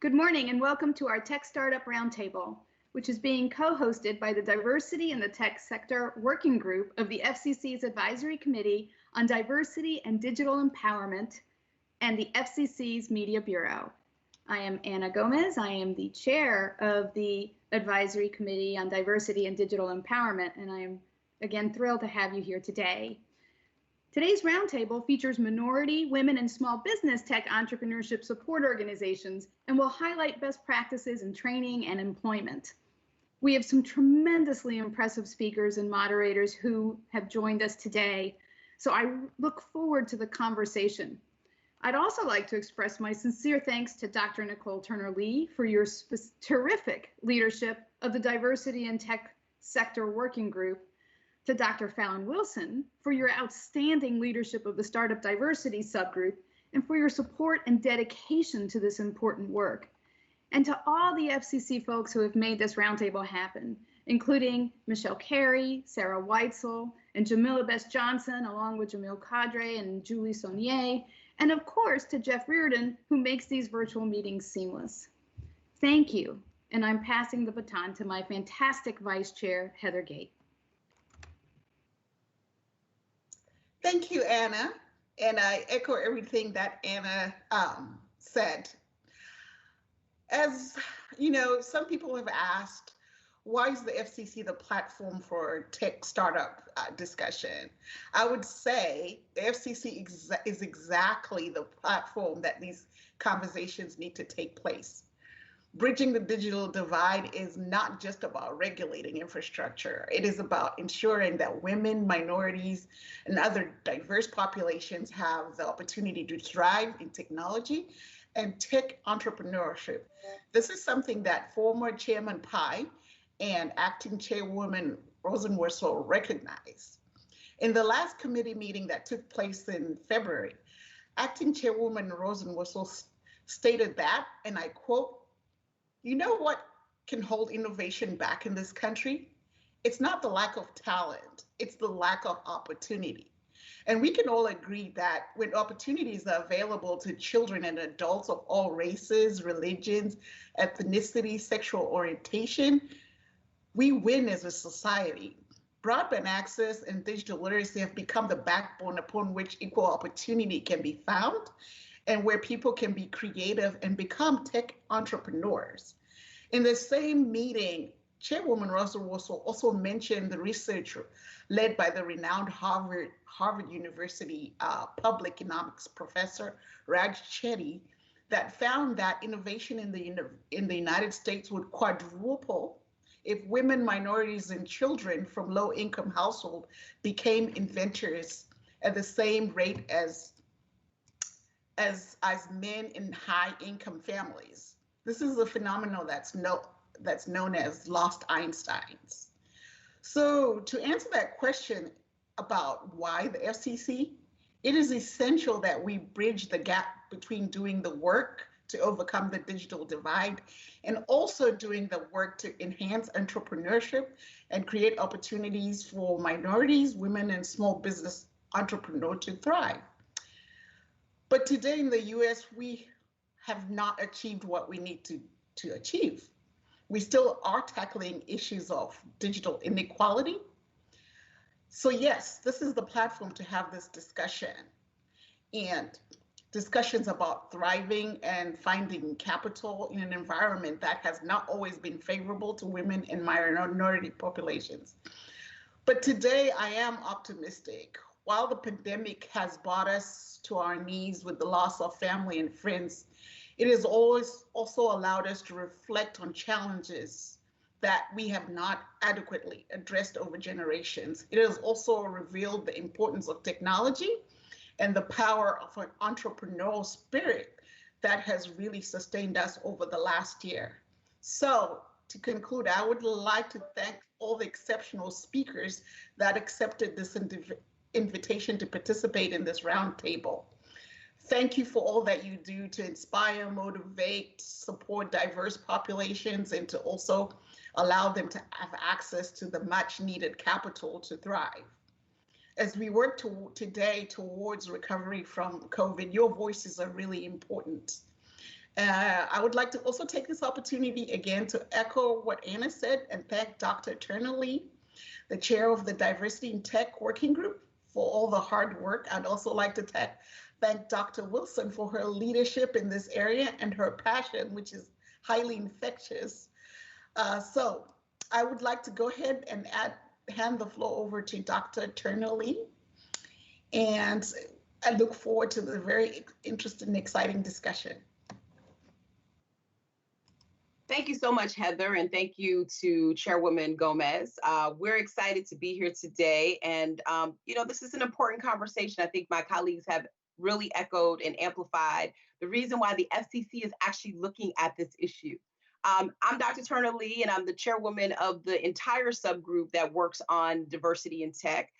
Good morning and welcome to our Tech Startup Roundtable, which is being co-hosted by the Diversity in the Tech Sector Working Group of the FCC's Advisory Committee on Diversity and Digital Empowerment and the FCC's Media Bureau. I am Anna Gomez. I am the chair of the Advisory Committee on Diversity and Digital Empowerment, and I am again thrilled to have you here today. Today's roundtable features minority, women, and small business tech entrepreneurship support organizations and will highlight best practices in training and employment. We have some tremendously impressive speakers and moderators who have joined us today, so I look forward to the conversation. I'd also like to express my sincere thanks to Dr. Nicole Turner-Lee for your terrific leadership of the Diversity and Tech Sector Working Group, to Dr. Fallon Wilson for your outstanding leadership of the Startup Diversity Subgroup and for your support and dedication to this important work. And to all the FCC folks who have made this roundtable happen, including Michelle Carey, Sarah Weitzel, and Jamila Best-Johnson, along with Jamil Kadre and Julie Saunier, and of course to Jeff Reardon, who makes these virtual meetings seamless. Thank you, and I'm passing the baton to my fantastic Vice Chair, Heather Gate. Thank you, Anna. And I echo everything that Anna said. As you know, some people have asked, why is the FCC the platform for tech startup discussion? I would say the FCC is exactly the platform that these conversations need to take place. Bridging the digital divide is not just about regulating infrastructure. It is about ensuring that women, minorities, and other diverse populations have the opportunity to thrive in technology and tech entrepreneurship. This is something that former Chairman Pai and acting Chairwoman Rosenworcel recognized. In the last committee meeting that took place in February, acting Chairwoman Rosenworcel stated that, and I quote, "You know what can hold innovation back in this country? It's not the lack of talent, it's the lack of opportunity." And we can all agree that when opportunities are available to children and adults of all races, religions, ethnicity, sexual orientation, we win as a society. Broadband access and digital literacy have become the backbone upon which equal opportunity can be found, and where people can be creative and become tech entrepreneurs. In the same meeting, Chairwoman Rosenworcel also mentioned the research led by the renowned Harvard University public economics professor Raj Chetty that found that innovation in the United States would quadruple if women, minorities, and children from low-income households became inventors at the same rate as men in high-income families. This is a phenomenon that's known as lost Einsteins. So to answer that question about why the FCC, it is essential that we bridge the gap between doing the work to overcome the digital divide and also doing the work to enhance entrepreneurship and create opportunities for minorities, women, and small business entrepreneurs to thrive. But today in the US, we have not achieved what we need to achieve. We still are tackling issues of digital inequality. So yes, this is the platform to have this discussion and discussions about thriving and finding capital in an environment that has not always been favorable to women and minority populations. But today I am optimistic. While the pandemic has brought us to our knees with the loss of family and friends, it has always also allowed us to reflect on challenges that we have not adequately addressed over generations. It has also revealed the importance of technology and the power of an entrepreneurial spirit that has really sustained us over the last year. So to conclude, I would like to thank all the exceptional speakers that accepted this invitation to participate in this roundtable. Thank you for all that you do to inspire, motivate, support diverse populations, and to also allow them to have access to the much needed capital to thrive. As we work today towards recovery from COVID, your voices are really important. I would like to also take this opportunity again to echo what Anna said and thank Dr. Turner Lee, the chair of the Diversity in Tech Working Group, for all the hard work. I'd also like to thank Dr. Wilson for her leadership in this area and her passion, which is highly infectious. So I would like to go ahead and hand the floor over to Dr. Turner Lee. And I look forward to the very interesting and exciting discussion. Thank you so much, Heather, and thank you to Chairwoman Gomez. We're excited to be here today, and this is an important conversation. I think my colleagues have really echoed and amplified the reason why the FCC is actually looking at this issue. I'm Dr. Turner Lee, and I'm the chairwoman of the entire subgroup that works on diversity in tech.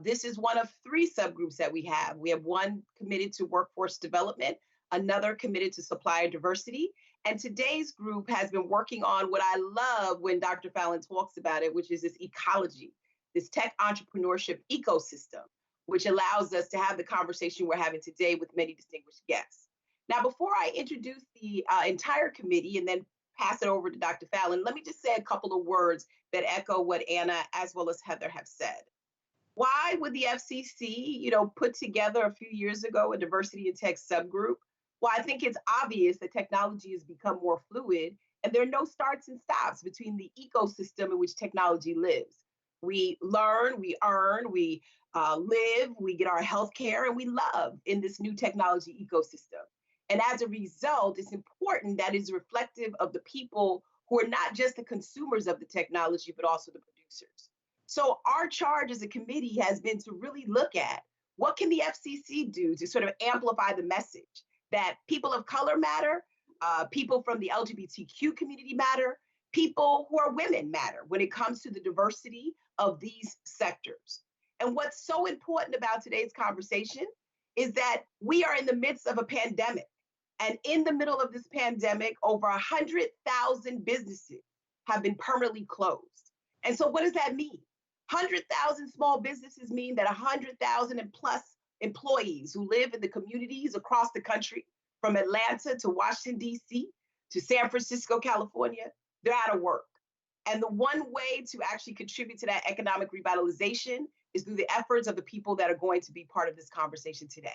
This is one of 3 subgroups that we have. We have one committed to workforce development, another committed to supplier diversity, and today's group has been working on what I love when Dr. Fallon talks about it, which is this ecology, this tech entrepreneurship ecosystem, which allows us to have the conversation we're having today with many distinguished guests. Now, before I introduce the entire committee and then pass it over to Dr. Fallon, let me just say a couple of words that echo what Anna as well as Heather have said. Why would the FCC, put together a few years ago a diversity in tech subgroup? Well, I think it's obvious that technology has become more fluid and there are no starts and stops between the ecosystem in which technology lives. We learn, we earn, we live, we get our healthcare, and we love in this new technology ecosystem. And as a result, it's important that it's reflective of the people who are not just the consumers of the technology, but also the producers. So our charge as a committee has been to really look at what can the FCC do to sort of amplify the message that people of color matter, people from the LGBTQ community matter, people who are women matter when it comes to the diversity of these sectors. And what's so important about today's conversation is that we are in the midst of a pandemic. And in the middle of this pandemic, over 100,000 businesses have been permanently closed. And so what does that mean? 100,000 small businesses mean that 100,000 and plus employees who live in the communities across the country, from Atlanta to Washington, D.C., to San Francisco, California, they're out of work. And the one way to actually contribute to that economic revitalization is through the efforts of the people that are going to be part of this conversation today.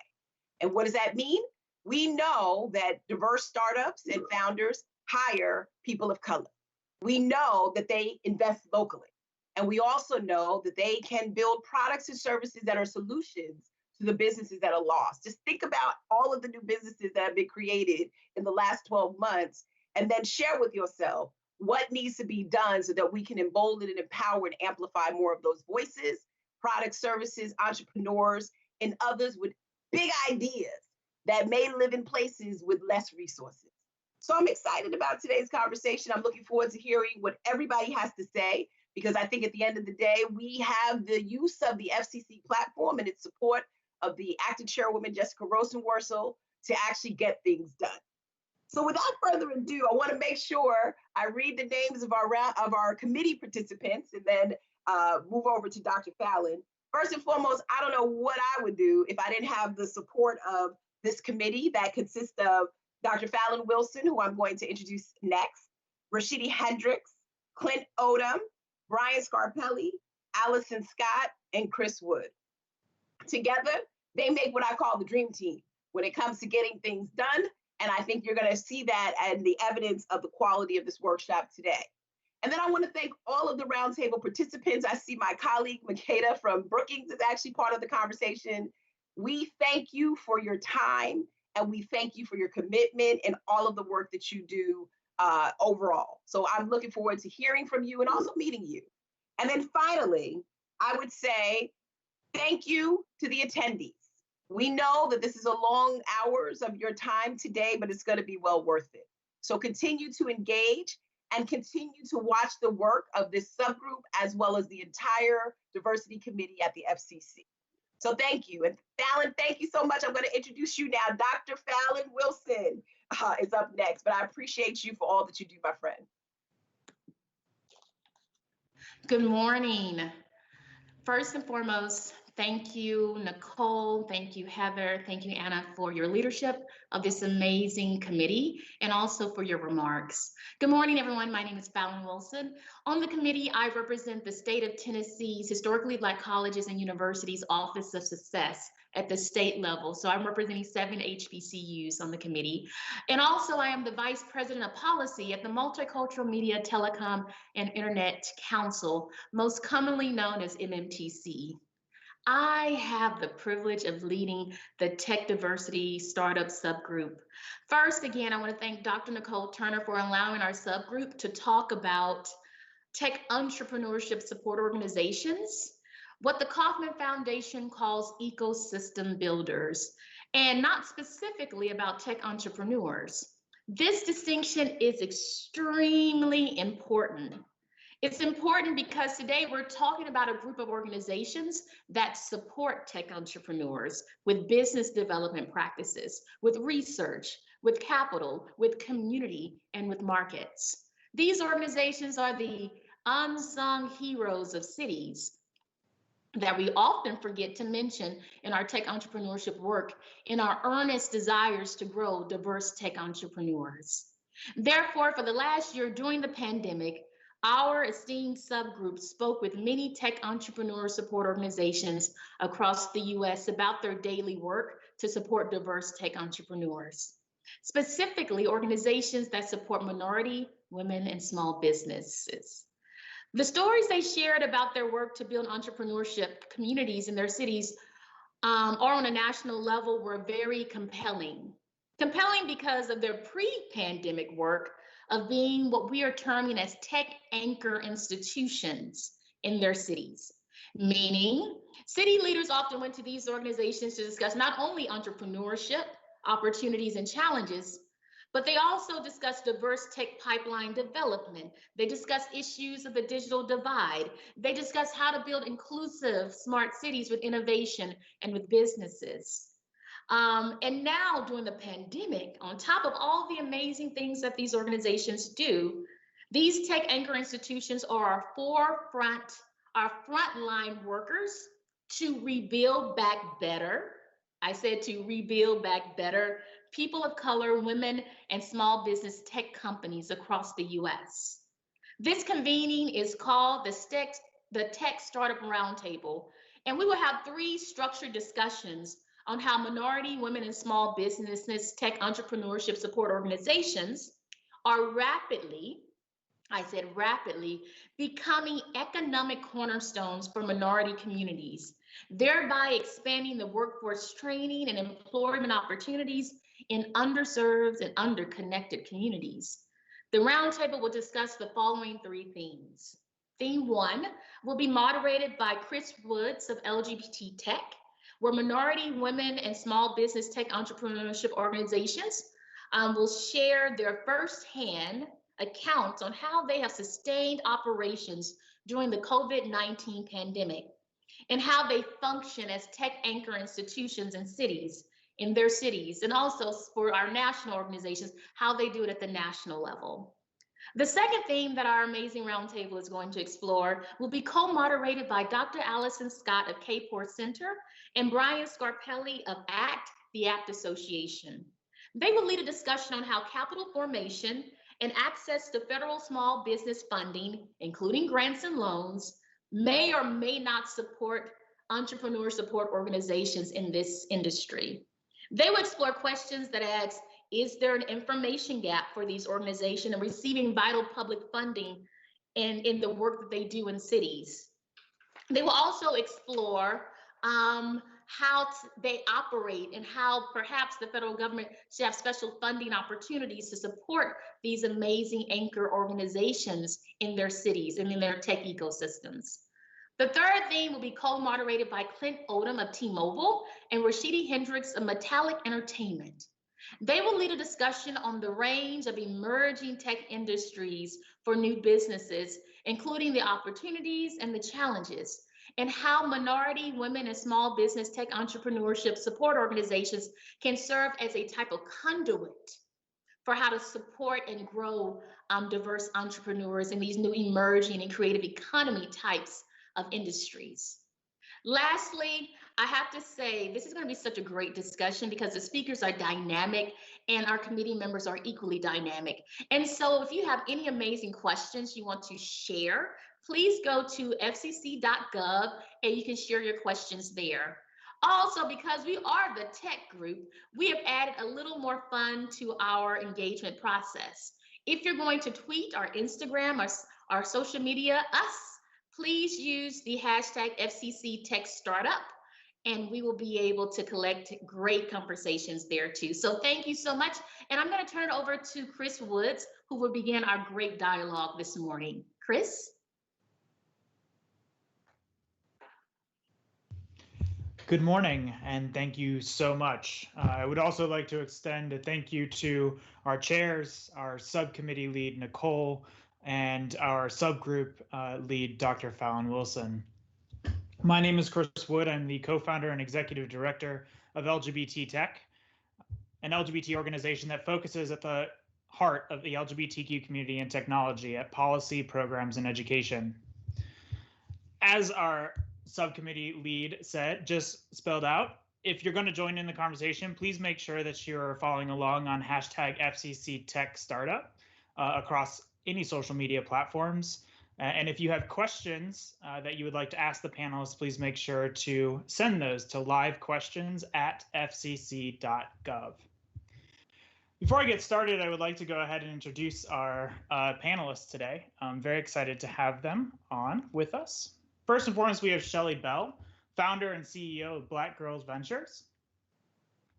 And what does that mean? We know that diverse startups and founders hire people of color. We know that they invest locally. And we also know that they can build products and services that are solutions to the businesses that are lost. Just think about all of the new businesses that have been created in the last 12 months, and then share with yourself what needs to be done so that we can embolden and empower and amplify more of those voices, products, services, entrepreneurs, and others with big ideas that may live in places with less resources. So I'm excited about today's conversation. I'm looking forward to hearing what everybody has to say, because I think at the end of the day, we have the use of the FCC platform and its support of the acting chairwoman, Jessica Rosenworcel, to actually get things done. So without further ado, I want to make sure I read the names of our committee participants and then move over to Dr. Fallon. First and foremost, I don't know what I would do if I didn't have the support of this committee that consists of Dr. Fallon Wilson, who I'm going to introduce next, Rashidi Hendricks, Clint Odom, Brian Scarpelli, Allison Scott, and Chris Wood. Together, they make what I call the dream team when it comes to getting things done. And I think you're going to see that and the evidence of the quality of this workshop today. And then I want to thank all of the roundtable participants. I see my colleague, Makeda from Brookings, is actually part of the conversation. We thank you for your time, and we thank you for your commitment and all of the work that you do overall. So I'm looking forward to hearing from you and also meeting you. And then finally, I would say thank you to the attendees. We know that this is a long hours of your time today, but it's going to be well worth it. So continue to engage and continue to watch the work of this subgroup as well as the entire diversity committee at the FCC. So thank you. And Fallon, thank you so much. I'm going to introduce you now. Dr. Fallon Wilson is up next, but I appreciate you for all that you do, my friend. Good morning. First and foremost, Thank you, Nicole. Thank you, Heather. Thank you, Anna, for your leadership of this amazing committee and also for your remarks. Good morning, everyone. My name is Fallon Wilson. On the committee, I represent the state of Tennessee's Historically Black Colleges and Universities Office of Success at the state level. So I'm representing 7 HBCUs on the committee. And also I am the Vice President of Policy at the Multicultural Media, Telecom, and Internet Council, most commonly known as MMTC. I have the privilege of leading the Tech Diversity Startup Subgroup. First, again, I want to thank Dr. Nicole Turner for allowing our subgroup to talk about tech entrepreneurship support organizations, what the Kauffman Foundation calls ecosystem builders, and not specifically about tech entrepreneurs. This distinction is extremely important. It's important because today we're talking about a group of organizations that support tech entrepreneurs with business development practices, with research, with capital, with community, and with markets. These organizations are the unsung heroes of cities that we often forget to mention in our tech entrepreneurship work in our earnest desires to grow diverse tech entrepreneurs. Therefore, for the last year during the pandemic, our esteemed subgroup spoke with many tech entrepreneur support organizations across the US about their daily work to support diverse tech entrepreneurs, specifically organizations that support minority, women, and small businesses. The stories they shared about their work to build entrepreneurship communities in their cities or on a national level were very compelling. Compelling because of their pre-pandemic work of being what we are terming as tech anchor institutions in their cities. Meaning, city leaders often went to these organizations to discuss not only entrepreneurship, opportunities, and challenges, but they also discussed diverse tech pipeline development. They discussed issues of the digital divide. They discussed how to build inclusive, smart cities with innovation and with businesses. And now during the pandemic, on top of all the amazing things that these organizations do, these tech anchor institutions are our frontline workers to rebuild back better. I said to rebuild back better people of color, women, and small business tech companies across the US. This convening is called the Tech Startup Roundtable, and we will have 3 structured discussions on how minority, women, and small businesses tech entrepreneurship support organizations are rapidly, I said rapidly, becoming economic cornerstones for minority communities, thereby expanding the workforce training and employment opportunities in underserved and underconnected communities. The roundtable will discuss the following 3 themes. Theme 1 will be moderated by Chris Woods of LGBT Tech, where minority, women, and small business tech entrepreneurship organizations will share their firsthand accounts on how they have sustained operations during the COVID-19 pandemic and how they function as tech anchor institutions in their cities, and also for our national organizations, how they do it at the national level. The second theme that our amazing roundtable is going to explore will be co-moderated by Dr. Allison Scott of K-Port Center and Brian Scarpelli of ACT, the ACT Association. They will lead a discussion on how capital formation and access to federal small business funding, including grants and loans, may or may not support entrepreneur support organizations in this industry. They will explore questions that ask, is there an information gap for these organizations in receiving vital public funding in the work that they do in cities? They will also explore how they operate and how perhaps the federal government should have special funding opportunities to support these amazing anchor organizations in their cities and in their tech ecosystems. The third theme will be co-moderated by Clint Odom of T-Mobile and Rashidi Hendricks of Metallic Entertainment. They will lead a discussion on the range of emerging tech industries for new businesses, including the opportunities and the challenges, and how minority, women, and small business tech entrepreneurship support organizations can serve as a type of conduit for how to support and grow diverse entrepreneurs in these new emerging and creative economy types of industries. Lastly, I have to say, this is going to be such a great discussion because the speakers are dynamic and our committee members are equally dynamic. And so if you have any amazing questions you want to share, please go to fcc.gov and you can share your questions there. Also, because we are the tech group, we have added a little more fun to our engagement process. If you're going to tweet or Instagram or our social media, us, please use the hashtag FCC Tech Startup, and we will be able to collect great conversations there too. So thank you so much. And I'm going to turn it over to Chris Woods, who will begin our great dialogue this morning. Chris? Good morning, and thank you so much. I would also like to extend a thank you to our chairs, our subcommittee lead, Nicole, and our subgroup lead, Dr. Fallon Wilson. My name is Chris Wood. I'm the co-founder and executive director of LGBT Tech, an LGBT organization that focuses at the heart of the LGBTQ community and technology at policy, programs, and education. As our subcommittee lead said, just spelled out, if you're going to join in the conversation, please make sure that you're following along on hashtag FCC Tech Startup across any social media platforms. And if you have questions that you would like to ask the panelists, please make sure to send those to livequestions@fcc.gov. Before I get started, I would like to go ahead and introduce our panelists today. I'm very excited to have them on with us. First and foremost, we have Shelley Bell, founder and CEO of Black Girls Ventures.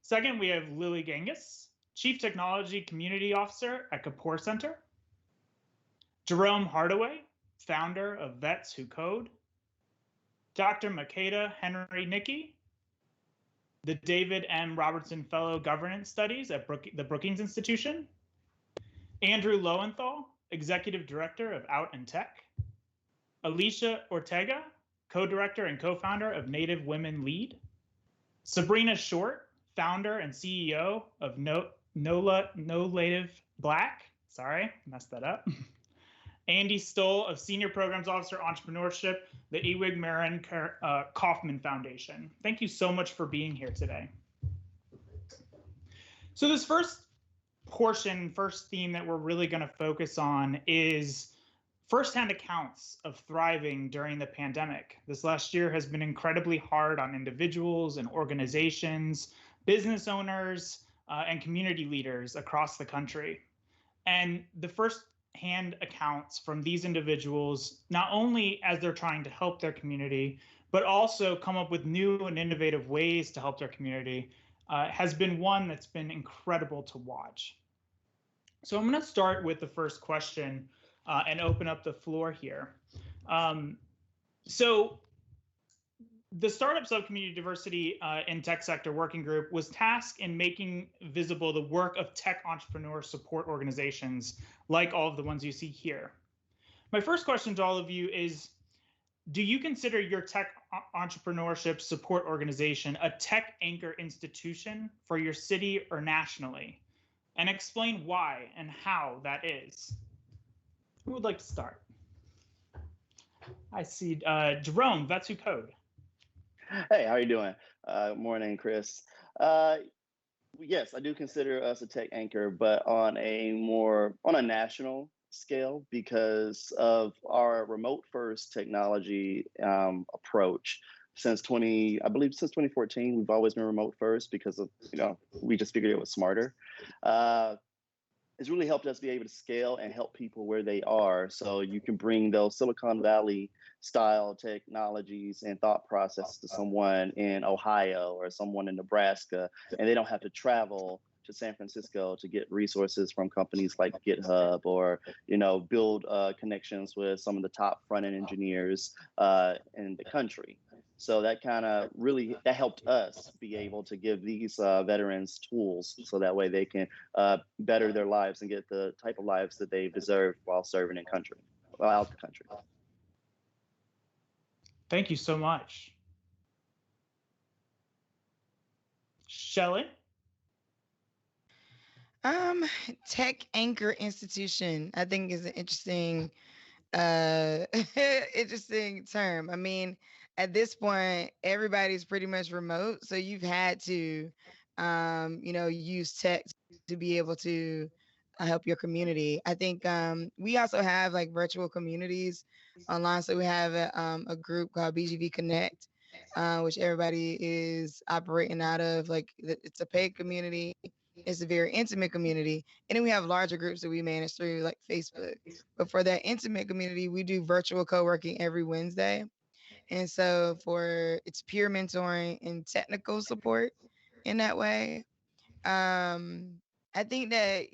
Second, we have Lily Genghis, Chief Technology Community Officer at Kapoor Center. Jerome Hardaway, founder of Vets Who Code. Dr. Makeda Henry Nicky, the David M. Robertson Fellow Governance Studies at the Brookings Institution. Andrew Lowenthal, Executive Director of Out in Tech. Alicia Ortega, co-director and co-founder of Native Women Lead. Sabrina Short, founder and CEO of No Native Black. Sorry, messed that up. Andy Stoll, of Senior Programs Officer, Entrepreneurship, the Ewig Marin Kaufman Foundation. Thank you so much for being here today. So this first theme that we're really going to focus on is firsthand accounts of thriving during the pandemic. This last year has been incredibly hard on individuals and organizations, business owners, and community leaders across the country. And the firsthand accounts from these individuals, not only as they're trying to help their community, but also come up with new and innovative ways to help their community, has been one that's been incredible to watch. So I'm going to start with the first question and open up the floor here. So the Startup Subcommunity Diversity in Tech Sector Working Group was tasked in making visible the work of tech entrepreneur support organizations like all of the ones you see here. My first question to all of you is, do you consider your tech entrepreneurship support organization a tech anchor institution for your city or nationally? And explain why and how that is. Who would like to start? I see Jerome, Vets Who Code. Hey, how are you doing? Morning, Chris. Yes, I do consider us a tech anchor, but on a national scale because of our remote first technology approach. Since 2014, we've always been remote first because of, we just figured it was smarter. It's really helped us be able to scale and help people where they are. So you can bring those Silicon Valley style technologies and thought processes to someone in Ohio or someone in Nebraska, and they don't have to travel to San Francisco to get resources from companies like GitHub or, build connections with some of the top front-end engineers in the country. So that that helped us be able to give these veterans tools so that way they can better their lives and get the type of lives that they deserve while serving out the country. Thank you so much. Shelley? Tech anchor institution, I think, is an interesting interesting term. I mean, at this point, everybody's pretty much remote. So you've had to, use tech to be able to help your community. I think we also have like virtual communities online. So we have a group called BGV Connect, which everybody is operating out of. Like it's a paid community. It's a very intimate community. And then we have larger groups that we manage through like Facebook. But for that intimate community, we do virtual co-working every Wednesday. And so for it's peer mentoring and technical support in that way. I think that,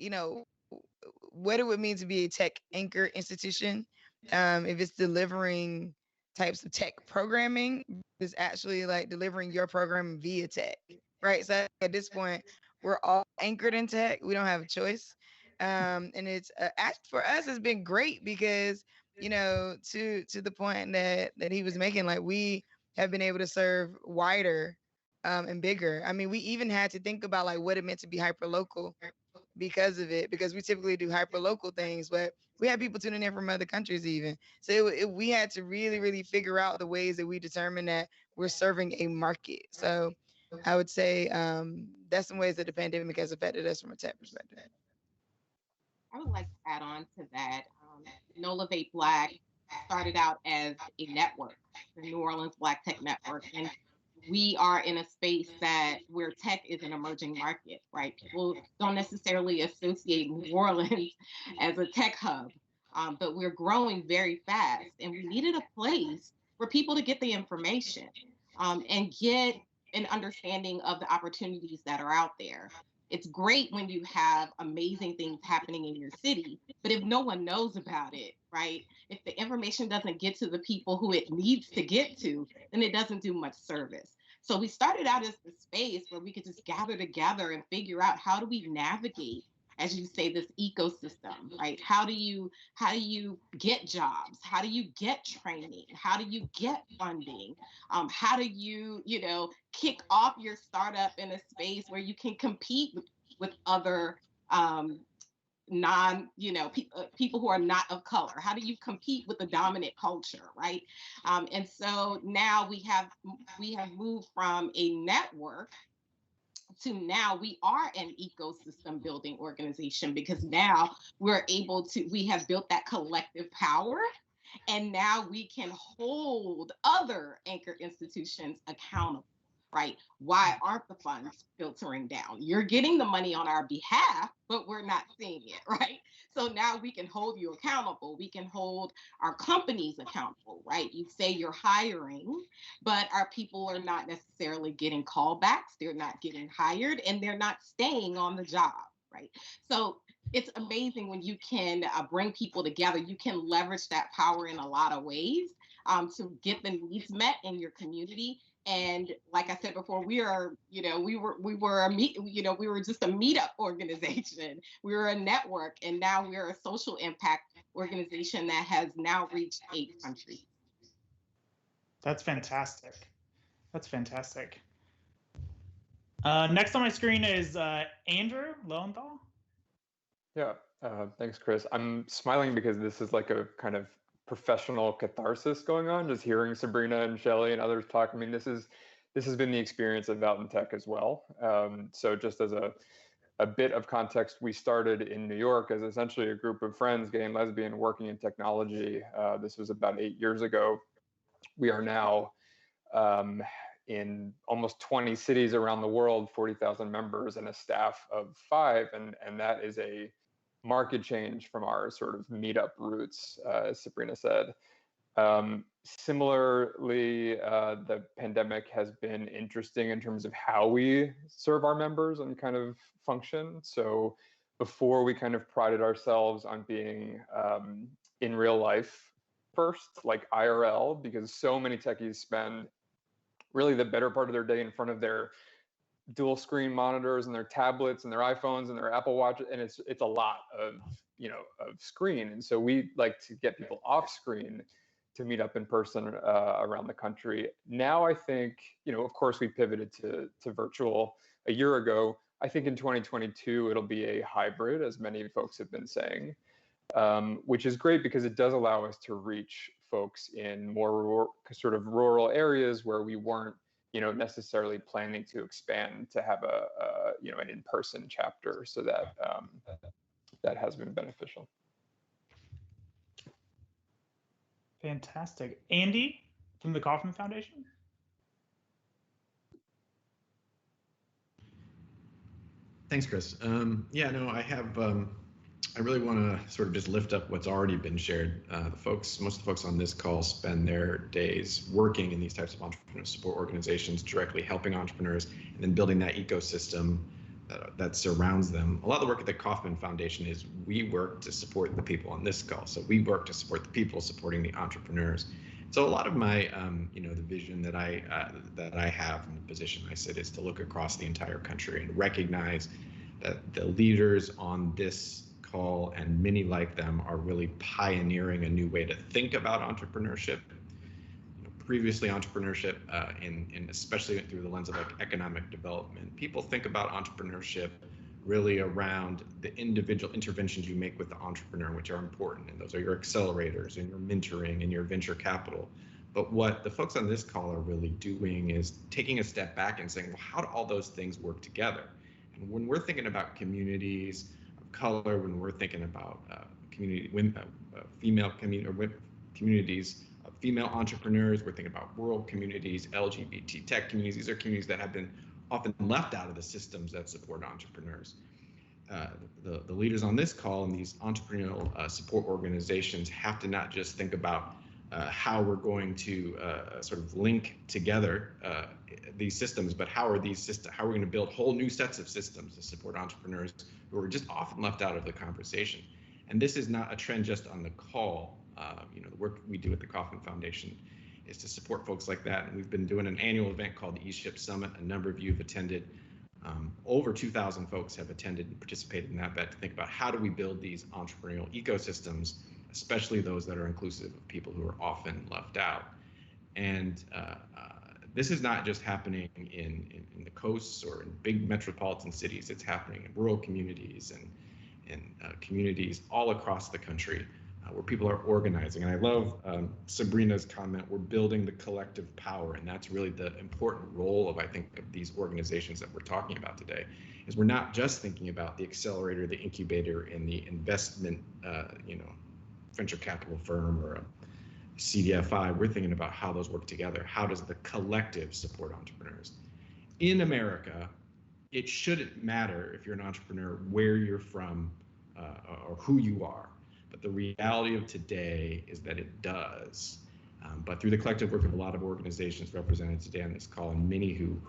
what it would mean to be a tech anchor institution, if it's delivering types of tech programming, is actually like delivering your program via tech, right? So at this point, we're all anchored in tech. We don't have a choice. And it's actually for us, it's been great because, to the point that he was making, like we have been able to serve wider and bigger. I mean, we even had to think about like what it meant to be hyper local because of it, because we typically do hyper local things, but we had people tuning in from other countries even. So we had to really, really figure out the ways that we determine that we're serving a market. So I would say that's some ways that the pandemic has affected us from a tech perspective. I would like to add on to that. NOLA Vape Black started out as a network, the New Orleans Black Tech Network. And we are in a space that where tech is an emerging market, right? People don't necessarily associate New Orleans as a tech hub, but we're growing very fast. And we needed a place for people to get the information and get an understanding of the opportunities that are out there. It's great when you have amazing things happening in your city, but if no one knows about it, right? If the information doesn't get to the people who it needs to get to, then it doesn't do much service. So we started out as the space where we could just gather together and figure out how do we navigate, as you say, this ecosystem, right? How do you get jobs? How do you get training? How do you get funding? How do you, kick off your startup in a space where you can compete with other people who are not of color? How do you compete with the dominant culture, right? And so now we have moved from a network to now we are an ecosystem building organization, because now we have built that collective power, and now we can hold other anchor institutions accountable, right? Why aren't the funds filtering down? You're getting the money on our behalf, but we're not seeing it, right? So now we can hold you accountable. We can hold our companies accountable, right? You say you're hiring, but our people are not necessarily getting callbacks. They're not getting hired, and they're not staying on the job, right? So it's amazing when you can bring people together. You can leverage that power in a lot of ways to get the needs met in your community. And like I said before, we were just a meetup organization. We were a network, and now we're a social impact organization that has now reached 8 countries. That's fantastic. That's fantastic. Next on my screen is Andrew Lowenthal. Yeah, thanks, Chris. I'm smiling because this is like a kind of professional catharsis going on, just hearing Sabrina and Shelley and others talk. I mean, this has been the experience of Out in Tech as well. So just as a bit of context, we started in New York as essentially a group of friends, gay and lesbian, working in technology. This was about 8 years ago. We are now in almost 20 cities around the world, 40,000 members and a staff of 5. And that is a market change from our sort of meetup roots, as Sabrina said. Similarly, the pandemic has been interesting in terms of how we serve our members and kind of function. So before, we kind of prided ourselves on being in real life first, like IRL, because so many techies spend really the better part of their day in front of their dual screen monitors and their tablets and their iPhones and their Apple Watch, and it's a lot of screen. And so we like to get people off screen to meet up in person around the country. Now I think, of course we pivoted to virtual a year ago. I think in 2022 it'll be a hybrid, as many folks have been saying, which is great because it does allow us to reach folks in more sort of rural areas where we weren't, necessarily planning to expand to have an in-person chapter. So that has been beneficial. Fantastic. Andy from the Kauffman Foundation. Thanks, Chris. Yeah, no, I really want to sort of just lift up what's already been shared. Most of the folks on this call spend their days working in these types of entrepreneur support organizations, directly helping entrepreneurs, and then building that ecosystem that surrounds them. A lot of the work at the Kauffman Foundation is we work to support the people on this call. So we work to support the people supporting the entrepreneurs. So a lot of my, the vision that I have in the position I sit is to look across the entire country and recognize that the leaders on this call and many like them are really pioneering a new way to think about entrepreneurship. Previously, entrepreneurship, and especially through the lens of like economic development, people think about entrepreneurship really around the individual interventions you make with the entrepreneur, which are important, and those are your accelerators and your mentoring and your venture capital. But what the folks on this call are really doing is taking a step back and saying, well, how do all those things work together? And when we're thinking about communities of color, when we're thinking about female communities of female entrepreneurs, we're thinking about rural communities, LGBT tech communities. These are communities that have been often left out of the systems that support entrepreneurs. The leaders on this call and these entrepreneurial support organizations have to not just think about how we're going to sort of link together these systems, but how are we going to build whole new sets of systems to support entrepreneurs who are just often left out of the conversation. And this is not a trend just on the call. The work we do at the Kauffman Foundation is to support folks like that. And we've been doing an annual event called the Eship Summit. A number of you have attended. Over 2,000 folks have attended and participated in that event to think about how do we build these entrepreneurial ecosystems, especially those that are inclusive of people who are often left out. And this is not just happening in the coasts or in big metropolitan cities. It's happening in rural communities and communities all across the country where people are organizing. And I love Sabrina's comment, we're building the collective power. And that's really the important role of, I think, of these organizations that we're talking about today, is we're not just thinking about the accelerator, the incubator, and the investment, venture capital firm or a CDFI. We're thinking about how those work together. How does the collective support entrepreneurs? In America, it shouldn't matter if you're an entrepreneur where you're from or who you are. But the reality of today is that it does. But through the collective work of a lot of organizations represented today on this call, and many who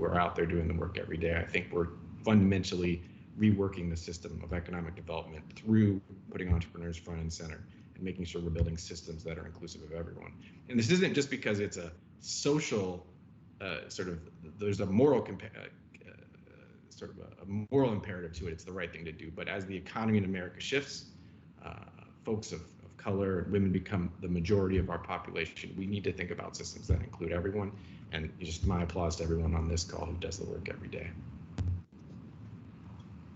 are out there doing the work every day, I think we're fundamentally reworking the system of economic development through putting entrepreneurs front and center and making sure we're building systems that are inclusive of everyone. And this isn't just because it's a social there's a moral a moral imperative to it. It's the right thing to do. But as the economy in America shifts, folks of color and women become the majority of our population, we need to think about systems that include everyone. And just my applause to everyone on this call who does the work every day.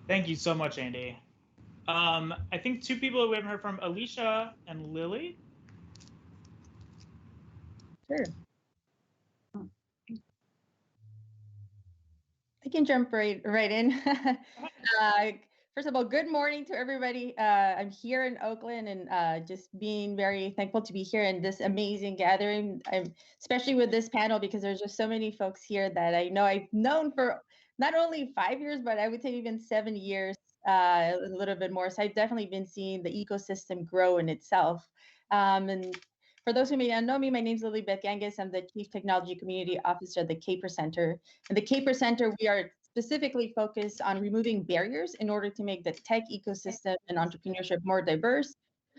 Thank you so much, Andy. I think two people we haven't heard from, Alicia and Lily. Sure. I can jump right in. First of all, good morning to everybody. I'm here in Oakland and just being very thankful to be here in this amazing gathering. I'm especially with this panel because there's just so many folks here that I know I've known for not only 5 years, but I would say even 7 years, a little bit more. So I've definitely been seeing the ecosystem grow in itself. And for those who may not know me, my name is Lily Beth Ganges. I'm the Chief Technology Community Officer at the Caper Center. And the Caper Center, we are specifically focused on removing barriers in order to make the tech ecosystem and entrepreneurship more diverse,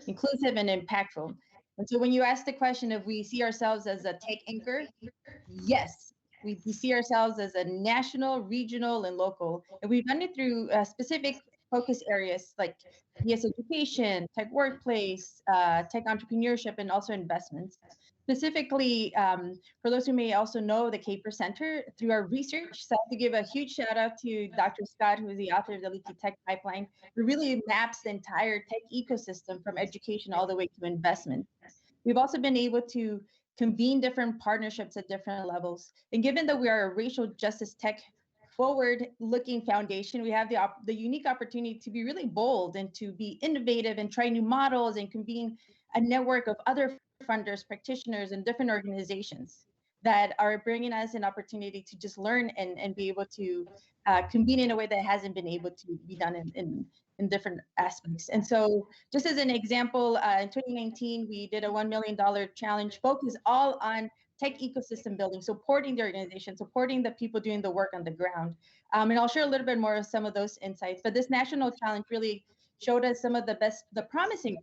inclusive, and impactful. And so when you ask the question if we see ourselves as a tech anchor, yes, we see ourselves as a national, regional, and local. And we've done it through specific focus areas like yes, education, tech workplace, tech entrepreneurship, and also investments. Specifically, for those who may also know the Caper Center, through our research, so I have to give a huge shout out to Dr. Scott, who is the author of the Leaky Tech Pipeline, who really maps the entire tech ecosystem from education all the way to investment. we've also been able to convene different partnerships at different levels. And given that we are a racial justice tech forward-looking foundation, we have the unique opportunity to be really bold and to be innovative and try new models and convene a network of other funders, practitioners, and different organizations that are bringing us an opportunity to just learn and be able to convene in a way that hasn't been able to be done in different aspects. And so just as an example, in 2019, we did a $1 million challenge focused all on tech ecosystem building, supporting the organization, supporting the people doing the work on the ground. And I'll share a little bit more of some of those insights, but this national challenge really showed us some of the promising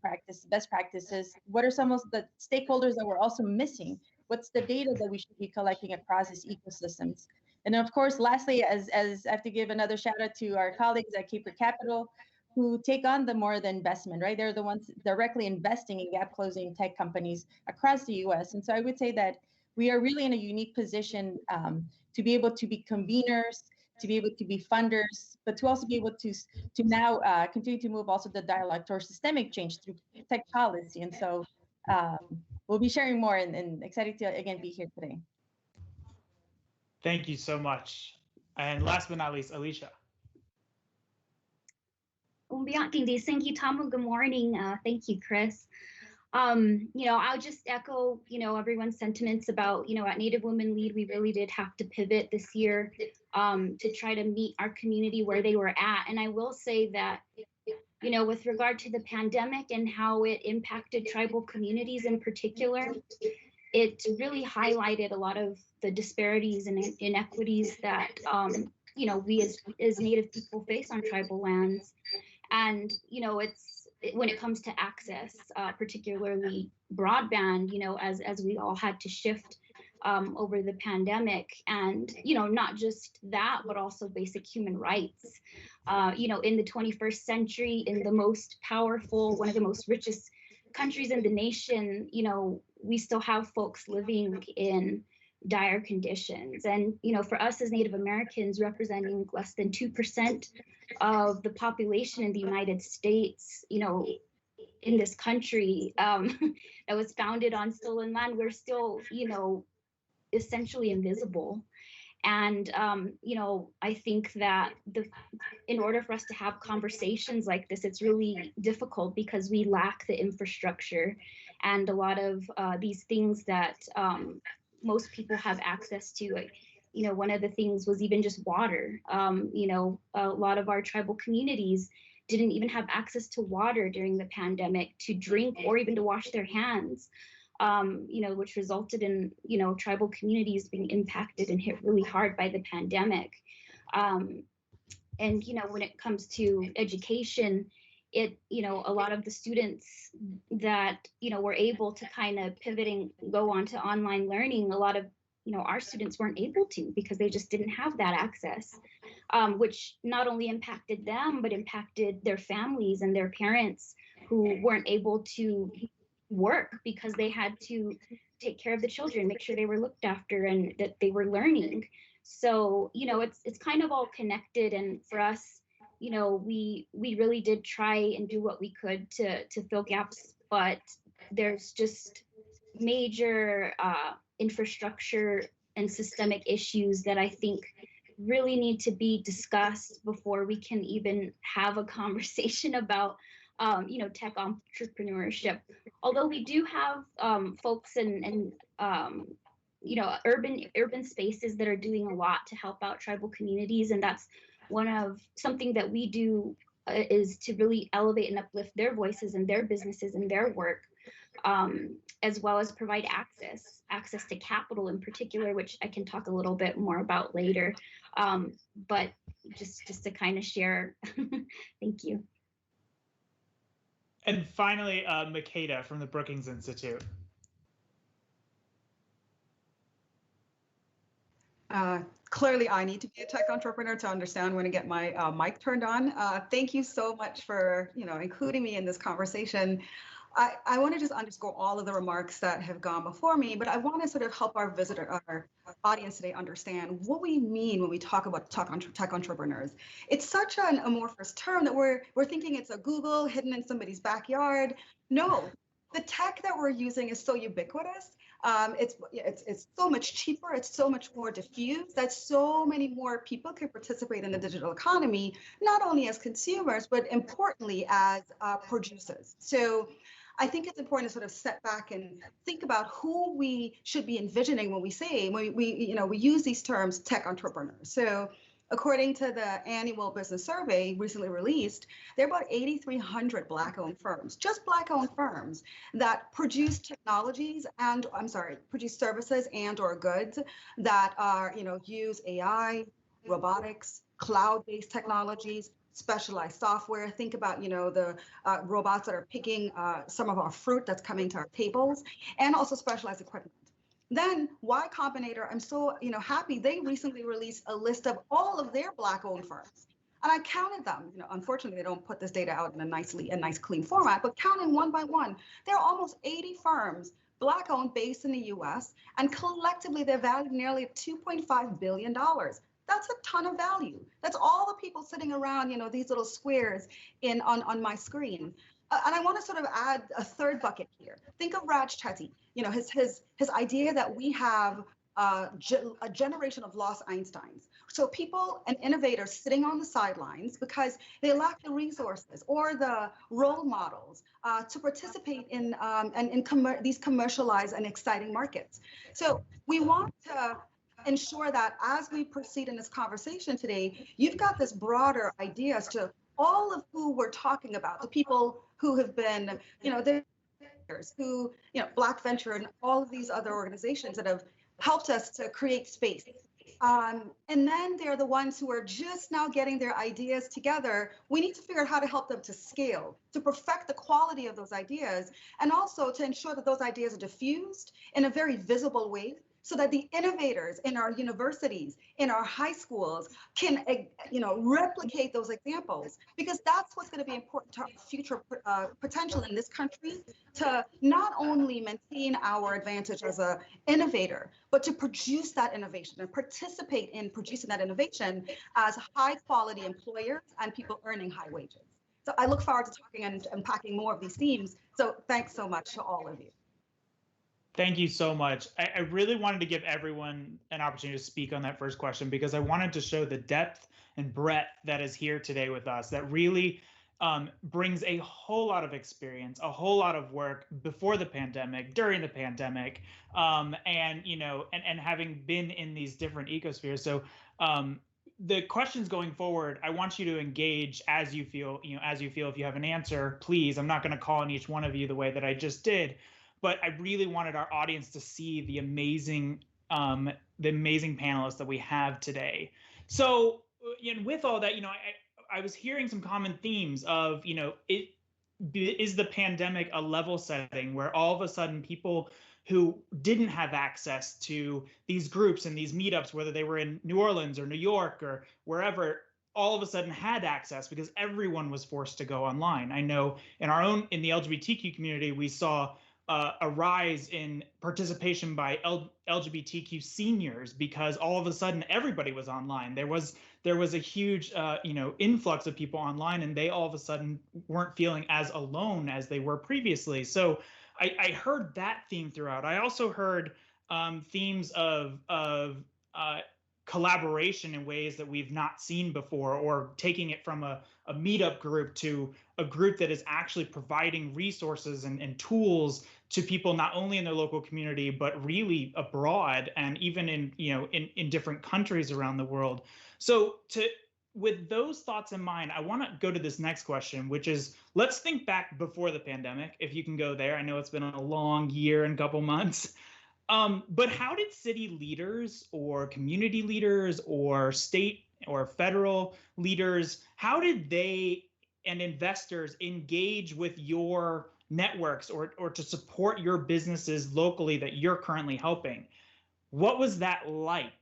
best practices. What are some of the stakeholders that we're also missing? What's the data that we should be collecting across these ecosystems? And then of course, lastly, as I have to give another shout out to our colleagues at Caper Capital, who take on the more the investment, right? They're the ones directly investing in gap closing tech companies across the US. And so I would say that we are really in a unique position to be able to be conveners, to be able to be funders, but to also be able to now continue to move also the dialogue towards systemic change through tech policy. And so we'll be sharing more and excited to again be here today. Thank you so much. And last but not least, Alicia. Thank you, Tom. Good morning. Thank you, Chris. I'll just echo, everyone's sentiments about, at Native Women Lead, we really did have to pivot this year to try to meet our community where they were at. And I will say that, with regard to the pandemic and how it impacted tribal communities in particular, it really highlighted a lot of the disparities and inequities that, we as Native people face on tribal lands. And, when it comes to access, particularly broadband, as we all had to shift over the pandemic, and, not just that, but also basic human rights, in the 21st century, in the most powerful, one of the most richest countries in the nation, we still have folks living in dire conditions. And, for us as Native Americans, representing less than 2% of the population in the United States, in this country that was founded on stolen land, we're still, essentially invisible. And, I think that in order for us to have conversations like this, it's really difficult because we lack the infrastructure and a lot of these things that most people have access to. One of the things was even just water. A lot of our tribal communities didn't even have access to water during the pandemic to drink or even to wash their hands, which resulted in, tribal communities being impacted and hit really hard by the pandemic. And, when it comes to education, a lot of the students that, were able to kind of pivot and go on to online learning, a lot of, our students weren't able to because they just didn't have that access, which not only impacted them, but impacted their families and their parents who weren't able to work because they had to take care of the children, make sure they were looked after and that they were learning. So, it's kind of all connected. And for us, we really did try and do what we could to fill gaps, but there's just major infrastructure and systemic issues that I think really need to be discussed before we can even have a conversation about tech entrepreneurship. Although we do have folks and urban spaces that are doing a lot to help out tribal communities, and that's something that we do is to really elevate and uplift their voices and their businesses and their work, as well as provide access to capital in particular, which I can talk a little bit more about later. But just to kind of share. Thank you. And finally, Makeda from the Brookings Institute. Clearly, I need to be a tech entrepreneur to understand when to get my mic turned on. Thank you so much for including me in this conversation. I want to just underscore all of the remarks that have gone before me, but I want to sort of help our audience today understand what we mean when we talk about tech entrepreneurs. It's such an amorphous term that we're thinking it's a Google hidden in somebody's backyard. No, the tech that we're using is so ubiquitous. It's so much cheaper. It's so much more diffused that so many more people can participate in the digital economy, not only as consumers, but importantly as producers. So I think it's important to sort of step back and think about who we should be envisioning when we say, we use these terms tech entrepreneurs. So according to the annual business survey recently released, there are about 8,300 Black-owned firms, just Black-owned firms that produce technologies and, produce services and or goods that are, use AI, robotics, cloud-based technologies, specialized software. Think about, the robots that are picking some of our fruit that's coming to our tables, and also specialized equipment. Then Y Combinator, I'm so happy they recently released a list of all of their Black-owned firms, and I counted them. Unfortunately, they don't put this data out in a nice clean format, but counting one by one, there are almost 80 firms Black-owned based in the U.S., and collectively they're valued nearly $2.5 billion. That's a ton of value. That's all the people sitting around, these little squares on my screen. And I want to sort of add a third bucket here. Think of Raj Chetty, his idea that we have a generation of lost Einsteins. So people and innovators sitting on the sidelines because they lack the resources or the role models to participate in these commercialized and exciting markets. So we want to ensure that as we proceed in this conversation today, you've got this broader idea as to all of who we're talking about, the people who have been, who, Black Venture and all of these other organizations that have helped us to create space. And then they're the ones who are just now getting their ideas together. We need to figure out how to help them to scale, to perfect the quality of those ideas, and also to ensure that those ideas are diffused in a very visible way, so that the innovators in our universities, in our high schools can, replicate those examples, because that's what's going to be important to our future potential in this country, to not only maintain our advantage as an innovator, but to produce that innovation and participate in producing that innovation as high quality employers and people earning high wages. So I look forward to talking and unpacking more of these themes. So thanks so much to all of you. Thank you so much. I really wanted to give everyone an opportunity to speak on that first question, because I wanted to show the depth and breadth that is here today with us, that really brings a whole lot of experience, a whole lot of work before the pandemic, during the pandemic, and having been in these different ecospheres. So the questions going forward, I want you to engage as you feel. If you have an answer, please. I'm not going to call on each one of you the way that I just did. But I really wanted our audience to see the amazing panelists that we have today. So, with all that, I was hearing some common themes of, is the pandemic a level setting where all of a sudden people who didn't have access to these groups and these meetups, whether they were in New Orleans or New York or wherever, all of a sudden had access because everyone was forced to go online. I know in the LGBTQ community, we saw a rise in participation by LGBTQ seniors because all of a sudden everybody was online. There was a huge influx of people online, and they all of a sudden weren't feeling as alone as they were previously. So I heard that theme throughout. I also heard themes of collaboration in ways that we've not seen before, or taking it from a meetup group to a group that is actually providing resources and tools to people not only in their local community, but really abroad, and even in different countries around the world. So with those thoughts in mind, I want to go to this next question, which is, let's think back before the pandemic, if you can go there. I know it's been a long year and couple months. But how did city leaders or community leaders or state or federal leaders, how did they and investors engage with your networks or to support your businesses locally that you're currently helping? What was that like?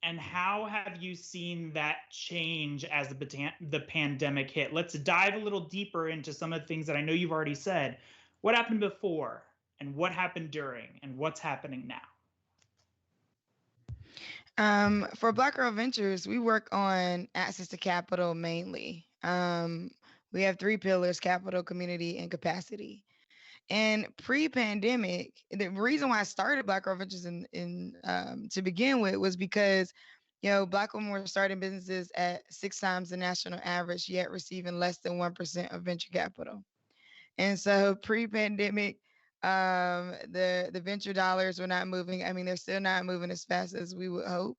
And how have you seen that change as the pandemic hit? Let's dive a little deeper into some of the things that I know you've already said. What happened before, and what happened during, and what's happening now? For Black Girl Ventures, we work on access to capital mainly. We have 3 pillars: capital, community, and capacity. And pre-pandemic, the reason why I started Black Girl Ventures in to begin with was because, Black women were starting businesses at 6 times the national average, yet receiving less than 1% of venture capital. And so pre-pandemic, the venture dollars were not moving. I mean, they're still not moving as fast as we would hope.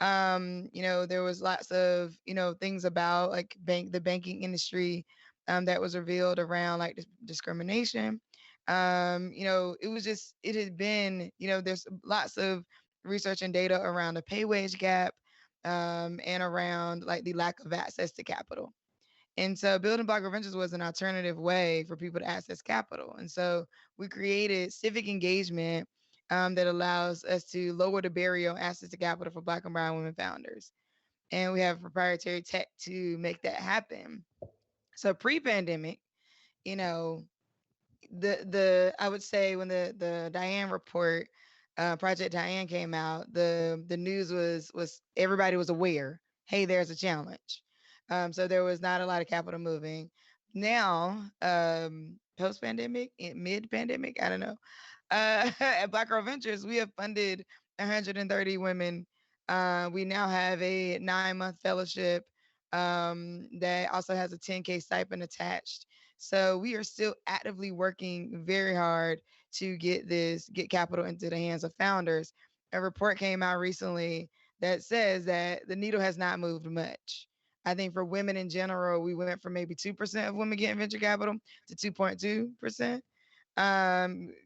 There was lots of, things about like the banking industry that was revealed around like discrimination. It had been, there's lots of research and data around the pay wage gap and around like the lack of access to capital. And so building Black Girl Ventures was an alternative way for people to access capital. And so we created civic engagement that allows us to lower the barrier on access to capital for Black and brown women founders. And we have proprietary tech to make that happen. So pre-pandemic, you know, I would say when the Diane report, Project Diane came out, the news was everybody was aware, hey, there's a challenge. So there was not a lot of capital moving. Now, post pandemic, mid pandemic, I don't know. At Black Girl Ventures, we have funded 130 women. We now have a 9-month fellowship that also has a 10K stipend attached. So we are still actively working very hard to get capital into the hands of founders. A report came out recently that says that the needle has not moved much. I think for women in general, we went from maybe 2% of women getting venture capital to 2.2%,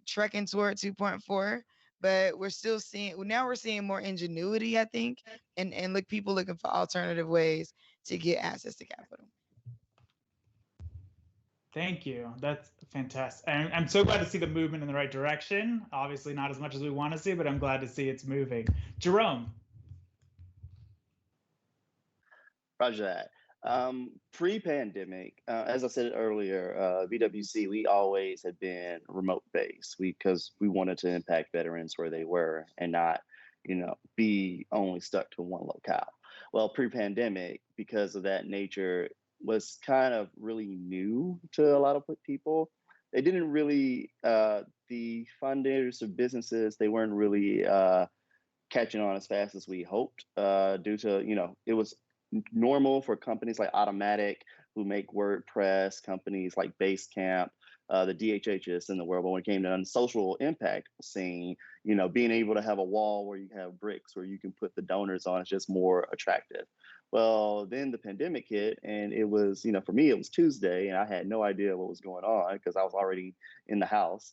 trekking toward 2.4. But we're seeing more ingenuity, I think, and people looking for alternative ways to get access to capital. Thank you. That's fantastic. And I'm so glad to see the movement in the right direction. Obviously not as much as we want to see, but I'm glad to see it's moving. Jerome. Roger that. Pre-pandemic, as I said earlier, BWC, we always had been remote based because we wanted to impact veterans where they were and not, be only stuck to one locale. Well, pre-pandemic, because of that nature, was kind of really new to a lot of people. They didn't really, the funders of businesses, they weren't really catching on as fast as we hoped due to, it was normal for companies like Automatic who make WordPress, companies like Basecamp, the DHHs in the world. But when it came to the social impact scene, being able to have a wall where you have bricks where you can put the donors on is just more attractive. Well, then the pandemic hit, and it was, for me, it was Tuesday, and I had no idea what was going on because I was already in the house.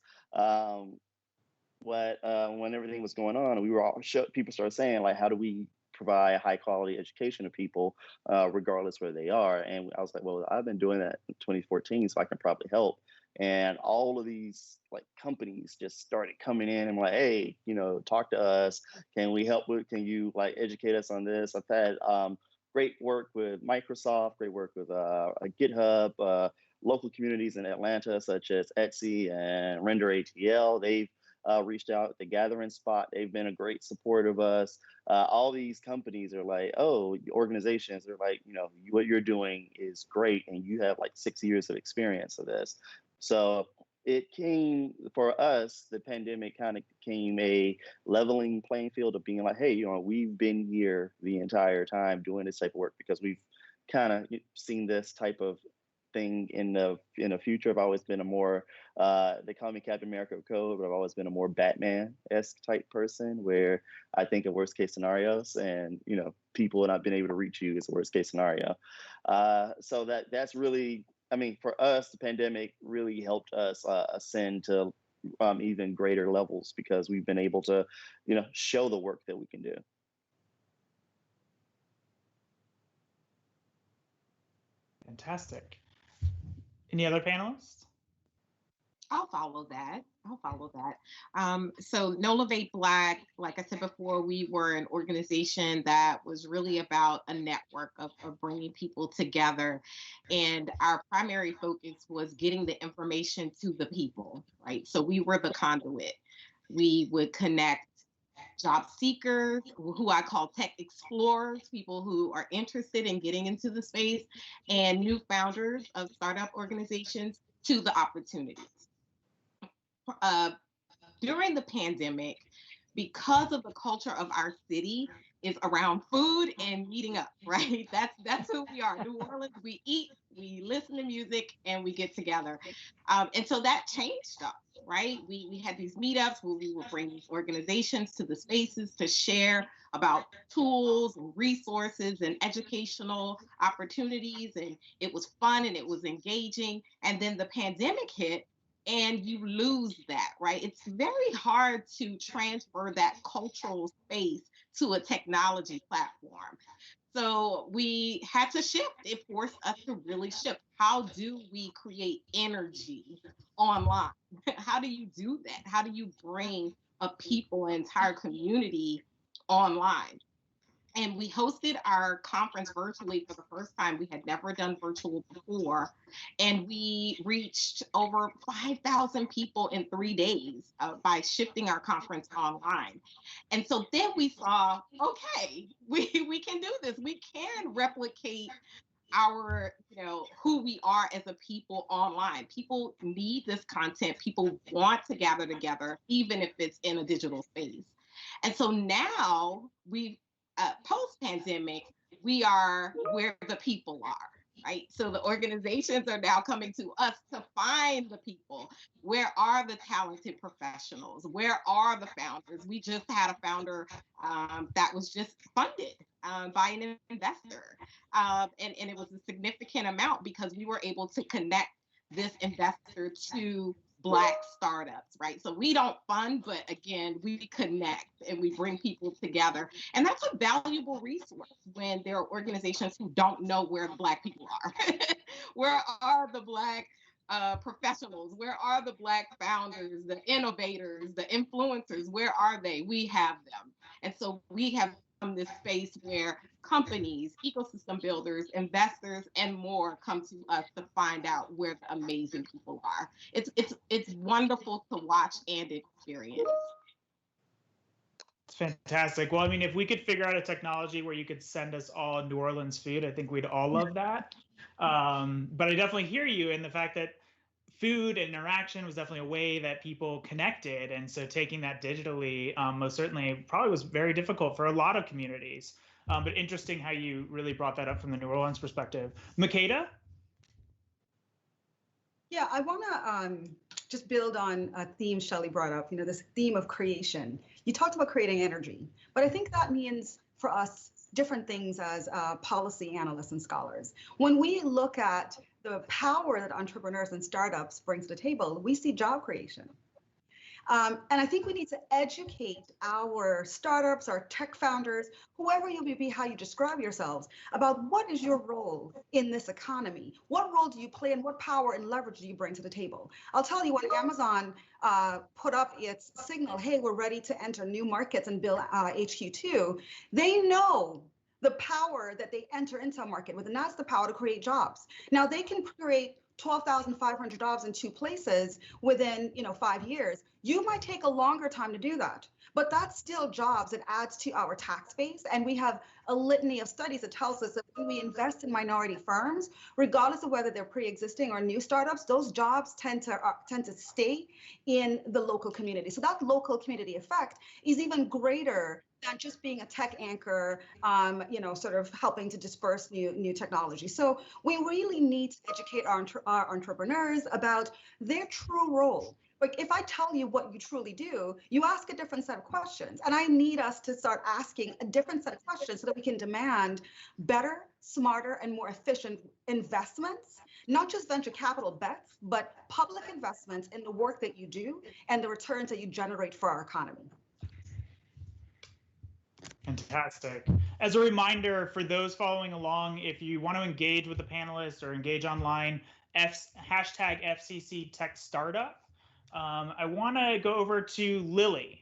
When everything was going on, we were all people started saying, like, how do we provide high quality education to people, regardless where they are? And I was like, well, I've been doing that in 2014, so I can probably help. And all of these like companies just started coming in and like, hey, talk to us. Can we help with? Can you like educate us on this? I've had great work with Microsoft, great work with GitHub, local communities in Atlanta such as Etsy and Render ATL. They've reached out at the Gathering Spot. They've been a great support of us. All these companies are like, organizations are like, what you're doing is great, and you have like 6 years of experience of this. So it came for us, the pandemic kind of became a leveling playing field of being like, hey, we've been here the entire time doing this type of work because we've kind of seen this type of thing in the future. I've always been a more they call me Captain America of Code, but I've always been a more Batman-esque type person where I think of worst case scenarios, and people not being able to reach you is a worst case scenario. So that's really, I mean, for us, the pandemic really helped us ascend to even greater levels because we've been able to show the work that we can do. Fantastic. Any other panelists? I'll follow that. So Nolivate Black, like I said before, we were an organization that was really about a network of bringing people together. And our primary focus was getting the information to the people, right? So we were the conduit. We would connect job seekers, who I call tech explorers, people who are interested in getting into the space, and new founders of startup organizations to the opportunities. during the pandemic, because of the culture of our city is around food and meeting up, right? That's who we are. New Orleans, we eat, we listen to music, and we get together. And so that changed stuff, right? We had these meetups where we would bring these organizations to the spaces to share about tools and resources and educational opportunities. And it was fun and it was engaging. And then the pandemic hit, and you lose that, right? It's very hard to transfer that cultural space to a technology platform. So we had to shift. It forced us to really shift. How do we create energy online? How do you do that? How do you bring a people, an entire community online? And we hosted our conference virtually for the first time. We had never done virtual before. And we reached over 5,000 people in 3 days by shifting our conference online. And so then we saw, okay, we can do this. We can replicate our, who we are as a people online. People need this content. People want to gather together, even if it's in a digital space. And so now post-pandemic, we are where the people are, right? So the organizations are now coming to us to find the people. Where are the talented professionals? Where are the founders? We just had a founder that was just funded by an investor. And it was a significant amount because we were able to connect this investor to Black startups, right? So we don't fund, but again, we connect and we bring people together. And that's a valuable resource when there are organizations who don't know where the Black people are. Where are the Black professionals? Where are the Black founders, the innovators, the influencers? Where are they? We have them. And so we have this space where companies, ecosystem builders, investors, and more come to us to find out where the amazing people are. It's wonderful to watch and experience. It's fantastic. Well, I mean, if we could figure out a technology where you could send us all New Orleans food, I think we'd all love that. But I definitely hear you in the fact that food and interaction was definitely a way that people connected. And so taking that digitally most certainly probably was very difficult for a lot of communities. But interesting how you really brought that up from the New Orleans perspective. Makeda? Yeah, I want to just build on a theme Shelley brought up, this theme of creation. You talked about creating energy, but I think that means for us different things as policy analysts and scholars. When we look at the power that entrepreneurs and startups bring to the table, we see job creation. And I think we need to educate our startups, our tech founders, whoever you may be, how you describe yourselves, about what is your role in this economy? What role do you play and what power and leverage do you bring to the table? I'll tell you, when Amazon put up its signal, hey, we're ready to enter new markets and build HQ2, they know the power that they enter into a market with, and that's the power to create jobs. Now they can create 12,500 jobs in 2 places within 5 years. You might take a longer time to do that, but that's still jobs. It adds to our tax base. And we have a litany of studies that tells us that when we invest in minority firms, regardless of whether they're pre-existing or new startups, those jobs tend to stay in the local community. So that local community effect is even greater than just being a tech anchor, sort of helping to disperse new technology. So we really need to educate our entrepreneurs about their true role. Like, if I tell you what you truly do, you ask a different set of questions. And I need us to start asking a different set of questions so that we can demand better, smarter, and more efficient investments, not just venture capital bets, but public investments in the work that you do and the returns that you generate for our economy. Fantastic. As a reminder for those following along, if you want to engage with the panelists or engage online, hashtag FCC Tech Startup. I want to go over to Lily.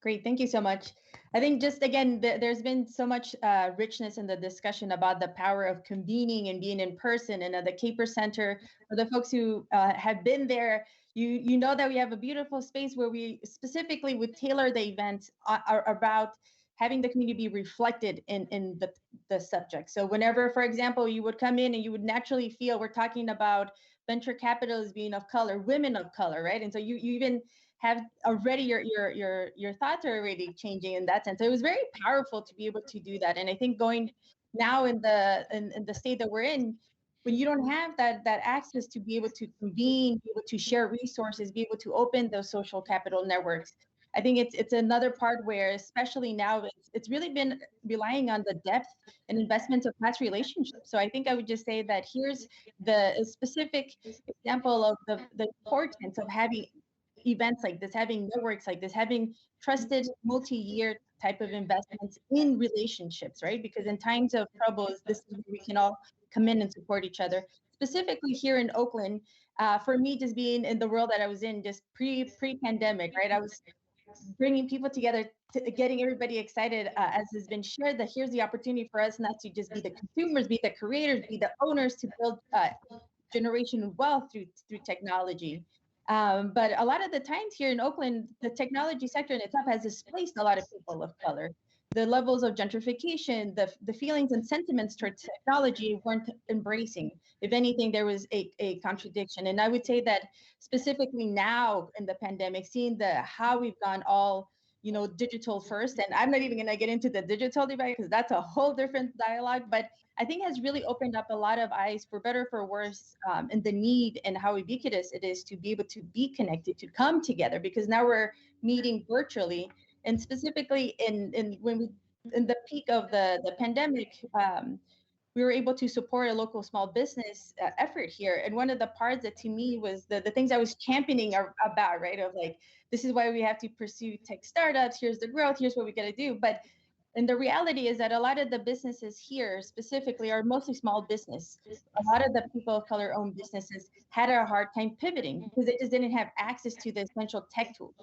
Great, thank you so much. I think just again, there's been so much richness in the discussion about the power of convening and being in person. And at the Caper Center, for the folks who have been there, you know that we have a beautiful space where we specifically would tailor the event about having the community be reflected in the subject. So whenever, for example, you would come in and you would naturally feel we're talking about venture capitalists being of color, women of color, right? And so you even have already your thoughts are already changing in that sense. So it was very powerful to be able to do that. And I think going now in the state that we're in, when you don't have that access to be able to convene, be able to share resources, be able to open those social capital networks, I think it's another part where, especially now, it's really been relying on the depth and investments of past relationships. So I think I would just say that here's the specific example of the importance of having events like this, having networks like this, having trusted multi-year type of investments in relationships, right? Because in times of troubles, this is where we can all come in and support each other. Specifically here in Oakland, for me, just being in the world that I was in just pre-pandemic, right? I was bringing people together, getting everybody excited, as has been shared, that here's the opportunity for us not to just be the consumers, be the creators, be the owners, to build generational wealth through technology. But a lot of the times here in Oakland, the technology sector in itself has displaced a lot of people of color. The levels of gentrification, the feelings and sentiments towards technology weren't embracing. If anything, there was a contradiction. And I would say that specifically now in the pandemic, seeing how we've gone all digital first, and I'm not even going to get into the digital debate because that's a whole different dialogue, but I think has really opened up a lot of eyes, for better for worse, and the need and how ubiquitous it is to be able to be connected, to come together, because now we're meeting virtually. And specifically in the peak of the pandemic, we were able to support a local small business effort here. And one of the parts that to me was the things I was championing about, right? Of like, this is why we have to pursue tech startups. Here's the growth. Here's what we got to do. And the reality is that a lot of the businesses here specifically are mostly small business. A lot of the people of color owned businesses had a hard time pivoting because they just didn't have access to the essential tech tools.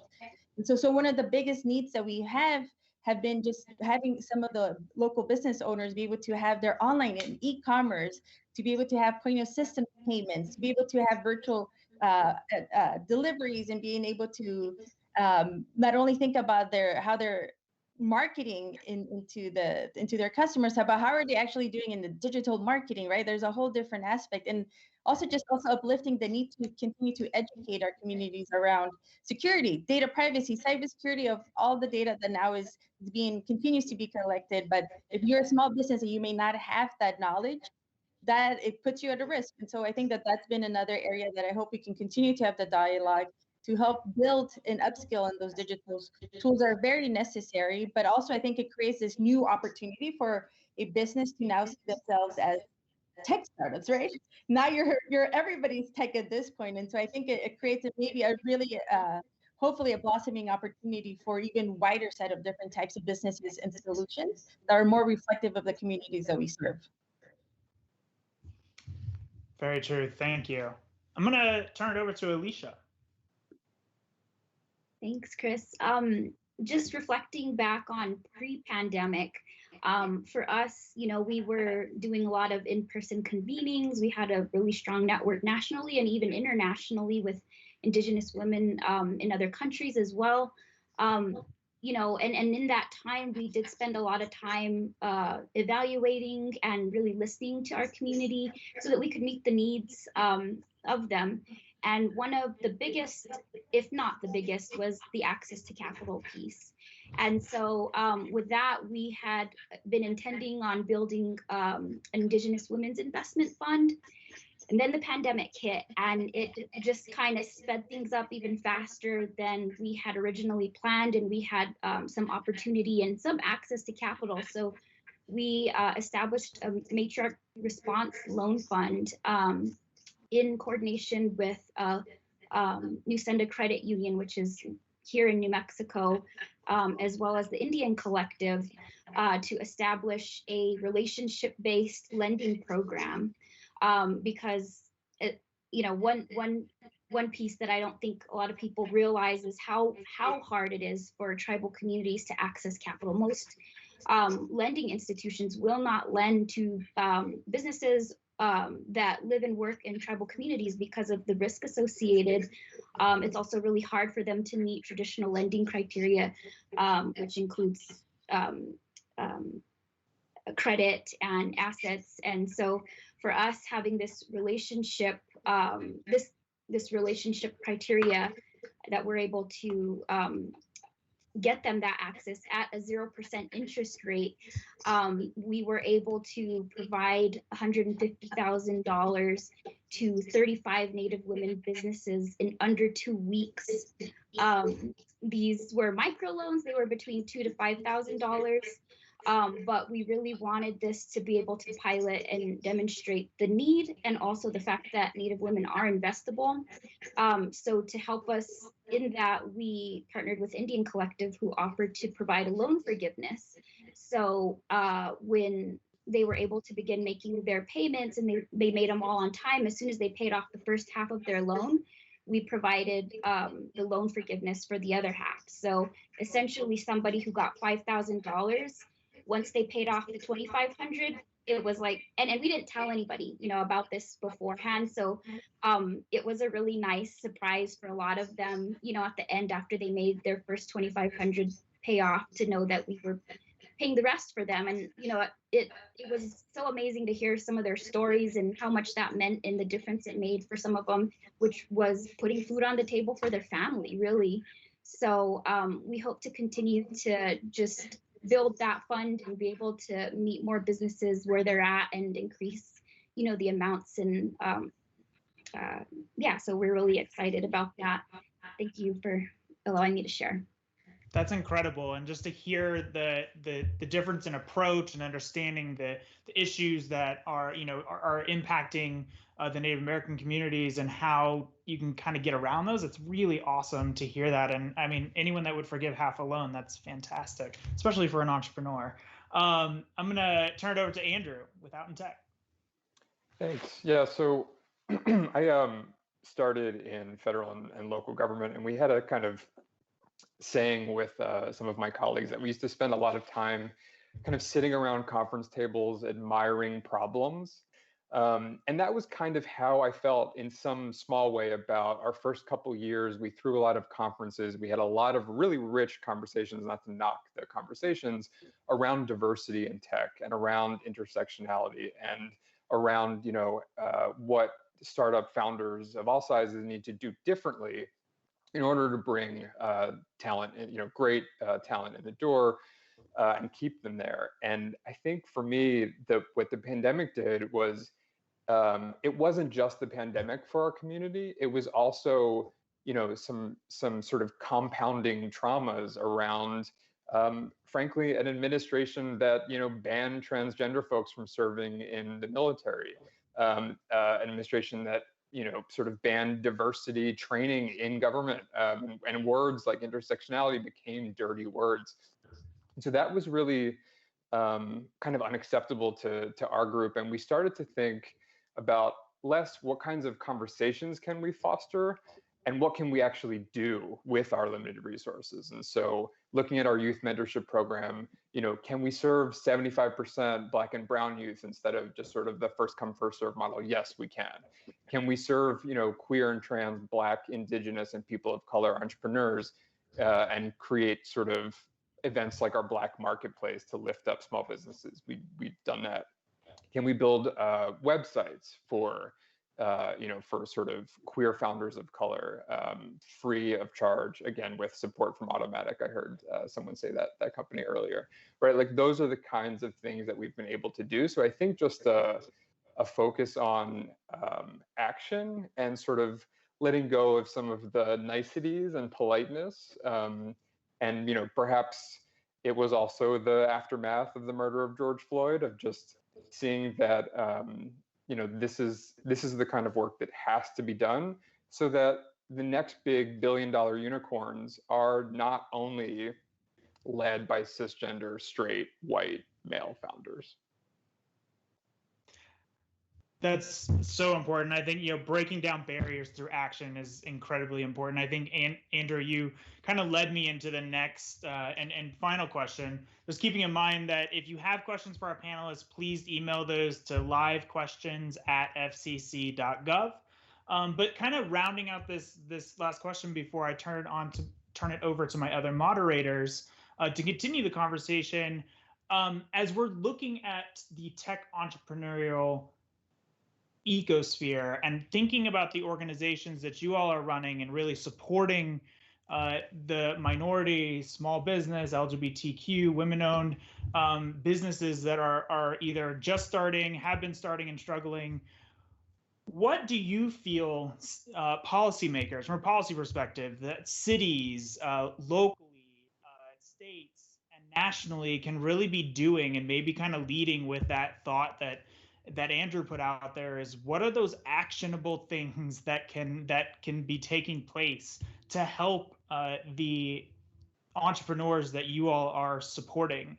And so one of the biggest needs that we have been just having some of the local business owners be able to have their online and e-commerce, to be able to have point of system payments, to be able to have virtual deliveries, and being able to not only think about how they're marketing into their customers, but how are they actually doing in the digital marketing, right? There's a whole different aspect. And also uplifting the need to continue to educate our communities around security, data privacy, cybersecurity of all the data that now continues to be collected. But if you're a small business and you may not have that knowledge, that it puts you at a risk. And so I think that that's been another area that I hope we can continue to have the dialogue to help build and upskill in those digital tools that are very necessary. But also I think it creates this new opportunity for a business to now see themselves as tech startups, right? Now you're everybody's tech at this point. And so I think it creates maybe a really hopefully a blossoming opportunity for even wider set of different types of businesses and solutions that are more reflective of the communities that we serve. Very true. Thank you. I'm going to turn it over to Alicia. Thanks, Chris. Just reflecting back on pre-pandemic, for us, we were doing a lot of in-person convenings. We had a really strong network nationally and even internationally with Indigenous women in other countries as well. And in that time, we did spend a lot of time evaluating and really listening to our community so that we could meet the needs of them. And one of the biggest, if not the biggest, was the access to capital piece. And so with that, we had been intending on building an Indigenous Women's Investment Fund. And then the pandemic hit, and it just kind of sped things up even faster than we had originally planned. And we had some opportunity and some access to capital. So we established a matriarch response loan fund in coordination with New Senda Credit Union, which is here in New Mexico, as well as the Indian Collective, to establish a relationship-based lending program. Because one piece that I don't think a lot of people realize is how hard it is for tribal communities to access capital. Most lending institutions will not lend to businesses that live and work in tribal communities because of the risk associated. It's also really hard for them to meet traditional lending criteria, which includes credit and assets. And so for us, having this relationship this relationship criteria that we're able to get them that access at a 0% interest rate, we were able to provide $150,000 to 35 Native women businesses in under 2 weeks. These were microloans. They were between $2,000 to $5,000. But we really wanted this to be able to pilot and demonstrate the need, and also the fact that Native women are investable. So to help us in that, we partnered with Indian Collective, who offered to provide a loan forgiveness. So when they were able to begin making their payments, and they made them all on time, as soon as they paid off the first half of their loan, we provided the loan forgiveness for the other half. So essentially, somebody who got $5,000, once they paid off the $2,500, it was like, and we didn't tell anybody, about this beforehand. So it was a really nice surprise for a lot of them, at the end, after they made their first $2,500 payoff, to know that we were paying the rest for them. And, it was so amazing to hear some of their stories and how much that meant and the difference it made for some of them, which was putting food on the table for their family, really. So we hope to continue to just build that fund and be able to meet more businesses where they're at and increase, the amounts. And so we're really excited about that. Thank you for allowing me to share. That's incredible. And just to hear the difference in approach and understanding the issues that are impacting the Native American communities and how you can kind of get around those, it's really awesome to hear that. And I mean, anyone that would forgive half a loan, that's fantastic, especially for an entrepreneur. I'm going to turn it over to Andrew with Out in Tech. Thanks. Yeah, so I started in federal and local government, and we had a kind of saying with some of my colleagues that we used to spend a lot of time kind of sitting around conference tables admiring problems. And that was kind of how I felt in some small way about our first couple years. We threw a lot of conferences. We had a lot of really rich conversations, not to knock the conversations, around diversity in tech and around intersectionality and around, what startup founders of all sizes need to do differently in order to bring talent, great talent in the door and keep them there. And I think for me, what the pandemic did was, it wasn't just the pandemic for our community. It was also, some sort of compounding traumas around, frankly, an administration that, banned transgender folks from serving in the military, an administration that, sort of banned diversity training in government, and words like intersectionality became dirty words. And so that was really kind of unacceptable to our group. And we started to think about less what kinds of conversations can we foster and what can we actually do with our limited resources. And so looking at our youth mentorship program, can we serve 75% Black and Brown youth instead of just sort of the first come, first serve model? Yes, we can. Can we serve, queer and trans, Black, Indigenous, and people of color entrepreneurs and create sort of events like our Black Marketplace to lift up small businesses? We've done that. Can we build websites for sort of queer founders of color, free of charge, again, with support from Automatic? I heard someone say that company earlier, right? Like those are the kinds of things that we've been able to do. So I think just a focus on action and sort of letting go of some of the niceties and politeness. And, perhaps it was also the aftermath of the murder of George Floyd, of just seeing that, this is the kind of work that has to be done so that the next big billion-dollar unicorns are not only led by cisgender, straight, white, male founders. That's so important. I think, breaking down barriers through action is incredibly important. I think, Andrew, you kind of led me into the next and final question. Just keeping in mind that if you have questions for our panelists, please email those to livequestions@fcc.gov. But kind of rounding out this last question before I turn it over to my other moderators to continue the conversation, as we're looking at the tech entrepreneurial ecosphere and thinking about the organizations that you all are running and really supporting the minority, small business, LGBTQ, women-owned businesses that are either just starting, have been starting and struggling. What do you feel policymakers, from a policy perspective, that cities, locally, states, and nationally can really be doing, and maybe kind of leading with that thought that Andrew put out there, is what are those actionable things that can be taking place to help the entrepreneurs that you all are supporting?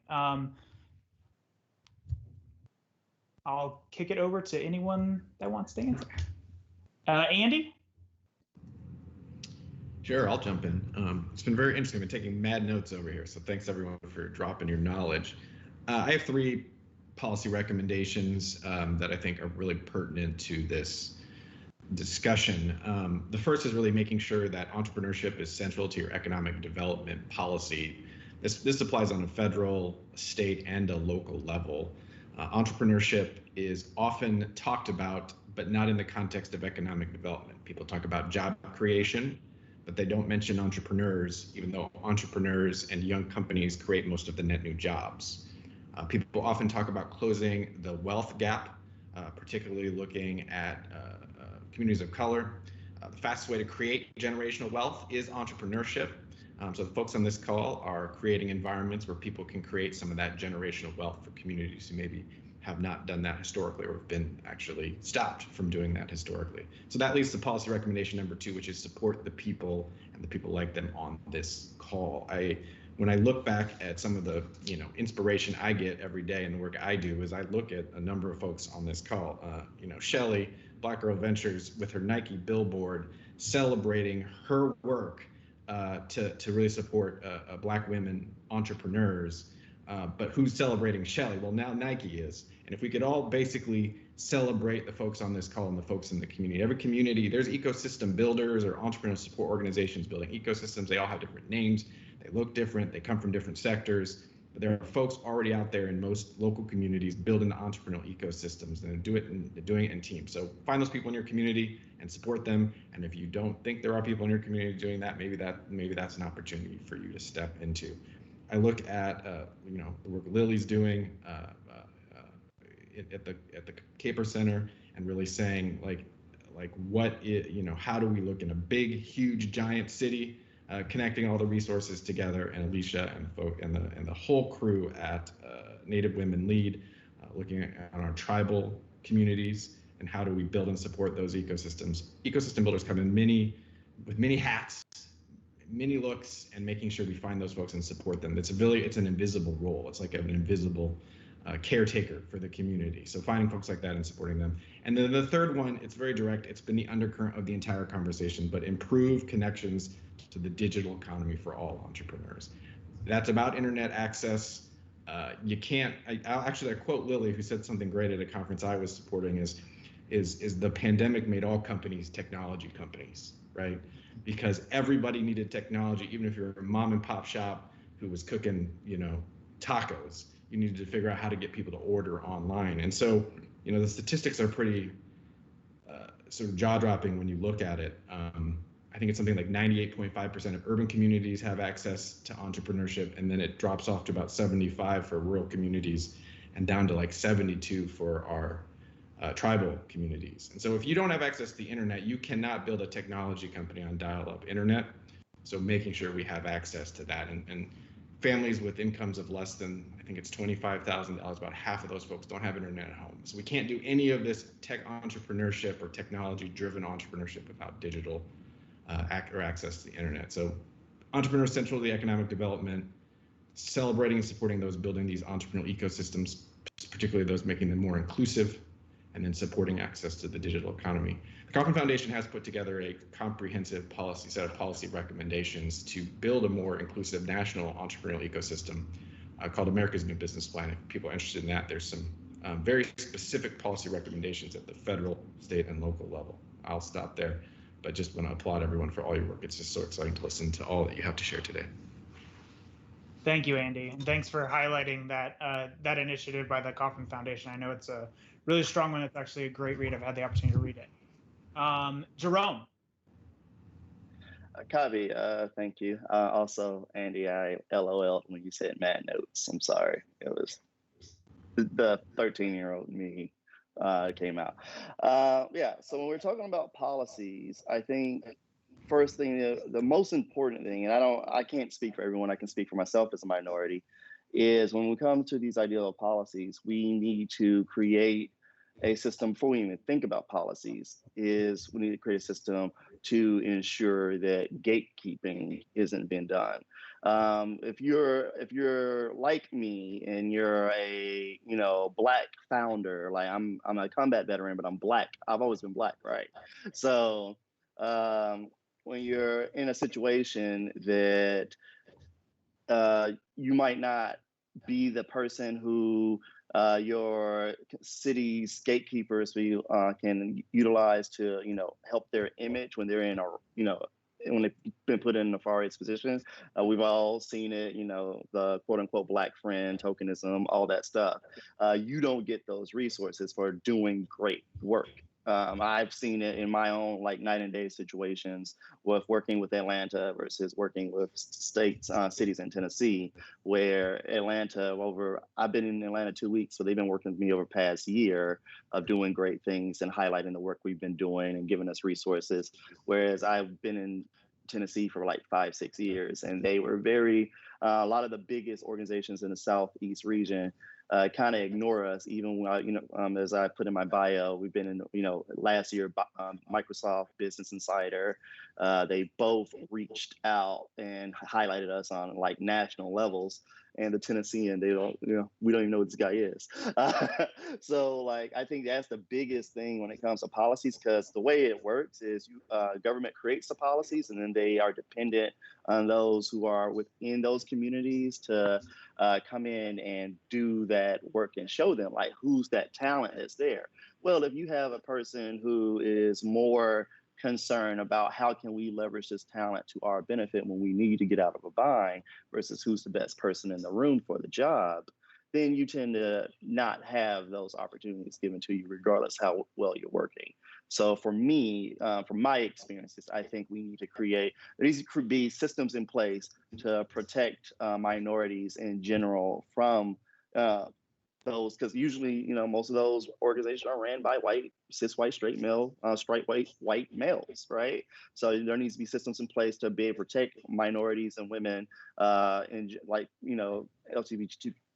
I'll kick it over to anyone that wants to answer. Andy? Sure, I'll jump in. It's been very interesting. I've been taking mad notes over here, so thanks everyone for dropping your knowledge. I have 3 policy recommendations that I think are really pertinent to this discussion. The first is really making sure that entrepreneurship is central to your economic development policy. This applies on a federal, state, and a local level. Entrepreneurship is often talked about, but not in the context of economic development. People talk about job creation, but they don't mention entrepreneurs, even though entrepreneurs and young companies create most of the net new jobs. People often talk about closing the wealth gap, particularly looking at communities of color. The fastest way to create generational wealth is entrepreneurship. So the folks on this call are creating environments where people can create some of that generational wealth for communities who maybe have not done that historically or have been actually stopped from doing that historically. So that leads to policy recommendation number 2, which is support the people and the people like them on this call. When I look back at some of the inspiration I get every day in the work I do, is I look at a number of folks on this call. Shelly, Black Girl Ventures, with her Nike billboard celebrating her work to really support Black women entrepreneurs. But who's celebrating Shelly? Well, now Nike is. And if we could all basically celebrate the folks on this call and the folks in the community. Every community, there's ecosystem builders or entrepreneurial support organizations building ecosystems. They all have different names. They look different. They come from different sectors. But there are folks already out there in most local communities building the entrepreneurial ecosystems, and they're doing it in teams. So find those people in your community and support them. And if you don't think there are people in your community doing that, maybe that's an opportunity for you to step into. I look at the work Lily's doing at the Caper Center, and really saying how do we look in a big, huge, giant city, connecting all the resources together. And Alicia and the whole crew at Native Women Lead, looking at our tribal communities and how do we build and support those ecosystems. Ecosystem builders come in with many hats, many looks, and making sure we find those folks and support them. It's an invisible role. It's like an invisible caretaker for the community. So finding folks like that and supporting them. And then the third one, it's very direct. It's been the undercurrent of the entire conversation, but improve connections to the digital economy for all entrepreneurs. That's about internet access. You can't, I quote Lily, who said something great at a conference I was supporting, is the pandemic made all companies technology companies, right? Because everybody needed technology. Even if you're a mom and pop shop who was cooking, tacos, you needed to figure out how to get people to order online. And so, the statistics are pretty sort of jaw-dropping when you look at it. I think it's something like 98.5% of urban communities have access to entrepreneurship, and then it drops off to about 75 for rural communities and down to like 72 for our tribal communities. And so if you don't have access to the internet, you cannot build a technology company on dial-up internet. So making sure we have access to that, and families with incomes of less than, I think it's $25,000, about half of those folks don't have internet at home. So we can't do any of this tech entrepreneurship or technology-driven entrepreneurship without digital or access to the internet. So entrepreneurs central to the economic development, celebrating and supporting those building these entrepreneurial ecosystems, particularly those making them more inclusive, and then supporting access to the digital economy. The Kauffman Foundation has put together a comprehensive set of policy recommendations to build a more inclusive national entrepreneurial ecosystem called America's New Business Plan. If people are interested in that, there's some very specific policy recommendations at the federal, state, and local level. I'll stop there, but just want to applaud everyone for all your work. It's just so exciting to listen to all that you have to share today. Thank you, Andy, and thanks for highlighting that that initiative by the Kauffman Foundation. I know it's a really strong one. It's actually a great read. I've had the opportunity to read it. Jerome. Kavi, thank you. Also, Andy, I LOL when you said mad notes. I'm sorry. It was the 13-year-old me came out. Yeah, so when we're talking about policies, I think first thing, the most important thing, and I can't speak for everyone, I can speak for myself as a minority, is when we come to these ideal policies, we need to create a system before we even think about policies, is we need to create a system to ensure that gatekeeping isn't being done. If you're like me and you're a Black founder, like I'm a combat veteran, but I'm Black. I've always been Black, right? So when you're in a situation that you might not be the person who your city's gatekeepers can utilize to help their image when they're in when they've been put in nefarious positions. We've all seen it, the quote unquote Black friend, tokenism, all that stuff. You don't get those resources for doing great work. I've seen it in my own night and day situations with working with Atlanta versus working with cities in Tennessee, where I've been in Atlanta 2 weeks, so they've been working with me over the past year of doing great things and highlighting the work we've been doing and giving us resources. Whereas I've been in Tennessee for 5-6 years, and they were a lot of the biggest organizations in the Southeast region kind of ignore us, even when as I put in my bio, we've been in, last year, Microsoft Business Insider, they both reached out and highlighted us on national levels. And the Tennessean, we don't even know what this guy is. So I think that's the biggest thing when it comes to policies, because the way it works is government creates the policies, and then they are dependent on those who are within those communities to come in and do that work and show them who's that talent that's there. Well, if you have a person who is more concerned about how can we leverage this talent to our benefit when we need to get out of a bind versus who's the best person in the room for the job, then you tend to not have those opportunities given to you regardless how well you're working. So for me, from my experiences, I think there needs to be systems in place to protect minorities in general from those, because usually, most of those organizations are ran by cis white, straight male, white males, right? So there needs to be systems in place to be able to protect minorities and women, and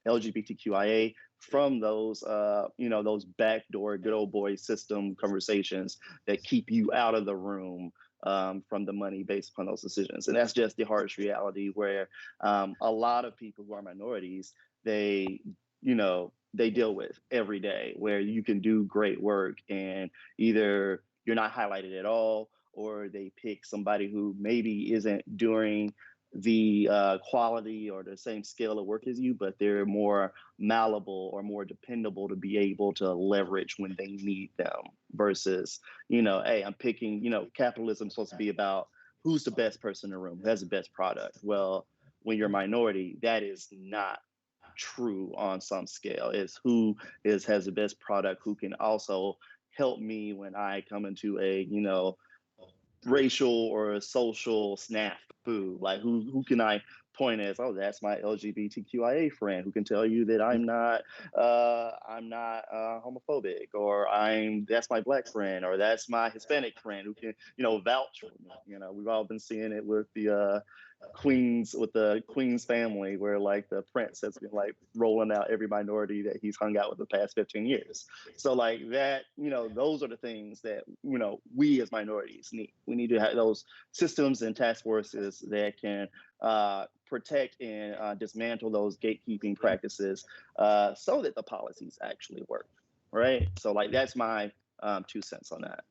LGBTQIA from those, those backdoor good old boy system conversations that keep you out of the room from the money based upon those decisions. And that's just the harsh reality where a lot of people who are minorities, they deal with every day, where you can do great work and either you're not highlighted at all, or they pick somebody who maybe isn't doing the quality or the same scale of work as you, but they're more malleable or more dependable to be able to leverage when they need them versus, hey, I'm picking, capitalism is supposed to be about who's the best person in the room, who has the best product. Well, when you're a minority, that is not true on some scale. It's who has the best product, who can also help me when I come into a racial or a social snafu. Who can I point as, oh, that's my LGBTQIA friend who can tell you that I'm not homophobic, or that's my Black friend, or that's my Hispanic friend who can vouch for me. We've all been seeing it with the Queen's family, where the prince has been rolling out every minority that he's hung out with the past 15 years. So that, those are the things that, we as minorities need. We need to have those systems and task forces that can protect and dismantle those gatekeeping practices so that the policies actually work, right? So that's my 2 cents on that.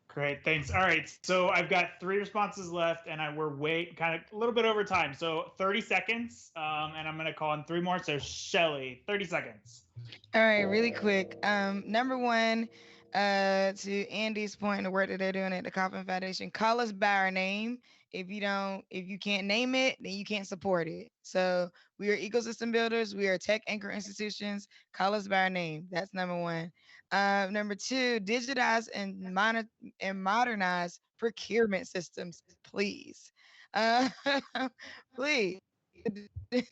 Great, thanks. All right, so I've got 3 responses left, and we're kind of a little bit over time. So 30 seconds, and I'm going to call on 3 more. So Shelly, 30 seconds. All right, really quick. Number 1, to Andy's point, the work that they're doing at the Kauffman Foundation, call us by our name if you can't name it, then you can't support it. So we are ecosystem builders. We are tech anchor institutions. Call us by our name. That's number one. Number two, digitize and modernize procurement systems, please. Uh, please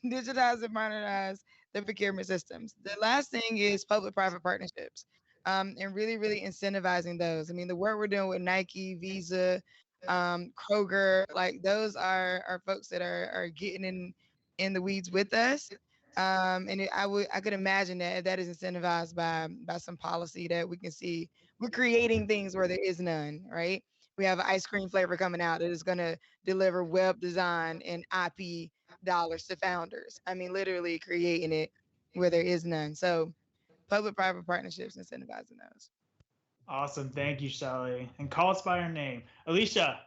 digitize and modernize the procurement systems. The last thing is public-private partnerships, and really, really incentivizing those. I mean, the work we're doing with Nike, Visa, Kroger, like those are folks that are getting in the weeds with us. I could imagine that is incentivized by some policy that we can see. We're creating things where there is none, right? We have an ice cream flavor coming out that is going to deliver web design and IP dollars to founders. I mean, literally creating it where there is none. So public-private partnerships, incentivizing those. Awesome. Thank you, Shelly. And call us by our name. Alicia.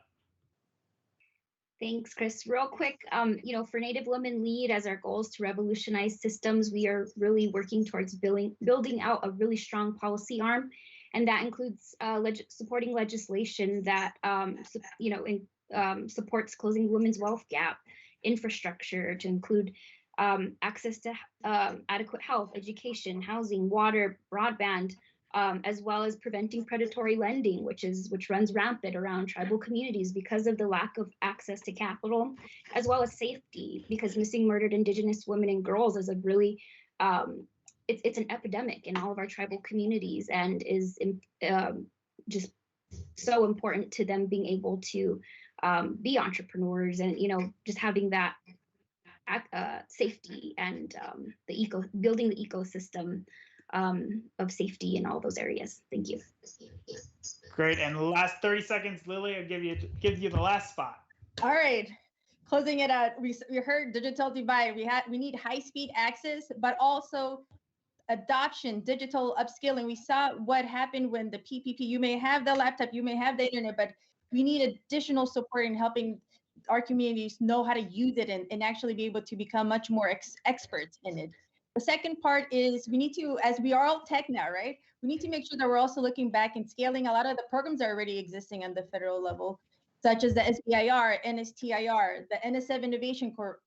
Thanks, Chris. Real quick, for Native Women Lead, as our goals to revolutionize systems, we are really working towards building out a really strong policy arm, and that includes supporting legislation that supports closing the women's wealth gap, infrastructure to include access to adequate health, education, housing, water, broadband, as well as preventing predatory lending, which runs rampant around tribal communities because of the lack of access to capital, as well as safety, because missing murdered Indigenous women and girls is a really it's an epidemic in all of our tribal communities, and is just so important to them being able to be entrepreneurs, and just having that safety and building the ecosystem of safety in all those areas. Thank you. Great. And the last 30 seconds, Lily, I'll give you the last spot. All right. Closing it out. We heard digital divide. We need high-speed access, but also adoption, digital upskilling. We saw what happened when the PPP, you may have the laptop, you may have the internet, but we need additional support in helping our communities know how to use it and actually be able to become much more experts in it. The second part is we need to, as we are all tech now, right? We need to make sure that we're also looking back and scaling a lot of the programs that are already existing on the federal level, such as the SBIR, NSTIR, the NSF Innovation Corps,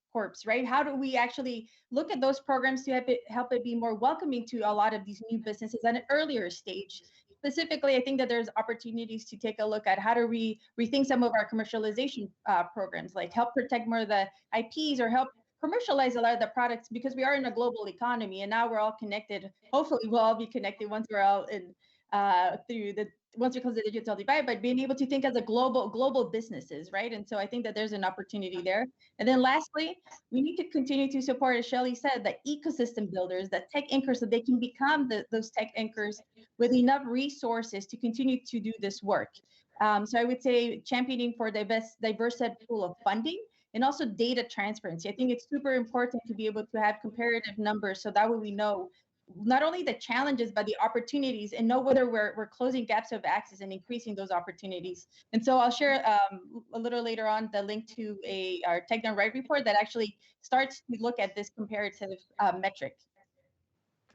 right? How do we actually look at those programs to help it be more welcoming to a lot of these new businesses at an earlier stage? Specifically, I think that there's opportunities to take a look at how do we rethink some of our commercialization programs, like help protect more of the IPs or help commercialize a lot of the products, because we are in a global economy and now we're all connected. Hopefully we'll all be connected once we're all in once we close the digital divide, but being able to think as a global businesses, right? And so I think that there's an opportunity there. And then lastly, we need to continue to support, as Shelly said, the ecosystem builders, the tech anchors, so they can become those tech anchors with enough resources to continue to do this work. So I would say championing for diverse set pool of funding, and also data transparency. I think it's super important to be able to have comparative numbers, so that way we know not only the challenges, but the opportunities, and know whether we're closing gaps of access and increasing those opportunities. And so I'll share a little later on the link to our Tech Done Right report that actually starts to look at this comparative metric.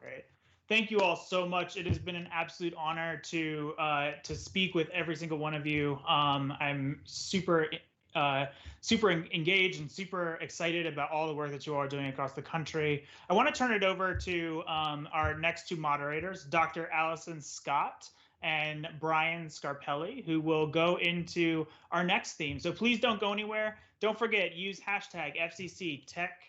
Great. Thank you all so much. It has been an absolute honor to speak with every single one of you. I'm super engaged and super excited about all the work that you all are doing across the country. I want to turn it over to our next two moderators, Dr. Allison Scott and Brian Scarpelli, who will go into our next theme. So please don't go anywhere. Don't forget, use hashtag FCC Tech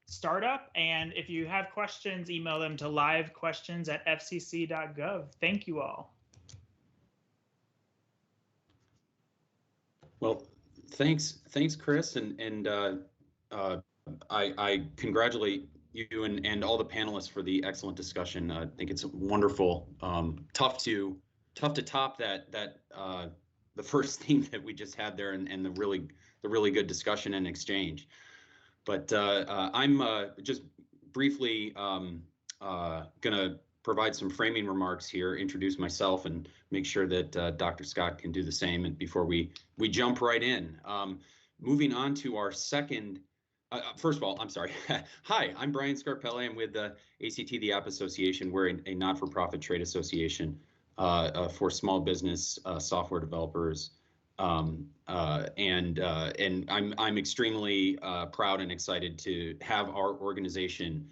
Startup. And if you have questions, email them to livequestions@fcc.gov. Thank you all. Well, thanks, Chris, and I congratulate you and all the panelists for the excellent discussion. I think it's wonderful. Tough to top that the first theme that we just had there, and the really good discussion and exchange. But I'm just briefly gonna provide some framing remarks here, introduce myself, and make sure that Dr. Scott can do the same. And before we jump right in, moving on to our second. First of all, I'm sorry. Hi, I'm Brian Scarpelli. I'm with the ACT, the App Association. We're a not-for-profit trade association for small business software developers And I'm extremely proud and excited to have our organization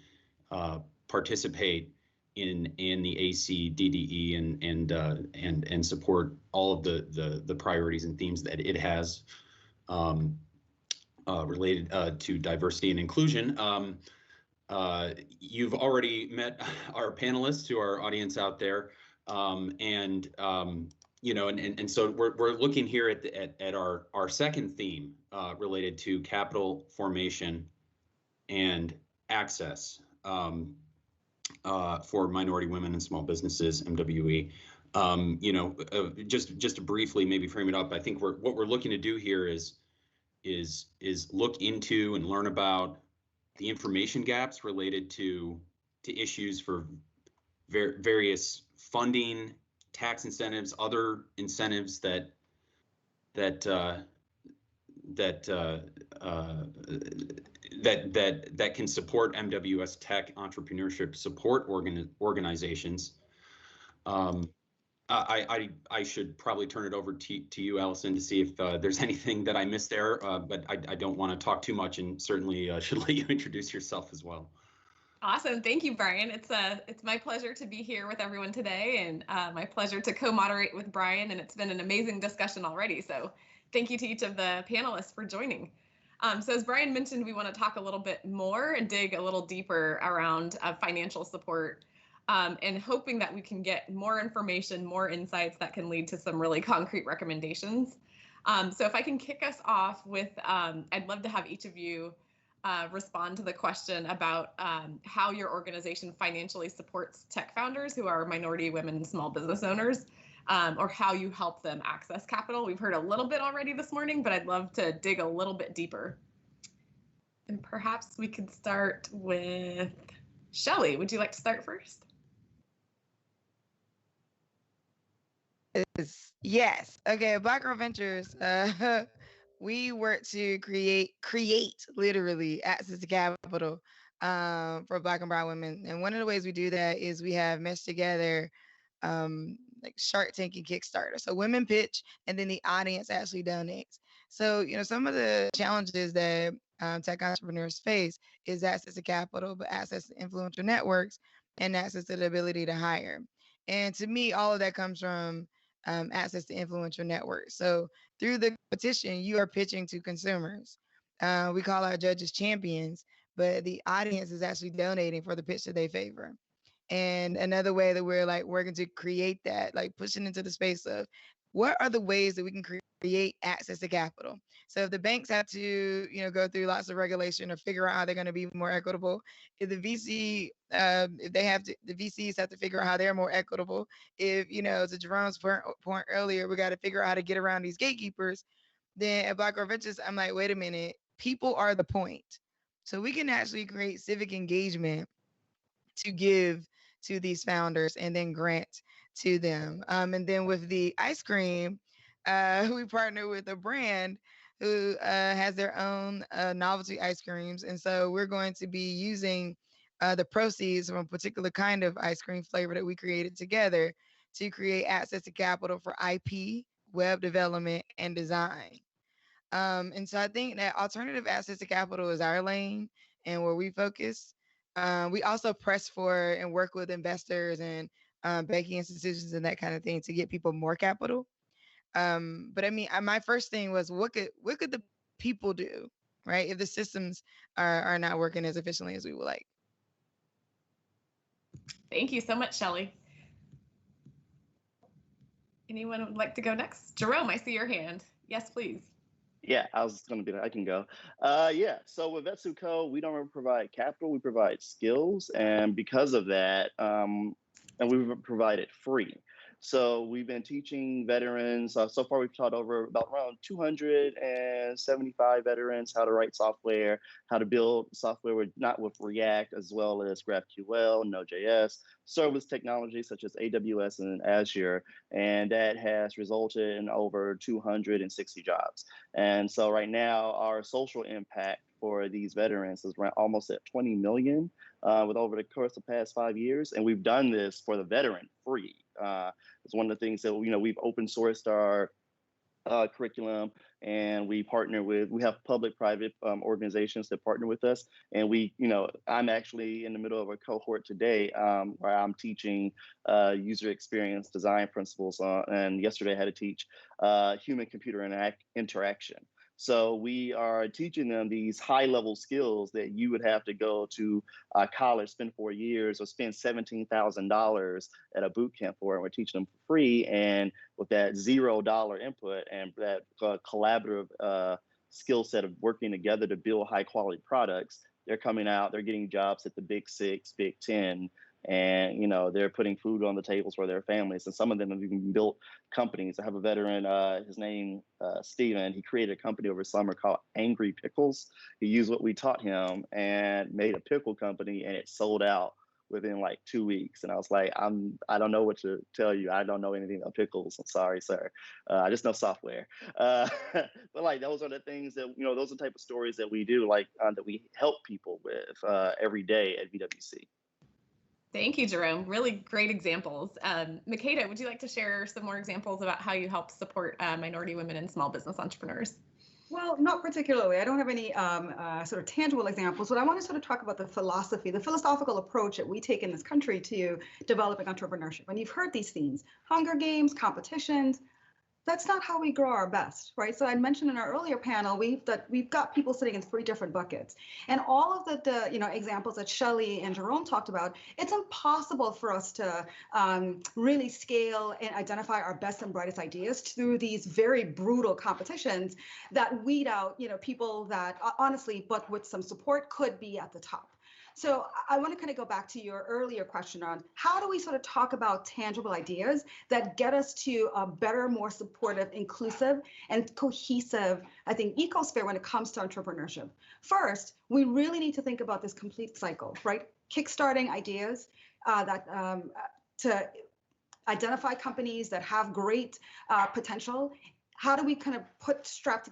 participate in the ACDDE and support all of the priorities and themes that it has related to diversity and inclusion. You've already met our panelists, to our audience out there, you know, and so we're looking here at our second theme related to capital formation and access for minority women and small businesses, MWE. You know, just to briefly maybe frame it up, I think what we're looking to do here is look into and learn about the information gaps related to issues for various funding, tax incentives, other incentives that can support MWS Tech entrepreneurship support organizations. I should probably turn it over to you, Allison, to see if there's anything that I missed there, but I don't want to talk too much, and certainly should let you introduce yourself as well. Awesome. Thank you, Brian. It's my pleasure to be here with everyone today, and my pleasure to co-moderate with Brian, and it's been an amazing discussion already. So thank you to each of the panelists for joining. So as Brian mentioned, we want to talk a little bit more and dig a little deeper around financial support, and hoping that we can get more information, more insights that can lead to some really concrete recommendations. So if I can kick us off with, I'd love to have each of you respond to the question about how your organization financially supports tech founders who are minority women and small business owners, or how you help them access capital. We've heard a little bit already this morning, but I'd love to dig a little bit deeper. And perhaps we could start with Shelley. Would you like to start first? Yes. Okay. Black Girl Ventures. We work to create literally access to capital for Black and Brown women. And one of the ways we do that is we have meshed together like Shark Tank and Kickstarter. So women pitch, and then the audience actually donates. So, you know, some of the challenges that tech entrepreneurs face is access to capital, but access to influential networks and access to the ability to hire. And to me, all of that comes from access to influential networks. So through the petition, you are pitching to consumers. We call our judges champions, but the audience is actually donating for the pitch that they favor. And another way that we're like working to create that, like pushing into the space of what are the ways that we can create access to capital. So if the banks have to, you know, go through lots of regulation or figure out how they're going to be more equitable, if the if they have to, the VCs have to figure out how they're more equitable. If, you know, to Jerome's point earlier, we got to figure out how to get around these gatekeepers. Then at Black Girl Ventures, I'm like, wait a minute, people are the point. So we can actually create civic engagement to give to these founders and then grant to them. And then with the ice cream, we partner with a brand who has their own novelty ice creams. And so we're going to be using the proceeds from a particular kind of ice cream flavor that we created together to create access to capital for IP, web development, and design. And so I think that alternative access to capital is our lane and where we focus. We also press for and work with investors and banking institutions and that kind of thing to get people more capital. But I mean, my first thing was what could the people do, right? If the systems are not working as efficiently as we would like. Thank you so much, Shelley. Anyone would like to go next? Jerome, I see your hand. Yes, please. Yeah, I was going to be, I can go. Yeah, so with Vetsuco, we don't provide capital, we provide skills. And because of that, and we provide it free. So we've been teaching veterans. So far, we've taught around 275 veterans how to write software, how to build software not with React, as well as GraphQL, Node.js, serverless technologies such as AWS and Azure. And that has resulted in over 260 jobs. And so right now, our social impact for these veterans is around almost at 20 million with over the course of the past 5 years. And we've done this for the veteran free. It's one of the things that, you know, we've open sourced our curriculum, and we have public-private organizations that partner with us. And I'm actually in the middle of a cohort today where I'm teaching user experience design principles, and yesterday I had to teach human-computer interaction. So we are teaching them these high-level skills that you would have to go to college, spend 4 years, or spend $17,000 at a boot camp for, and we're teaching them for free. And with that $0 input and that collaborative skill set of working together to build high-quality products, they're coming out, they're getting jobs at the Big 6, Big 10, and they're putting food on the tables for their families. And some of them have even built companies. I have a veteran, his name Steven. He created a company over summer called Angry Pickles. He used what we taught him and made a pickle company, and it sold out within like 2 weeks. And I was like, I don't know what to tell you. I don't know anything about pickles. I'm sorry, sir. I just know software. But like, those are the things that, those are the type of stories that we do, like that we help people with every day at VWC. Thank you, Jerome. Really great examples. Makeda, would you like to share some more examples about how you help support minority women and small business entrepreneurs? Well, not particularly. I don't have any sort of tangible examples, but I want to sort of talk about the philosophical approach that we take in this country to developing entrepreneurship. And you've heard these themes: Hunger Games, competitions. That's not how we grow our best, right? So I mentioned in our earlier panel, we've got people sitting in 3 different buckets, and all of the examples that Shelley and Jerome talked about. It's impossible for us to really scale and identify our best and brightest ideas through these very brutal competitions that weed out people that honestly, but with some support, could be at the top. So I want to kind of go back to your earlier question on how do we sort of talk about tangible ideas that get us to a better, more supportive, inclusive, and cohesive, I think, ecosphere when it comes to entrepreneurship. First, we really need to think about this complete cycle, right? Kickstarting ideas to identify companies that have great potential. How do we kind of bootstrap,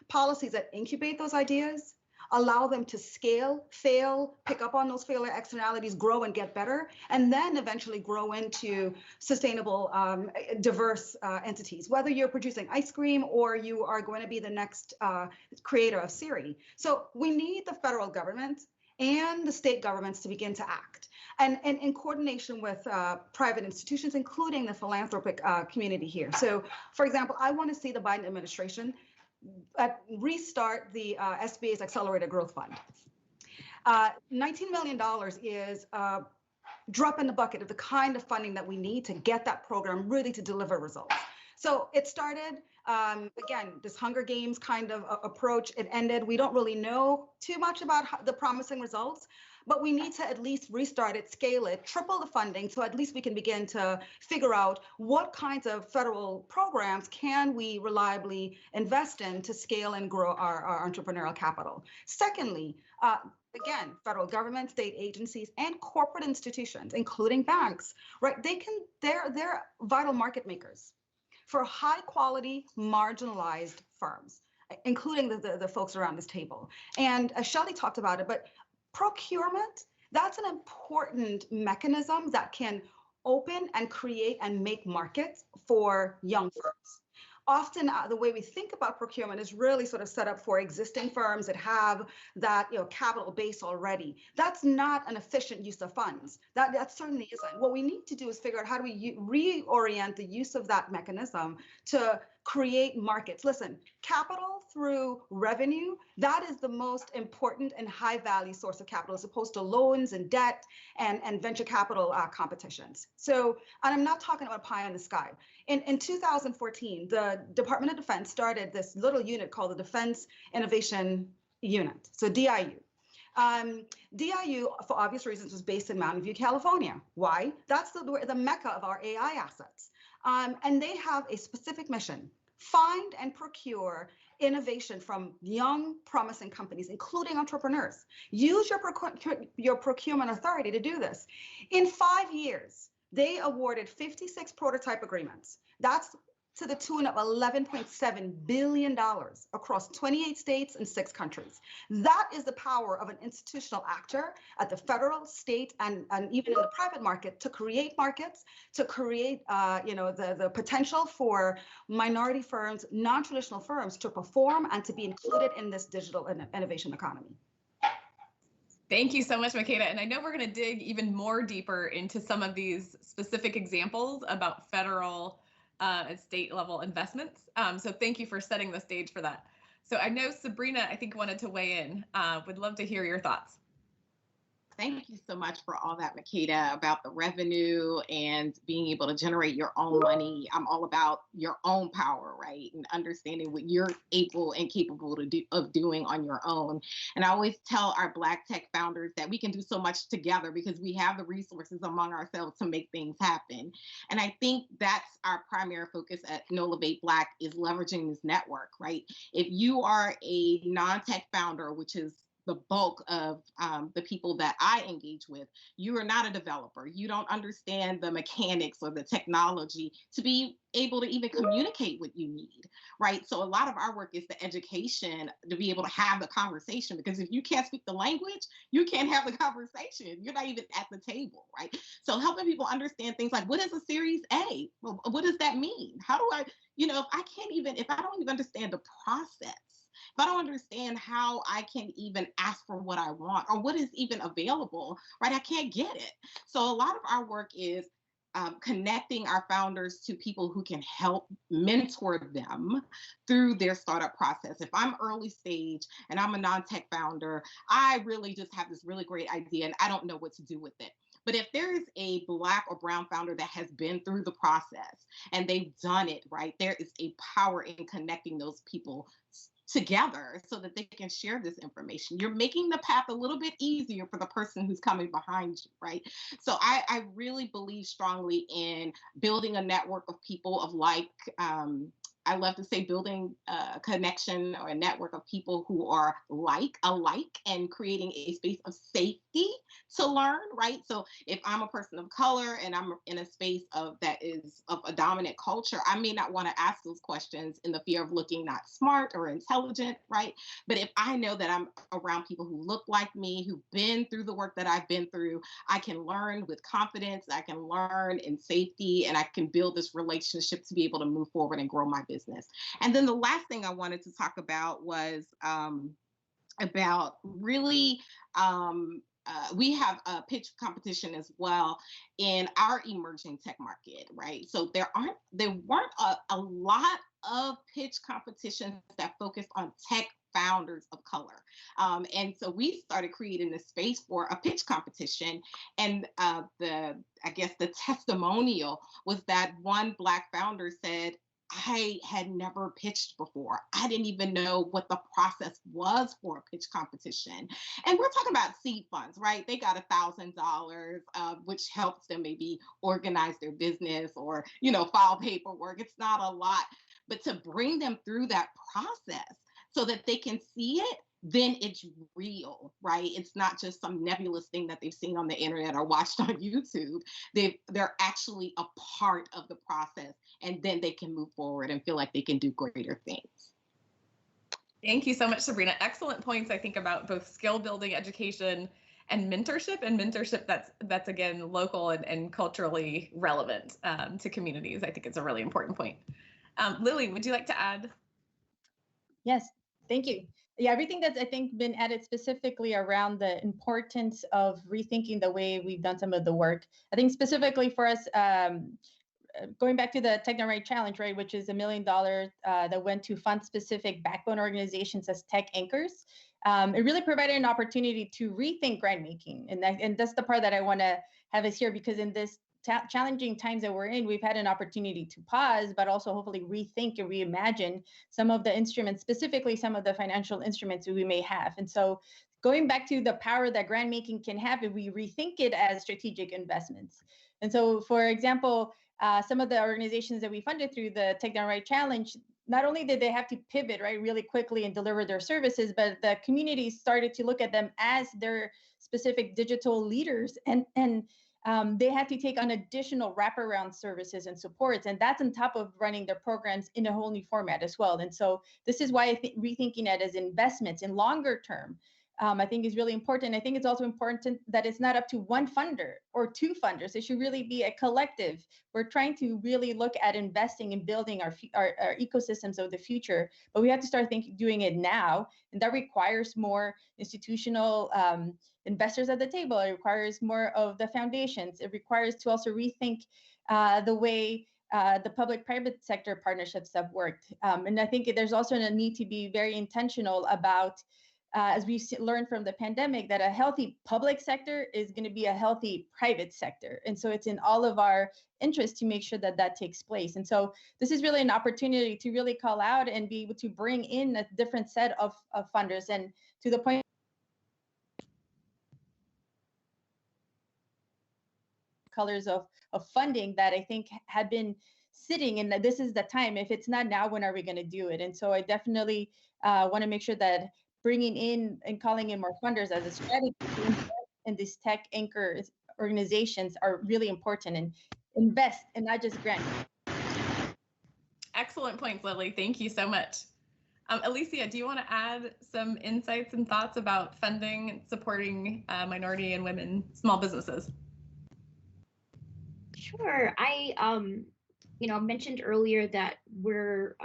policies that incubate those ideas, allow them to scale, fail, pick up on those failure externalities, grow and get better, and then eventually grow into sustainable, diverse entities, whether you're producing ice cream or you are going to be the next creator of Siri. So we need the federal government and the state governments to begin to act, and in coordination with private institutions, including the philanthropic community here. So, for example, I want to see the Biden administration restart the SBA's Accelerated Growth Fund. $19 million is a drop in the bucket of the kind of funding that we need to get that program really to deliver results. So it started, again, this Hunger Games kind of approach. It ended. We don't really know too much about the promising results, but we need to at least restart it, scale it, triple the funding, so at least we can begin to figure out what kinds of federal programs can we reliably invest in to scale and grow our entrepreneurial capital. Secondly, again, federal government, state agencies, and corporate institutions, including banks, right? They're vital market makers for high quality, marginalized firms, including the folks around this table. And Shelley talked about it, but procurement, that's an important mechanism that can open and create and make markets for young firms. Often the way we think about procurement is really sort of set up for existing firms that have that capital base already. That's not an efficient use of funds. That certainly isn't. What we need to do is figure out how do we reorient the use of that mechanism to create markets. Listen, capital through revenue, that is the most important and high value source of capital as opposed to loans and debt and venture capital competitions. So, and I'm not talking about pie in the sky. In 2014, the Department of Defense started this little unit called the Defense Innovation Unit, so DIU. DIU, for obvious reasons, was based in Mountain View, California. Why? That's the mecca of our AI assets. And they have a specific mission: find and procure innovation from young, promising companies, including entrepreneurs. Use your procurement authority to do this. In 5 years, they awarded 56 prototype agreements. That's to the tune of $11.7 billion across 28 states and 6 countries. That is the power of an institutional actor at the federal, state, and even in the private market to create markets, to create the potential for minority firms, non-traditional firms to perform and to be included in this digital innovation economy. Thank you so much, Makeda. And I know we're going to dig even more deeper into some of these specific examples about federal and state level investments. So thank you for setting the stage for that. So I know Sabrina, I think, wanted to weigh in. Would love to hear your thoughts. Thank you so much for all that, Makeda, about the revenue and being able to generate your own money. I'm all about your own power, right? And understanding what you're able and capable of doing on your own. And I always tell our Black tech founders that we can do so much together because we have the resources among ourselves to make things happen. And I think that's our primary focus at Innovate Black, is leveraging this network, right? If you are a non-tech founder, which is the bulk of the people that I engage with, you are not a developer. You don't understand the mechanics or the technology to be able to even communicate what you need, right? So a lot of our work is the education to be able to have the conversation, because if you can't speak the language, you can't have the conversation. You're not even at the table, right? So helping people understand things like, what is a Series A? Well, what does that mean? How do I, if I don't even understand the process, if I don't understand how I can even ask for what I want or what is even available, right, I can't get it. So a lot of our work is connecting our founders to people who can help mentor them through their startup process. If I'm early stage and I'm a non-tech founder, I really just have this really great idea and I don't know what to do with it. But if there is a Black or brown founder that has been through the process and they've done it, right, there is a power in connecting those people together so that they can share this information. You're making the path a little bit easier for the person who's coming behind you, right? So I really believe strongly in building a network of people of like, I love to say building a connection or a network of people who are alike and creating a space of safety to learn, right? So if I'm a person of color and I'm in a space that is of a dominant culture, I may not want to ask those questions in the fear of looking not smart or intelligent, right? But if I know that I'm around people who look like me, who've been through the work that I've been through, I can learn with confidence, I can learn in safety, and I can build this relationship to be able to move forward and grow my business. And then the last thing I wanted to talk about was about really, we have a pitch competition as well in our emerging tech market, right? So there weren't a lot of pitch competitions that focused on tech founders of color. And so we started creating this space for a pitch competition. And the testimonial was that one Black founder said, I had never pitched before. I didn't even know what the process was for a pitch competition. And we're talking about seed funds, right? They got $1,000, which helps them maybe organize their business or, file paperwork. It's not a lot, but to bring them through that process so that they can see it, then it's real, right? It's not just some nebulous thing that they've seen on the internet or watched on YouTube. They're actually a part of the process, and then they can move forward and feel like they can do greater things. Thank you so much, Sabrina. Excellent points, I think, about both skill building, education, and mentorship that's again local and culturally relevant to communities. I think it's a really important point. Lily, would you like to add? Yes, thank you. Yeah, everything that's, I think, been added specifically around the importance of rethinking the way we've done some of the work. I think specifically for us, going back to the Technorite Challenge, right, which is $1 million that went to fund specific backbone organizations as tech anchors. It really provided an opportunity to rethink grant making. And that's the part that I want to have us here, because in this challenging times that we're in, we've had an opportunity to pause, but also hopefully rethink and reimagine some of the instruments, specifically some of the financial instruments that we may have. And so going back to the power that grant making can have if we rethink it as strategic investments. And so, for example, some of the organizations that we funded through the Technorite Challenge, not only did they have to pivot, right, really quickly and deliver their services, but the community started to look at them as their specific digital leaders and they had to take on additional wraparound services and supports, and that's on top of running their programs in a whole new format as well. And so this is why I think rethinking it as investments in longer term, I think is really important. I think it's also important that it's not up to one funder or two funders. It should really be a collective. We're trying to really look at investing and building our ecosystems of the future, but we have to start doing it now, and that requires more institutional investors at the table. It requires more of the foundations. It requires to also rethink the way the public-private sector partnerships have worked. And I think there's also a need to be very intentional about, as we learned from the pandemic, that a healthy public sector is going to be a healthy private sector. And so it's in all of our interest to make sure that that takes place. And so this is really an opportunity to really call out and be able to bring in a different set of funders. And to the point, colors of funding that I think had been sitting, and this is the time. If it's not now, when are we going to do it? And so I definitely want to make sure that bringing in and calling in more funders as a strategy in these tech anchor organizations are really important, and invest and not just grant. Excellent points, Lily. Thank you so much. Alicia, do you want to add some insights and thoughts about funding and supporting minority and women small businesses? Sure. I mentioned earlier that we're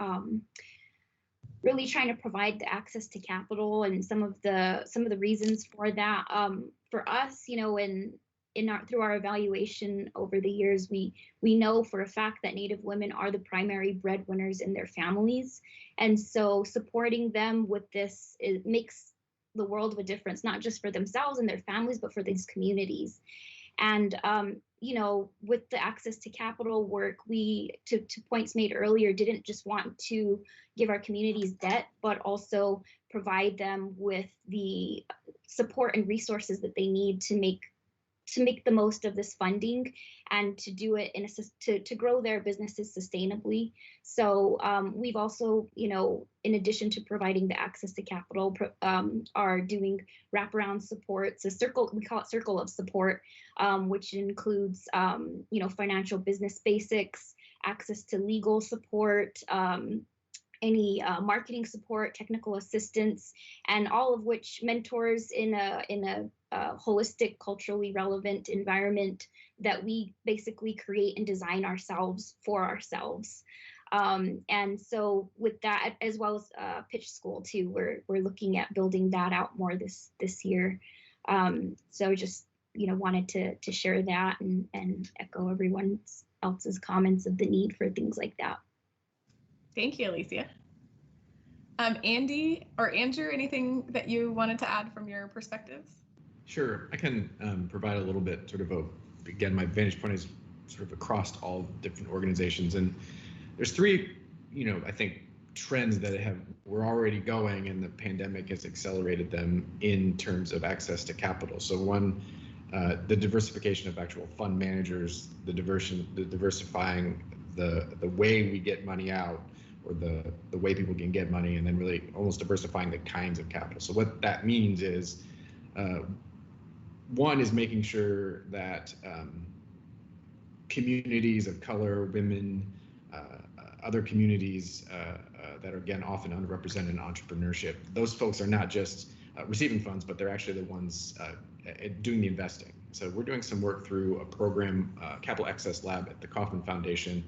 really trying to provide the access to capital, and some of the reasons for that. For us, through our evaluation over the years, we know for a fact that Native women are the primary breadwinners in their families, and so supporting them with this, it makes the world of a difference, not just for themselves and their families, but for these communities. And with the access to capital work, we, to points made earlier, didn't just want to give our communities debt, but also provide them with the support and resources that they need to make the most of this funding, and to do it to grow their businesses sustainably. So we've also, in addition to providing the access to capital, are doing wraparound supports, we call it circle of support, which includes, financial business basics, access to legal support, any marketing support, technical assistance, and all of which mentors in a holistic, culturally relevant environment that we basically create and design ourselves for ourselves. And so with that, as well as pitch school too, we're looking at building that out more this year. So just wanted to share that and echo everyone else's comments of the need for things like that. Thank you, Alicia. Andy or Andrew, anything that you wanted to add from your perspectives? Sure, I can provide a little bit again, my vantage point is sort of across all different organizations. And there's three, I think, trends that we're already going, and the pandemic has accelerated them in terms of access to capital. So one, the diversification of actual fund managers, the diversifying the way we get money out, or the way people can get money, and then really almost diversifying the kinds of capital. So what that means is, one is making sure that communities of color, women, other communities that are, again, often underrepresented in entrepreneurship, those folks are not just receiving funds, but they're actually the ones doing the investing. So we're doing some work through a program, Capital Access Lab at the Kauffman Foundation,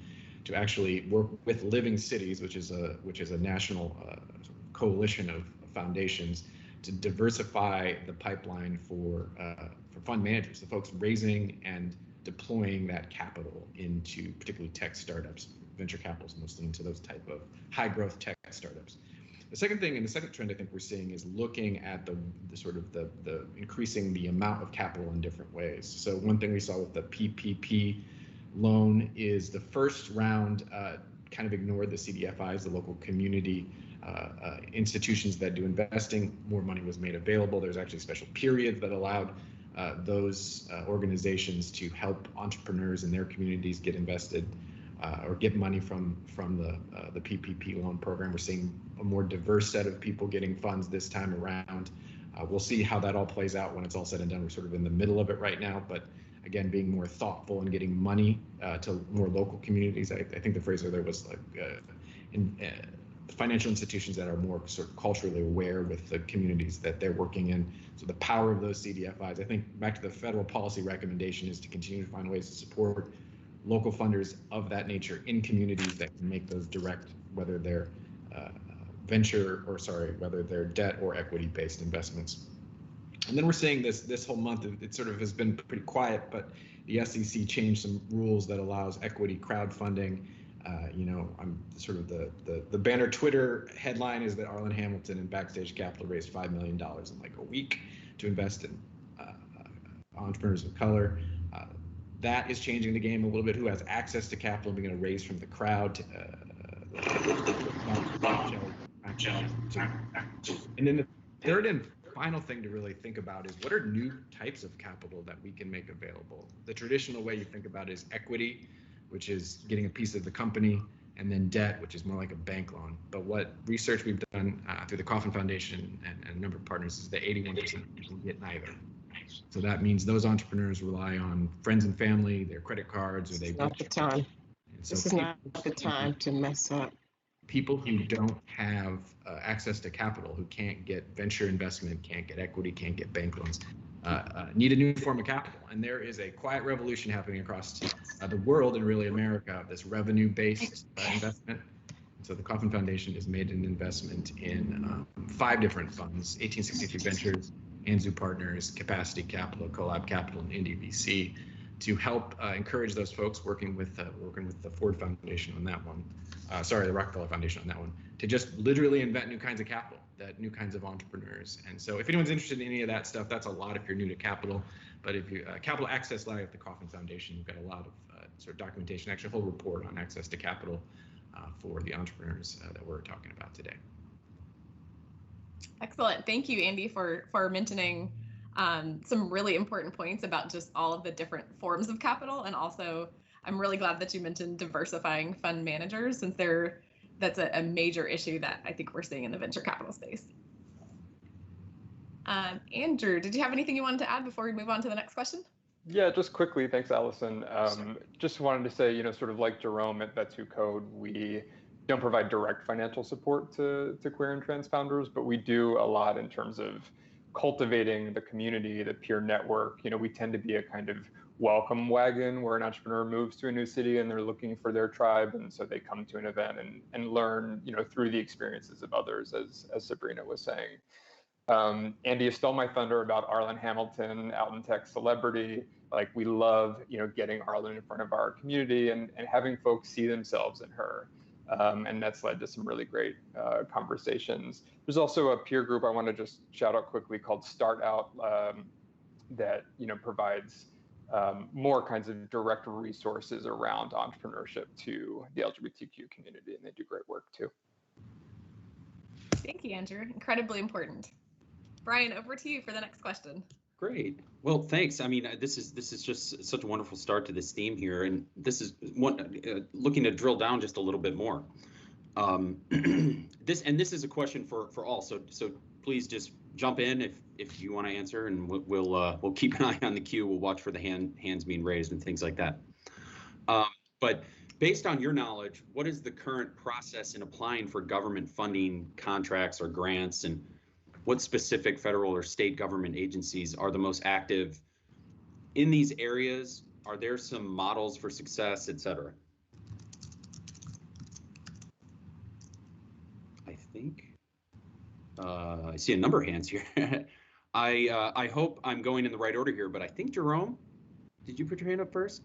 to actually work with Living Cities, which is a national coalition of foundations, to diversify the pipeline for fund managers, the folks raising and deploying that capital into particularly tech startups, venture capitals mostly into those type of high growth tech startups. The second thing, and the second trend I think we're seeing, is looking at the increasing the amount of capital in different ways. So one thing we saw with the PPP loan is the first round kind of ignored the CDFIs, the local community institutions that do investing. More money was made available. There's actually special periods that allowed those organizations to help entrepreneurs in their communities get invested or get money from the PPP loan program. We're seeing a more diverse set of people getting funds this time around. We'll see how that all plays out when it's all said and done. We're sort of in the middle of it right now, but again, being more thoughtful and getting money to more local communities. I think the phrase there was like financial institutions that are more sort of culturally aware with the communities that they're working in. So the power of those CDFIs, I think back to the federal policy recommendation, is to continue to find ways to support local funders of that nature in communities that can make those direct, whether they're whether they're debt or equity-based investments. And then we're seeing this whole month, it sort of has been pretty quiet, but the SEC changed some rules that allows equity crowdfunding. I'm sort of the banner Twitter headline is that Arlen Hamilton and Backstage Capital raised $5 million in like a week to invest in entrepreneurs of color. That is changing the game a little bit. Who has access to capital and being able to raise from the crowd. And then the third and final thing to really think about is what are new types of capital that we can make available? The traditional way you think about it is equity, which is getting a piece of the company, and then debt, which is more like a bank loan. But what research we've done through the Coffin Foundation and a number of partners is that 81% of people get neither. So that means those entrepreneurs rely on friends and family, their credit cards, or they not the time. This is not the time to mess up. People who don't have access to capital, who can't get venture investment, can't get equity, can't get bank loans, need a new form of capital. And there is a quiet revolution happening across the world and really America of this revenue-based investment. So the Coffin Foundation has made an investment in 5 different funds: 1863 Ventures, Anzu Partners, Capacity Capital, Collab Capital, and Indie VC, to help encourage those folks working with the Ford Foundation on that one. The Rockefeller Foundation on that one, to just literally invent new kinds of capital, new kinds of entrepreneurs. And so if anyone's interested in any of that stuff, that's a lot if you're new to capital. But if you capital access line at the Coffin Foundation, you've got a lot of sort of documentation, actually a whole report on access to capital for the entrepreneurs that we're talking about today. Excellent. Thank you, Andy, for mentioning some really important points about just all of the different forms of capital. And also, I'm really glad that you mentioned diversifying fund managers, since that's a major issue that I think we're seeing in the venture capital space. Andrew, did you have anything you wanted to add before we move on to the next question? Yeah, just quickly, thanks, Allison. Just wanted to say, sort of like Jerome at Vets Who Code, we don't provide direct financial support to queer and trans founders, but we do a lot in terms of cultivating the community, the peer network. We tend to be a kind of welcome wagon where an entrepreneur moves to a new city and they're looking for their tribe, and so they come to an event and learn, through the experiences of others, as Sabrina was saying. Andy, you stole my thunder about Arlen Hamilton, out in tech celebrity. Like, we love, getting Arlen in front of our community and having folks see themselves in her. And that's led to some really great conversations. There's also a peer group I want to just shout out quickly called Start Out that provides more kinds of direct resources around entrepreneurship to the LGBTQ community, and they do great work too. Thank you, Andrew. Incredibly important. Brian, over to you for the next question. Great. Well, thanks. I mean, this is just such a wonderful start to this theme here, and this is looking to drill down just a little bit more. This is a question for all. So please just jump in if you want to answer, and we'll keep an eye on the queue. We'll watch for the hands being raised and things like that. But based on your knowledge, what is the current process in applying for government funding, contracts, or grants, and what specific federal or state government agencies are the most active in these areas? Are there some models for success, et cetera? I think I see a number of hands here. I hope I'm going in the right order here, but I think Jerome, did you put your hand up first?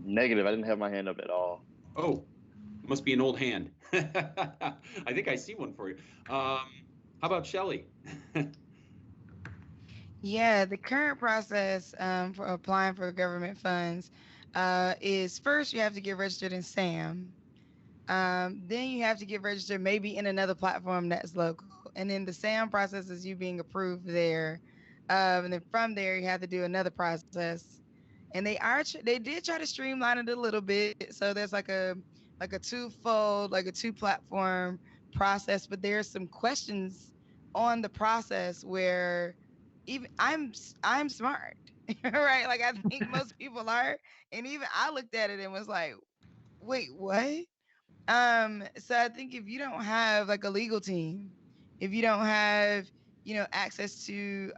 Negative. I didn't have my hand up at all. Oh, must be an old hand. I think I see one for you. How about Shelley? Yeah, the current process for applying for government funds is first you have to get registered in SAM. Then you have to get registered maybe in another platform that's local. And then the SAM process is you being approved there. And then from there, you have to do another process. And they did try to streamline it a little bit. So there's like a twofold, like a 2-platform process, but there's some questions on the process where even I'm smart, right? Like I think most people are, and even I looked at it and was like, wait, what? So I think if you don't have like a legal team, if you don't have, access to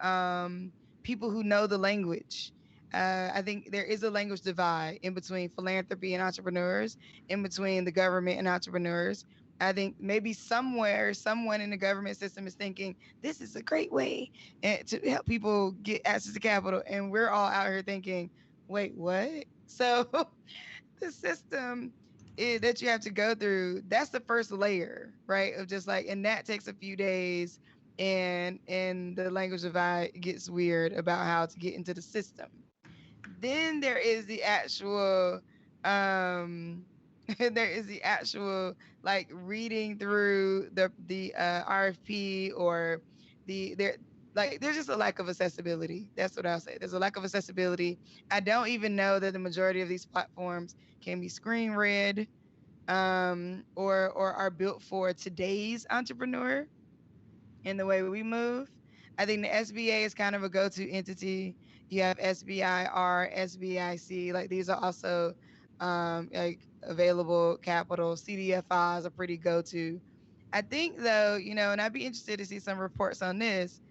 people who know the language, I think there is a language divide in between philanthropy and entrepreneurs, in between the government and entrepreneurs. I think maybe somewhere, someone in the government system is thinking this is a great way to help people get access to capital, and we're all out here thinking, wait, what? So the system that you have to go through, that's the first layer, right? Of just like, and that takes a few days, and the language divide gets weird about how to get into the system. Then there is the actual there is the actual like reading through the RFP, or there, like there's just a lack of accessibility. That's what I'll say. There's a lack of accessibility. I don't even know that the majority of these platforms can be screen read, or are built for today's entrepreneur in the way we move. I think the SBA is kind of a go-to entity. You have SBIR, SBIC, like these are also like available capital. CDFI is a pretty go-to. I think though, and I'd be interested to see some reports on this.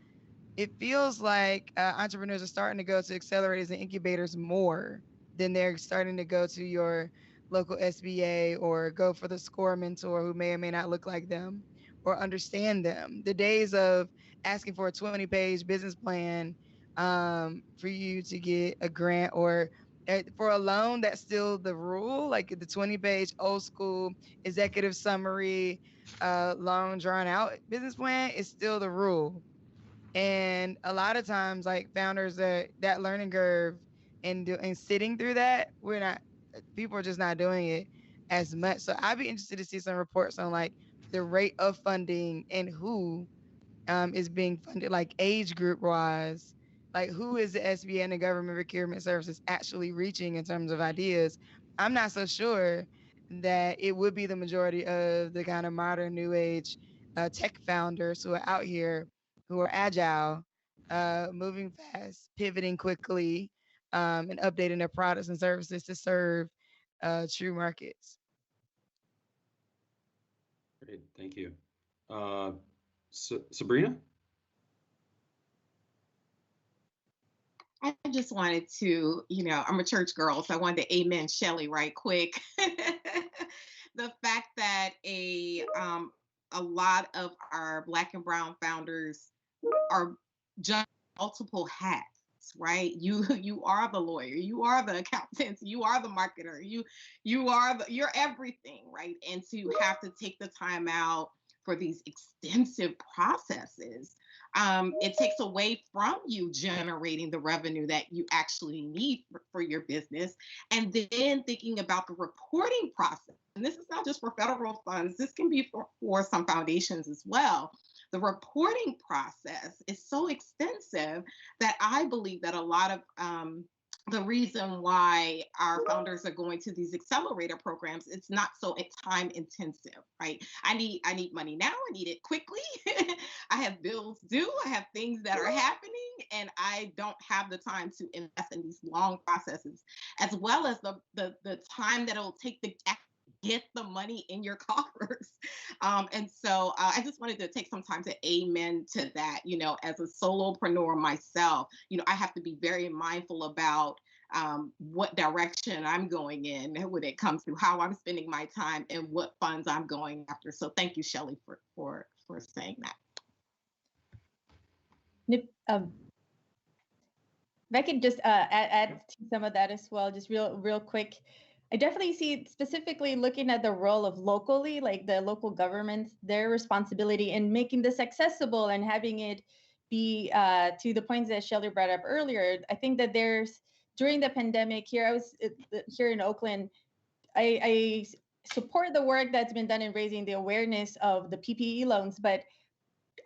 It feels like entrepreneurs are starting to go to accelerators and incubators more than they're starting to go to your local SBA or go for the SCORE mentor who may or may not look like them or understand them. The days of asking for a 20-page business plan for you to get a grant, or for a loan, that's still the rule. Like the 20-page old school executive summary, long drawn out business plan is still the rule. And a lot of times, like founders, that learning curve and sitting through that, people are just not doing it as much. So I'd be interested to see some reports on like the rate of funding and who is being funded, like age group wise, like who is the SBA and the government procurement services actually reaching in terms of ideas. I'm not so sure that it would be the majority of the kind of modern new age tech founders who are out here, who are agile, moving fast, pivoting quickly, and updating their products and services to serve true markets. Great, thank you. Sabrina? I just wanted to, I'm a church girl, so I wanted to amen Shelley right quick. The fact that a lot of our Black and Brown founders are just multiple hats, right? You are the lawyer, you are the accountant, you are the marketer, you're everything, right? And to have to take the time out for these extensive processes, it takes away from you generating the revenue that you actually need for your business. And then thinking about the reporting process. And this is not just for federal funds, this can be for some foundations as well. The reporting process is so extensive that I believe that a lot of the reason why our founders are going to these accelerator programs, it's not so time intensive, right? I need money now. I need it quickly. I have bills due. I have things that are happening, and I don't have the time to invest in these long processes, as well as the time that it'll take to get the money in your coffers. And so I just wanted to take some time to amen to that. As a solopreneur myself, I have to be very mindful about what direction I'm going in when it comes to how I'm spending my time and what funds I'm going after. So thank you, Shelley, for saying that. If I could just add to some of that as well, just real quick. I definitely see it specifically looking at the role of locally, like the local governments, their responsibility in making this accessible and having it be to the points that Shelley brought up earlier. I think that during the pandemic here, I was here in Oakland, I support the work that's been done in raising the awareness of the PPE loans, but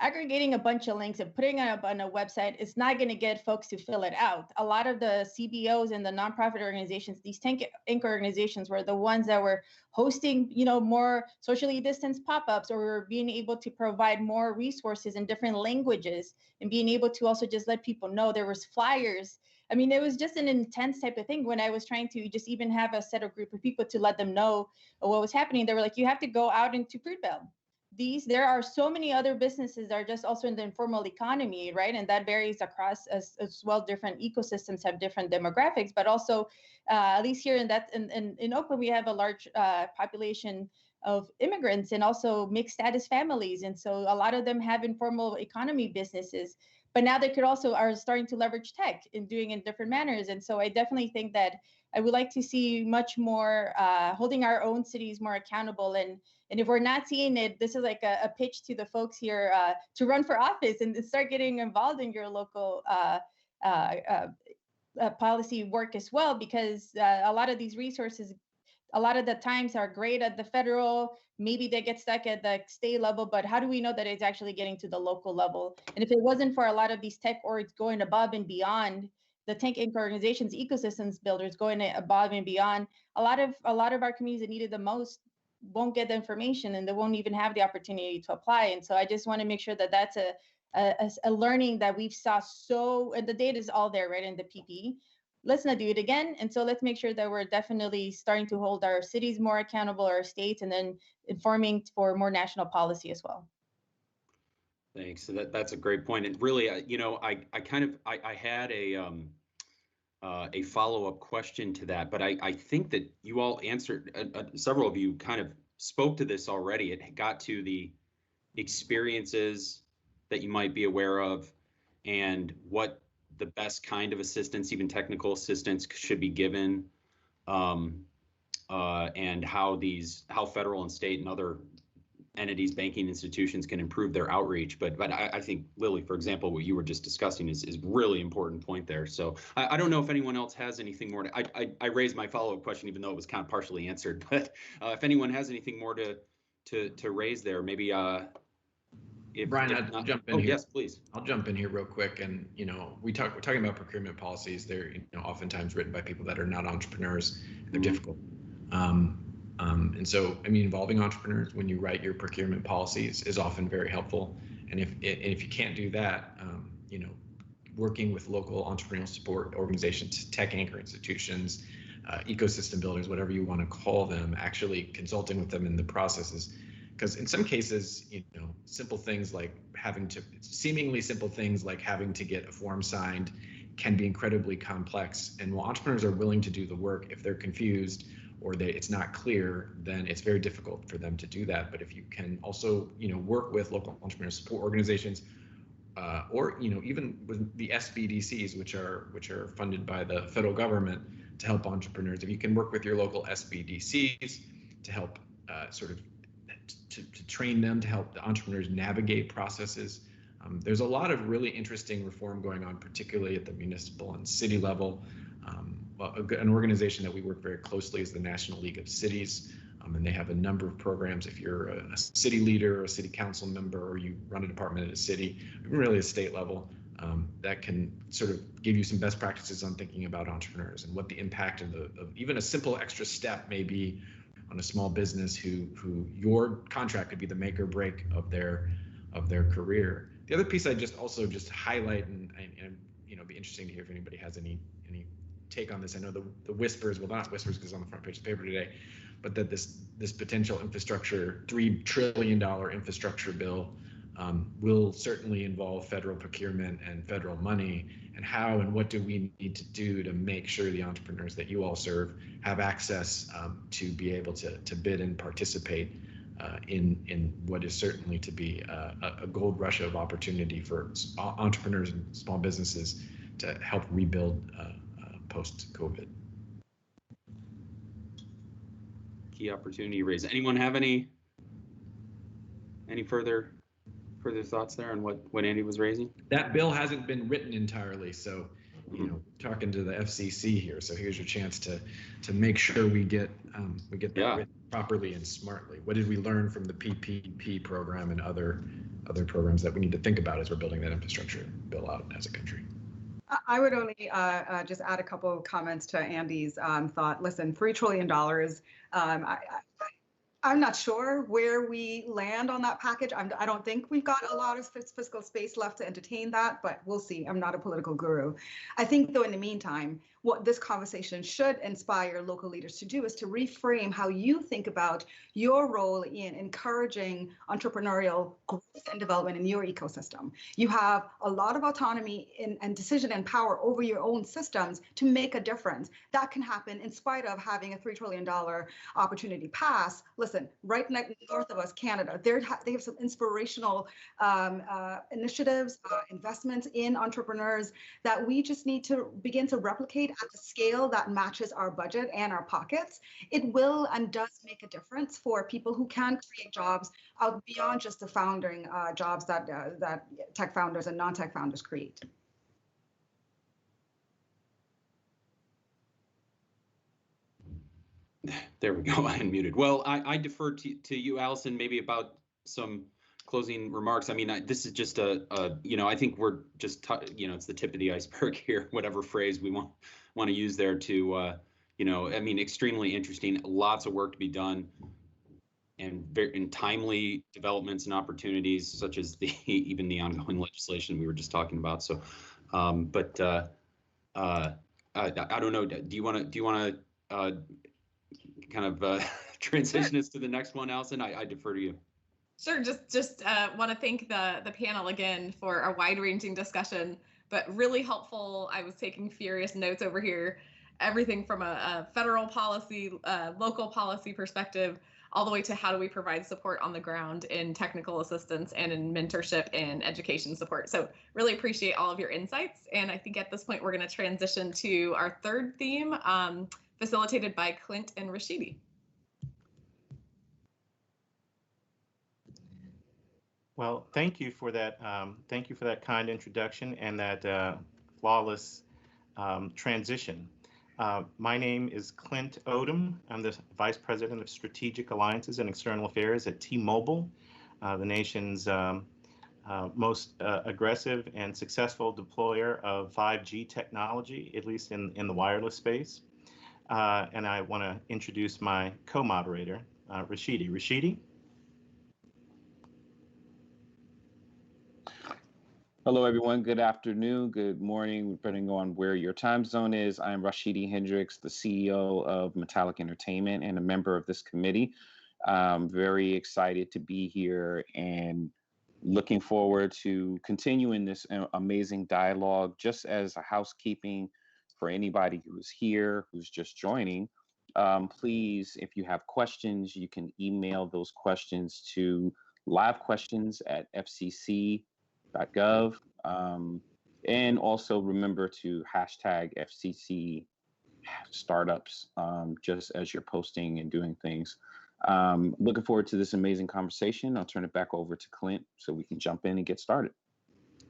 aggregating a bunch of links and putting it up on a website is not going to get folks to fill it out. A lot of the CBOs and the nonprofit organizations, these Tank Inc. organizations, were the ones that were hosting, more socially distanced pop-ups, or were being able to provide more resources in different languages, and being able to also just let people know. There was flyers. I mean, it was just an intense type of thing when I was trying to just even have a set of group of people to let them know what was happening. They were like, you have to go out into Fruitvale. There are so many other businesses that are just also in the informal economy, right? And that varies across as well. Different ecosystems have different demographics, but also at least here in Oakland, we have a large population of immigrants and also mixed status families. And so a lot of them have informal economy businesses, but now they could also are starting to leverage tech in doing in different manners. And so I definitely think that I would like to see much more holding our own cities more accountable. And if we're not seeing it, this is like a pitch to the folks here to run for office and start getting involved in your local policy work as well, because a lot of these resources, a lot of the times, are great at the federal. Maybe they get stuck at the state level, but how do we know that it's actually getting to the local level? And if it wasn't for a lot of these tech orgs going above and beyond, the Tank Inc. organizations, ecosystems builders going above and beyond, a lot of our communities that need it the most won't get the information, and they won't even have the opportunity to apply. And so I just want to make sure that that's a learning that we've saw. And the data is all there, right, in the PP. Let's not do it again. And so let's make sure that we're definitely starting to hold our cities more accountable, our states, and then informing for more national policy as well. Thanks. So that's a great point. And really, I had a follow-up question to that, but I think that you all answered, several of you kind of spoke to this already. It got to the experiences that you might be aware of and what the best kind of assistance, even technical assistance, should be given, and how federal and state and other entities, banking institutions, can improve their outreach. But I think, Lily, for example, what you were just discussing is really important point there. So I don't know if anyone else has anything more to, I raised my follow-up question, even though it was kind of partially answered, but if anyone has anything more to raise there, maybe Brian, I'll jump in here. Yes, please. I'll jump in here real quick. And, we're talking about procurement policies. They're, oftentimes written by people that are not entrepreneurs. They're difficult. And so, involving entrepreneurs when you write your procurement policies is often very helpful. And if you can't do that, working with local entrepreneurial support organizations, tech anchor institutions, ecosystem builders, whatever you want to call them, actually consulting with them in the processes. Because in some cases, simple things like seemingly simple things like having to get a form signed can be incredibly complex. And while entrepreneurs are willing to do the work, if they're confused or it's not clear, then it's very difficult for them to do that. But if you can also, work with local entrepreneurial support organizations, or even with the SBDCs, which are funded by the federal government to help entrepreneurs, if you can work with your local SBDCs to help to train them, to help the entrepreneurs navigate processes. There's a lot of really interesting reform going on, particularly at the municipal and city level. An organization that we work very closely is the National League of Cities, and they have a number of programs. If you're a city leader, or a city council member, or you run a department at a city, really a state level, that can sort of give you some best practices on thinking about entrepreneurs and what the impact of even a simple extra step may be on a small business who your contract could be the make or break of their career. The other piece I just highlight and be interesting to hear if anybody has any take on this. I know the whispers, well, not whispers because it's on the front page of the paper today, but that this potential infrastructure, $3 trillion infrastructure bill will certainly involve federal procurement and federal money. And how and what do we need to do to make sure the entrepreneurs that you all serve have access to be able to bid and participate in what is certainly to be a gold rush of opportunity for entrepreneurs and small businesses to help rebuild post-COVID. Key opportunity raised. Anyone have any further thoughts there on what Andy was raising? That bill hasn't been written entirely, so talking to the FCC here. So here's your chance to make sure we get that written properly and smartly. What did we learn from the PPP program and other programs that we need to think about as we're building that infrastructure bill out as a country? I would only just add a couple of comments to Andy's thought. Listen, $3 trillion. I'm not sure where we land on that package. I don't think we've got a lot of fiscal space left to entertain that, but we'll see. I'm not a political guru. I think, though, in the meantime, what this conversation should inspire local leaders to do is to reframe how you think about your role in encouraging entrepreneurial growth and development in your ecosystem. You have a lot of autonomy and decision and power over your own systems to make a difference. That can happen in spite of having a $3 trillion opportunity pass. Listen, right north of us, Canada, they have some inspirational initiatives, investments in entrepreneurs that we just need to begin to replicate at the scale that matches our budget and our pockets. It will and does make a difference for people who can create jobs out beyond just the founding jobs that tech founders and non-tech founders create. There we go. I unmuted. Well, I defer to you, Allison, maybe about some closing remarks. I mean, this is just I think we're just, it's the tip of the iceberg here, whatever phrase we want to use there to, I mean, extremely interesting, lots of work to be done, and timely developments and opportunities, such as even the ongoing legislation we were just talking about. So, I don't know. Do you want to kind of transition us to the next one, Allison? I defer to you. Sure. Just want to thank the panel again for a wide-ranging discussion, but really helpful. I was taking furious notes over here. Everything from a federal policy, local policy perspective, all the way to how do we provide support on the ground in technical assistance and in mentorship and education support. So really appreciate all of your insights. And I think at this point, we're going to transition to our third theme, facilitated by Clint and Rashidi. Well, thank you for that. Thank you for that kind introduction and that flawless transition. My name is Clint Odom. I'm the Vice President of Strategic Alliances and External Affairs at T-Mobile, the nation's most aggressive and successful deployer of 5G technology, at least in the wireless space. And I want to introduce my co-moderator, Rashidi. Rashidi? Hello, everyone. Good afternoon, good morning, depending on where your time zone is. I'm Rashidi Hendricks, the CEO of Metallic Entertainment and a member of this committee. I'm very excited to be here and looking forward to continuing this amazing dialogue. Just as a housekeeping for anybody who's here, who's just joining, please, if you have questions, you can email those questions to livequestions@fcc.gov. And also remember to hashtag FCC startups just as you're posting and doing things. Looking forward to this amazing conversation. I'll turn it back over to Clint so we can jump in and get started.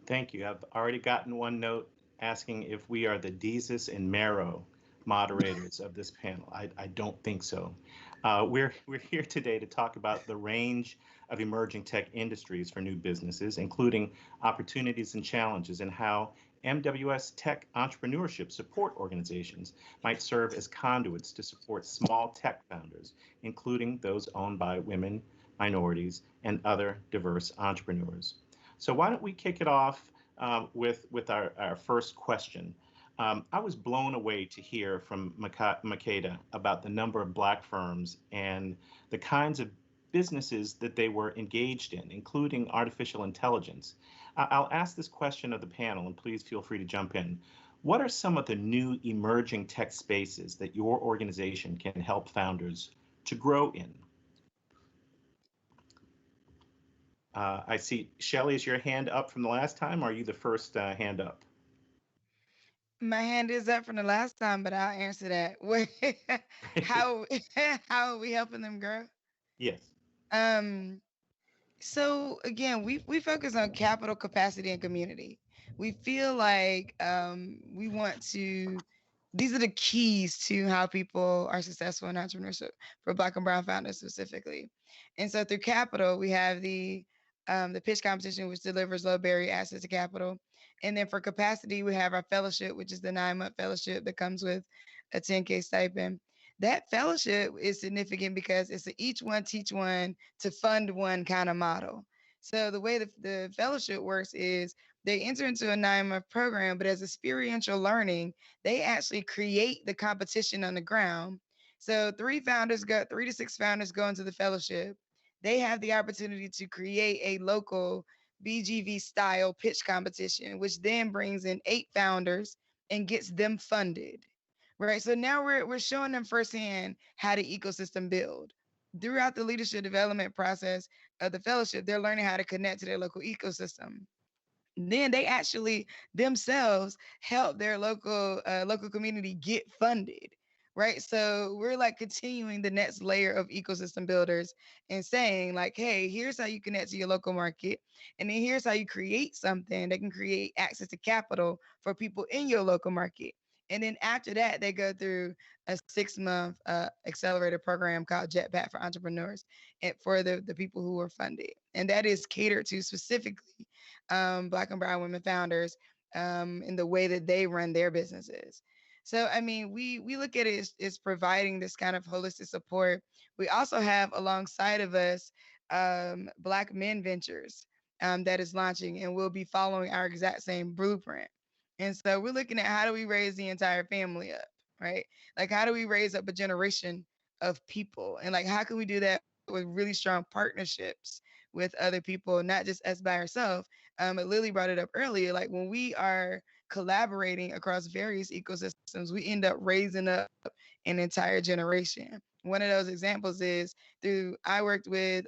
Thank you. I've already gotten one note asking if we are the Desus and Mero moderators of this panel. I don't think so. We're here today to talk about the range of emerging tech industries for new businesses, including opportunities and challenges, and how MWS Tech Entrepreneurship Support Organizations might serve as conduits to support small tech founders, including those owned by women, minorities, and other diverse entrepreneurs. So why don't we kick it off with our first question. I was blown away to hear from Makeda about the number of Black firms and the kinds of businesses that they were engaged in, including artificial intelligence. I'll ask this question of the panel, and please feel free to jump in. What are some of the new emerging tech spaces that your organization can help founders to grow in? I see, Shelley, is your hand up from the last time, or are you the first hand up? My hand is up from the last time, but I'll answer that. How are we helping them grow? Yes. So again, we focus on capital, capacity, and community. we feel like we want to, these are the keys to how people are successful in entrepreneurship for Black and Brown founders specifically. And so through capital, we have the pitch competition, which delivers low barrier access to capital. And then for capacity, we have our fellowship, which is the 9-month fellowship that comes with a 10K stipend. That fellowship is significant because it's a each one teach one to fund one kind of model. So the way the fellowship works is they enter into a 9-month program, but as experiential learning, they actually create the competition on the ground. So 3 to 6 founders go into the fellowship. They have the opportunity to create a local BGV style pitch competition, which then brings in 8 founders and gets them funded. Right. So now we're showing them firsthand how the ecosystem build. Throughout the leadership development process of the fellowship, they're learning how to connect to their local ecosystem. Then they actually themselves help their local community get funded, right? So we're like continuing the next layer of ecosystem builders and saying like, hey, here's how you connect to your local market, and then here's how you create something that can create access to capital for people in your local market. And then after that, they go through a 6-month accelerator program called Jetpack for Entrepreneurs, and for the people who are funded. And that is catered to specifically Black and Brown women founders in the way that they run their businesses. So, I mean, we look at it as providing this kind of holistic support. We also have alongside of us Black Men Ventures that is launching, and we'll be following our exact same blueprint. And so we're looking at how do we raise the entire family up, right? Like, how do we raise up a generation of people? And like, how can we do that with really strong partnerships with other people, not just us by ourselves? But Lily brought it up earlier. Like, when we are collaborating across various ecosystems, we end up raising up an entire generation. One of those examples is I worked with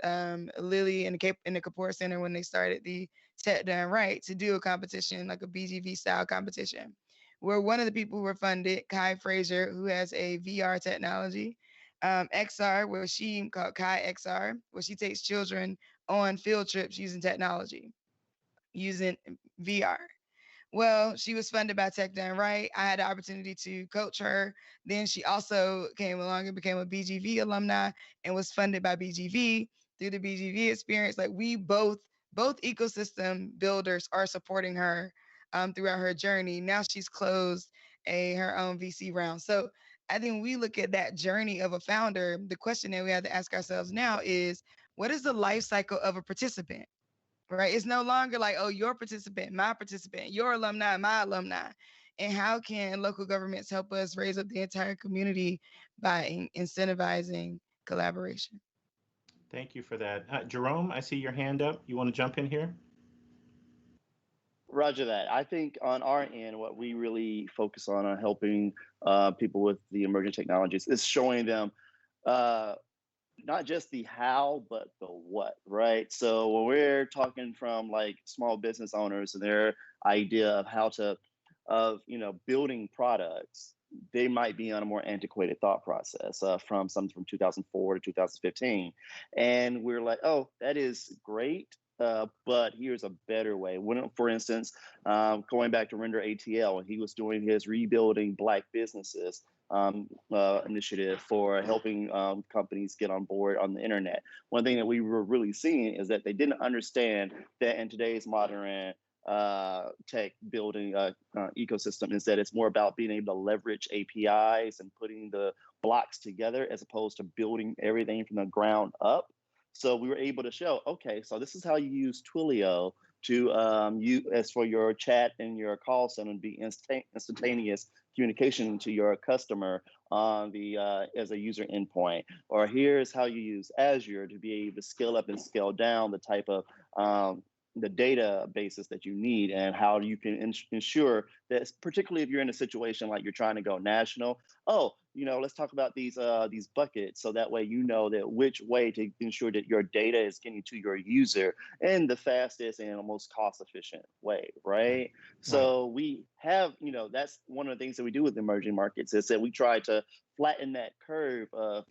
Lily in the Kapoor Center when they started the Tech Done Right to do a competition, like a BGV style competition, where one of the people who were funded, Kai Fraser, who has a VR technology, XR, where she called Kai XR, where she takes children on field trips using technology, using VR. Well, she was funded by Tech Done Right. I had the opportunity to coach her. Then she also came along and became a BGV alumni and was funded by BGV through the BGV experience. Like, we both ecosystem builders are supporting her throughout her journey. Now she's closed her own VC round. So I think we look at that journey of a founder. The question that we have to ask ourselves now is, what is the life cycle of a participant? Right? It's no longer like, oh, your participant, my participant, your alumni, my alumni. And how can local governments help us raise up the entire community by incentivizing collaboration? Thank you for that. Jerome, I see your hand up. You want to jump in here? Roger that. I think on our end, what we really focus on helping people with the emerging technologies is showing them not just the how, but the what, right? So when we're talking from like small business owners and their idea of how to, building products, they might be on a more antiquated thought process from something from 2004 to 2015. And we're like, oh, that is great. But here's a better way. For instance, going back to Render ATL, when he was doing his Rebuilding Black Businesses initiative for helping companies get on board on the internet. One thing that we were really seeing is that they didn't understand that in today's modern tech building ecosystem is that it's more about being able to leverage APIs and putting the blocks together as opposed to building everything from the ground up. So we were able to show, okay, so this is how you use Twilio to as for your chat and your call center to be instantaneous communication to your customer on the as a user endpoint. Or here's how you use Azure to be able to scale up and scale down the type of the databases that you need, and how you can ensure that, particularly if you're in a situation like you're trying to go national, oh, let's talk about these buckets, so that way that which way to ensure that your data is getting to your user in the fastest and most cost efficient way, right? So we have, that's one of the things that we do with emerging markets, is that we try to flatten that curve of,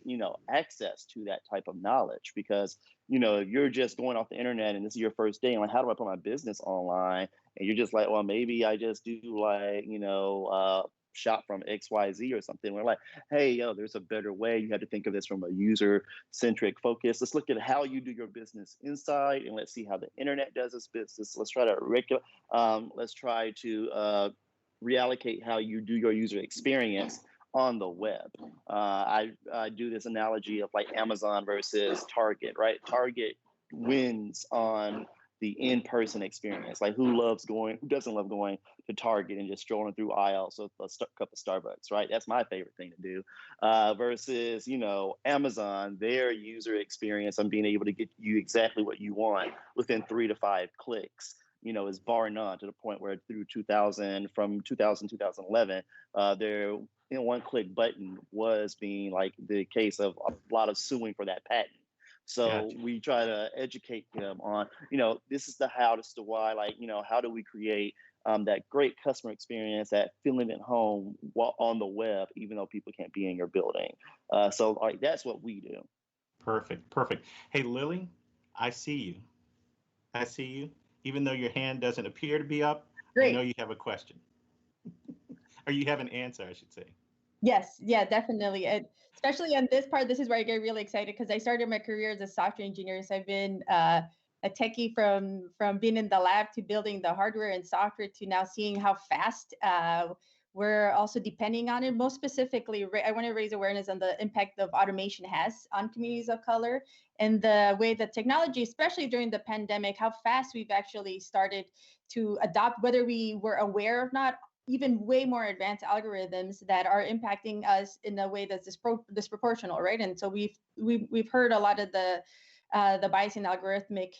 access to that type of knowledge, because if you're just going off the internet and this is your first day, and like, how do I put my business online? And you're just like, well, maybe I just do like, shop from XYZ or something. We're like, hey, there's a better way. You have to think of this from a user-centric focus. Let's look at how you do your business inside, and let's see how the internet does its business. Let's try to reallocate how you do your user experience on the web. I do this analogy of like Amazon versus Target, right? Target wins on the in-person experience. Like, who doesn't love going to Target and just strolling through aisles with a cup of Starbucks, right? That's my favorite thing to do. Versus, Amazon, their user experience on being able to get you exactly what you want within 3 to 5 clicks, is bar none, to the point where from 2011, their one-click button was being like the case of a lot of suing for that patent. So we try to educate them on, this is the how, this is the why, like, how do we create that great customer experience, that feeling at home while on the web, even though people can't be in your building. So like, that's what we do. Perfect. Hey, Lily, I see you. Even though your hand doesn't appear to be up, Great. I know you have a question. Or you have an answer, I should say. Yes, yeah, definitely. And especially on this part, this is where I get really excited, because I started my career as a software engineer. So I've been a techie from being in the lab to building the hardware and software to now seeing how fast we're also depending on it. Most specifically, I want to raise awareness on the impact of automation has on communities of color, and the way that technology, especially during the pandemic, how fast we've actually started to adopt, whether we were aware or not, even way more advanced algorithms that are impacting us in a way that's disproportional, right? And so we've heard a lot of the bias in algorithmic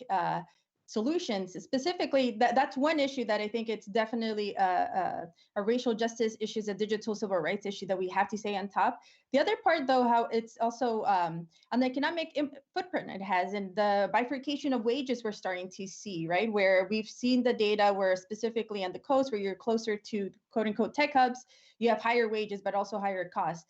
solutions. Specifically, that's one issue that I think it's definitely a racial justice issue, a digital civil rights issue that we have to stay on top. The other part, though, how it's also on the economic footprint it has, and the bifurcation of wages we're starting to see, right? Where we've seen the data where specifically on the coast, where you're closer to quote unquote tech hubs, you have higher wages, but also higher costs.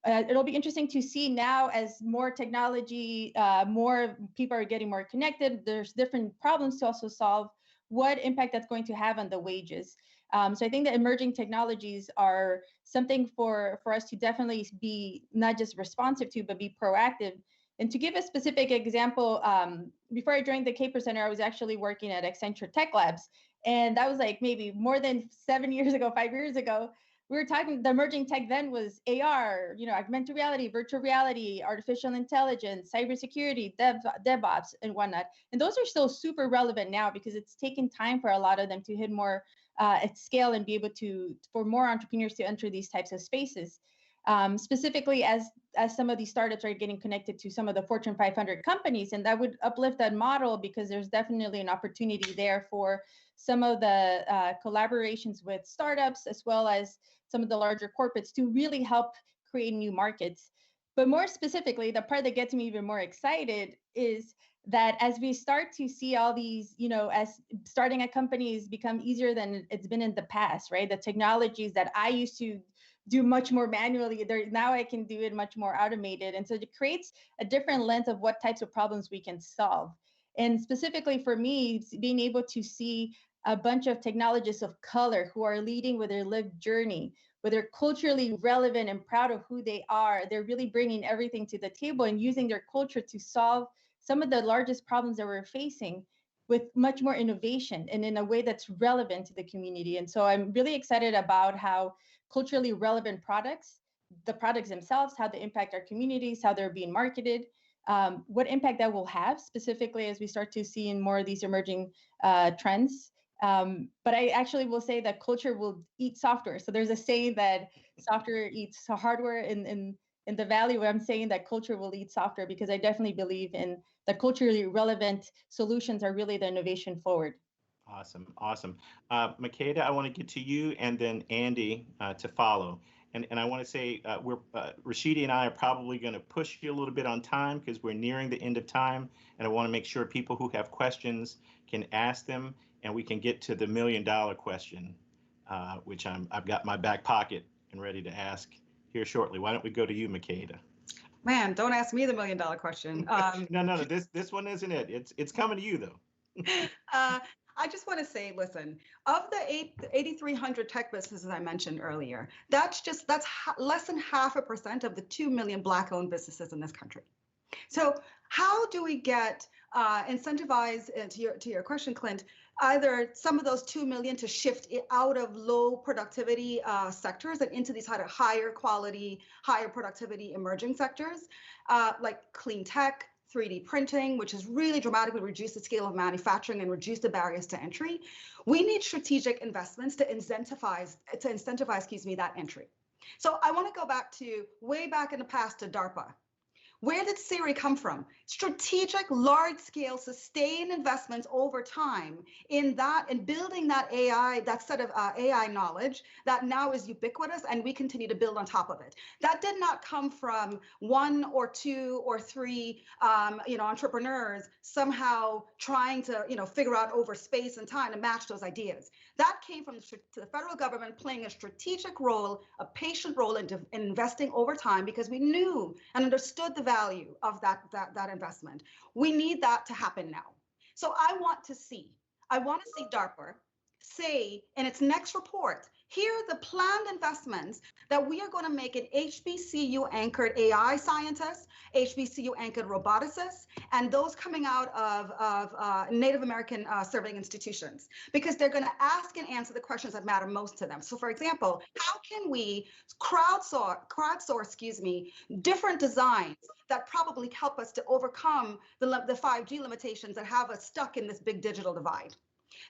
It'll be interesting to see now, as more technology, more people are getting more connected, there's different problems to also solve, what impact that's going to have on the wages. So I think that emerging technologies are something for us to definitely be not just responsive to, but be proactive. And to give a specific example, before I joined the Caper Center, I was actually working at Accenture Tech Labs. And that was like maybe more than 7 years ago, 5 years ago. We were talking, the emerging tech then was AR, augmented reality, virtual reality, artificial intelligence, cybersecurity, DevOps, and whatnot. And those are still super relevant now, because it's taken time for a lot of them to hit more at scale and be able for more entrepreneurs to enter these types of spaces. Specifically, as some of these startups are getting connected to some of the Fortune 500 companies, and that would uplift that model, because there's definitely an opportunity there for some of the collaborations with startups, as well as some of the larger corporates, to really help create new markets. But more specifically, the part that gets me even more excited is that as we start to see all these, as starting a company has become easier than it's been in the past, right? The technologies that I used to do much more manually, now I can do it much more automated. And so it creates a different lens of what types of problems we can solve. And specifically for me, being able to see a bunch of technologists of color who are leading with their lived journey, where they're culturally relevant and proud of who they are. They're really bringing everything to the table and using their culture to solve some of the largest problems that we're facing with much more innovation and in a way that's relevant to the community. And so I'm really excited about how culturally relevant products, the products themselves, how they impact our communities, how they're being marketed, what impact that will have specifically as we start to see in more of these emerging trends. But I actually will say that culture will eat software. So there's a saying that software eats hardware in the Valley, where I'm saying that culture will eat software, because I definitely believe in the culturally relevant solutions are really the innovation forward. Awesome. Makeda, I want to get to you, and then Andy to follow. And I want to say Rashidi and I are probably going to push you a little bit on time because we're nearing the end of time. And I want to make sure people who have questions can ask them, and we can get to the $1 million question, which I've got in my back pocket and ready to ask here shortly. Why don't we go to you, Makeda? Man, don't ask me the $1 million question. No. This one isn't it. It's coming to you though. I just want to say, listen, of the 8,300 tech businesses I mentioned earlier, that's less than 0.5% of the 2 million Black-owned businesses in this country. So how do we get incentivized, to your question, Clint, either some of those 2 million to shift it out of low productivity sectors and into these higher quality, higher productivity emerging sectors, like clean tech, 3D printing, which has really dramatically reduced the scale of manufacturing and reduced the barriers to entry. We need strategic investments to incentivize, that entry. So I want to go way back in the past to DARPA. Where did Siri come from? Strategic, large-scale, sustained investments over time in building that AI, that set of AI knowledge that now is ubiquitous, and we continue to build on top of it. That did not come from 1 or 2 or 3, entrepreneurs somehow trying to, figure out over space and time to match those ideas. That came from the federal government playing a strategic role, a patient role in investing over time, because we knew and understood the value of that investment. We need that to happen now. So I want to see DARPA say in its next report, here are the planned investments that we are going to make in HBCU-anchored AI scientists, HBCU-anchored roboticists, and those coming out of Native American serving institutions, because they're going to ask and answer the questions that matter most to them. So, for example, how can we crowdsource, different designs that probably help us to overcome the 5G limitations that have us stuck in this big digital divide?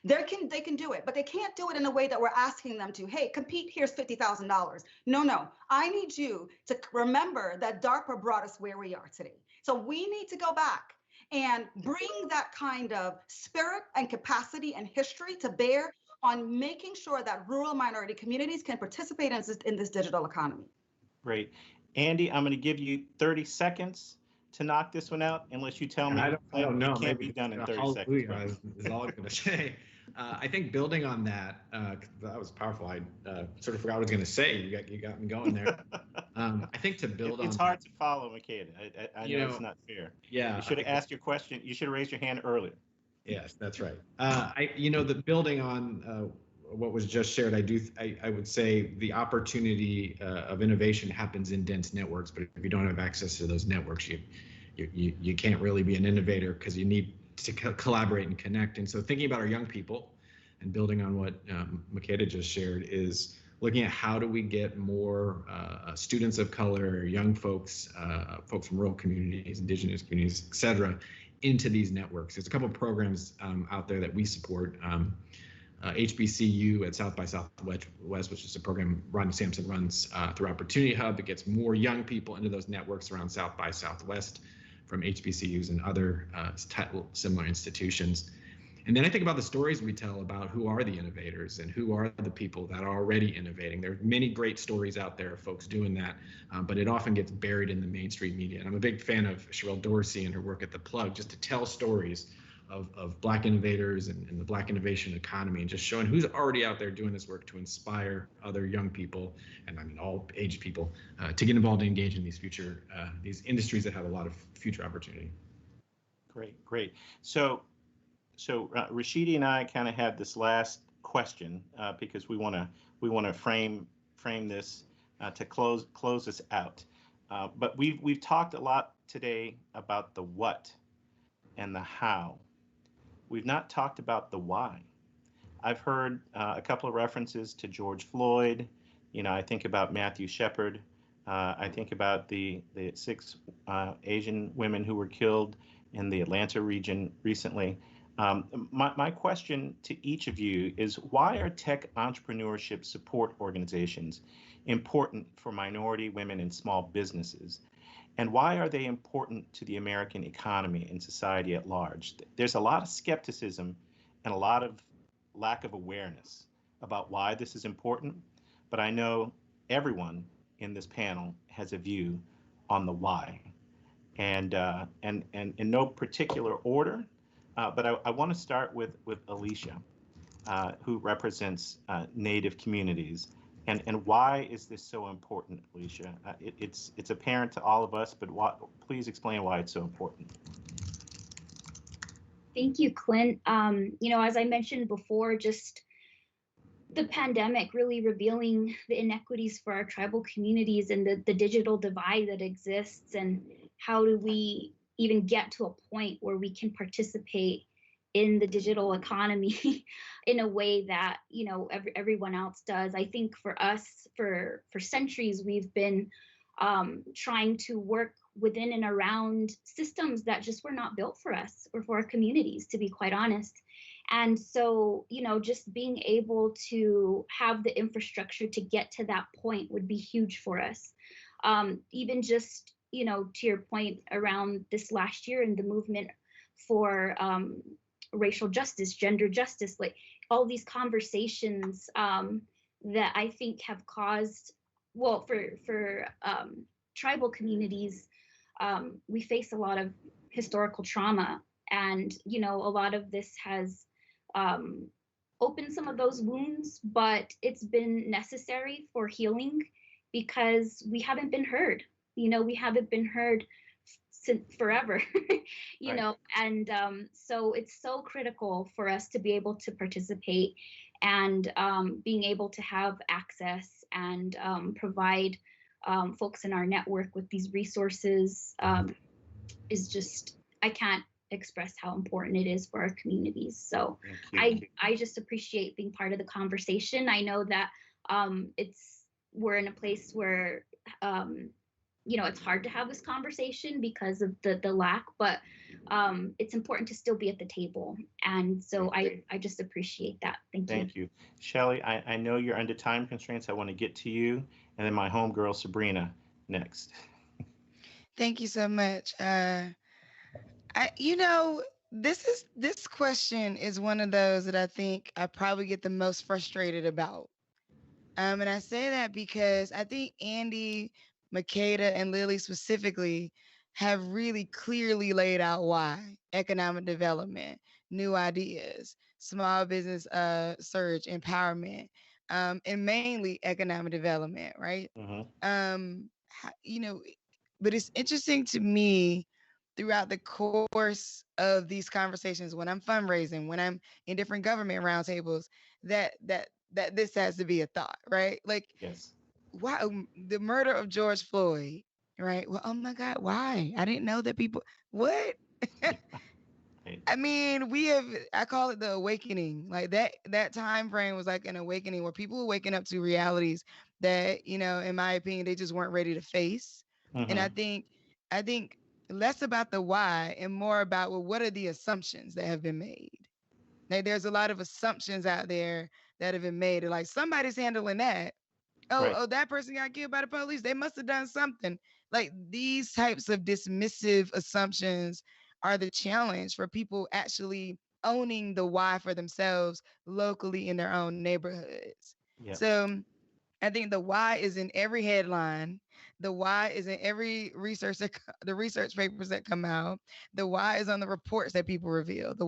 They can do it, but they can't do it in a way that we're asking them to. Hey, compete, here's $50,000. No, I need you to remember that DARPA brought us where we are today. So we need to go back and bring that kind of spirit and capacity and history to bear on making sure that rural minority communities can participate in this digital economy. Great. Andy, I'm going to give you 30 seconds to knock this one out, unless you tell me I don't know. It can't be done in 30 seconds. Is all I'm going to say. I think building on that, that was powerful. I sort of forgot what I was going to say. You got me going there. I think to build on. It's hard to follow, Makeda. I know it's not fair. Yeah. You should have asked your question. You should have raised your hand earlier. Yes, that's right. The building on what was just shared, I would say the opportunity of innovation happens in dense networks, but if you don't have access to those networks, you can't really be an innovator, because you need to collaborate and connect. And so thinking about our young people and building on what Makeda just shared is looking at how do we get more students of color, young folks, folks from rural communities, indigenous communities, et cetera, into these networks. There's a couple of programs out there that we support. HBCU at South by Southwest, which is a program Rodney Sampson runs through Opportunity Hub. It gets more young people into those networks around South by Southwest from HBCUs and other similar institutions. And then I think about the stories we tell about who are the innovators and who are the people that are already innovating. There are many great stories out there of folks doing that, but it often gets buried in the mainstream media. And I'm a big fan of Sherelle Dorsey and her work at The Plug, just to tell stories of Black innovators and the Black innovation economy, and just showing who's already out there doing this work to inspire other young people, and I mean all age people, to get involved and engage in these industries that have a lot of future opportunity. Great. So Rashidi and I kind of have this last question because we want to frame this to close this out. But we've talked a lot today about the what and the how. We've not talked about the why. I've heard a couple of references to George Floyd. I think about Matthew Shepard. I think about the 6 Asian women who were killed in the Atlanta region recently. My question to each of you is, why are tech entrepreneurship support organizations important for minority women and small businesses? And why are they important to the American economy and society at large? There's a lot of skepticism and a lot of lack of awareness about why this is important, but I know everyone in this panel has a view on the why, and in no particular order, but I want to start with Alicia, who represents Native communities. And why is this so important, Alicia? It's apparent to all of us, but please explain why it's so important. Thank you, Clint. As I mentioned before, just the pandemic really revealing the inequities for our tribal communities and the digital divide that exists, and how do we even get to a point where we can participate in the digital economy in a way that everyone else does. I think for us, for centuries, we've been trying to work within and around systems that just were not built for us or for our communities, to be quite honest. And so, just being able to have the infrastructure to get to that point would be huge for us. Even just, to your point around this last year and the movement for racial justice, gender justice, like all these conversations that I think have caused, well, for tribal communities, we face a lot of historical trauma, and a lot of this has opened some of those wounds, but it's been necessary for healing because we haven't been heard. We haven't been heard since forever, Right. and so it's so critical for us to be able to participate and being able to have access and provide folks in our network with these resources is just, I can't express how important it is for our communities. So I just appreciate being part of the conversation. I know that we're in a place where it's hard to have this conversation because of the lack, but it's important to still be at the table. And so I just appreciate that. Thank you. Thank you. Shelley, I know you're under time constraints. I want to get to you, and then my homegirl Sabrina next. Thank you so much. This question is one of those that I think I probably get the most frustrated about. And I say that because I think Andy, Makeda, and Lily specifically have really clearly laid out why economic development, new ideas, small business surge, empowerment, and mainly economic development, right? Um, but it's interesting to me throughout the course of these conversations, when I'm fundraising, when I'm in different government roundtables, that this has to be a thought, right? Like, yes, why the murder of George Floyd, right? Well, oh my God, why? I didn't know that people. What? I mean, I call it the awakening. Like that time frame was like an awakening where people were waking up to realities that, in my opinion, they just weren't ready to face. And I think less about the why and more about, well, what are the assumptions that have been made? Like, there's a lot of assumptions out there that have been made. Like, somebody's handling that. Oh, that person got killed by the police. They must have done something. Like, these types of dismissive assumptions are the challenge for people actually owning the why for themselves locally in their own neighborhoods. Yep. So I think the why is in every headline. The why is in every research, the research papers that come out. The why is on the reports that people reveal. The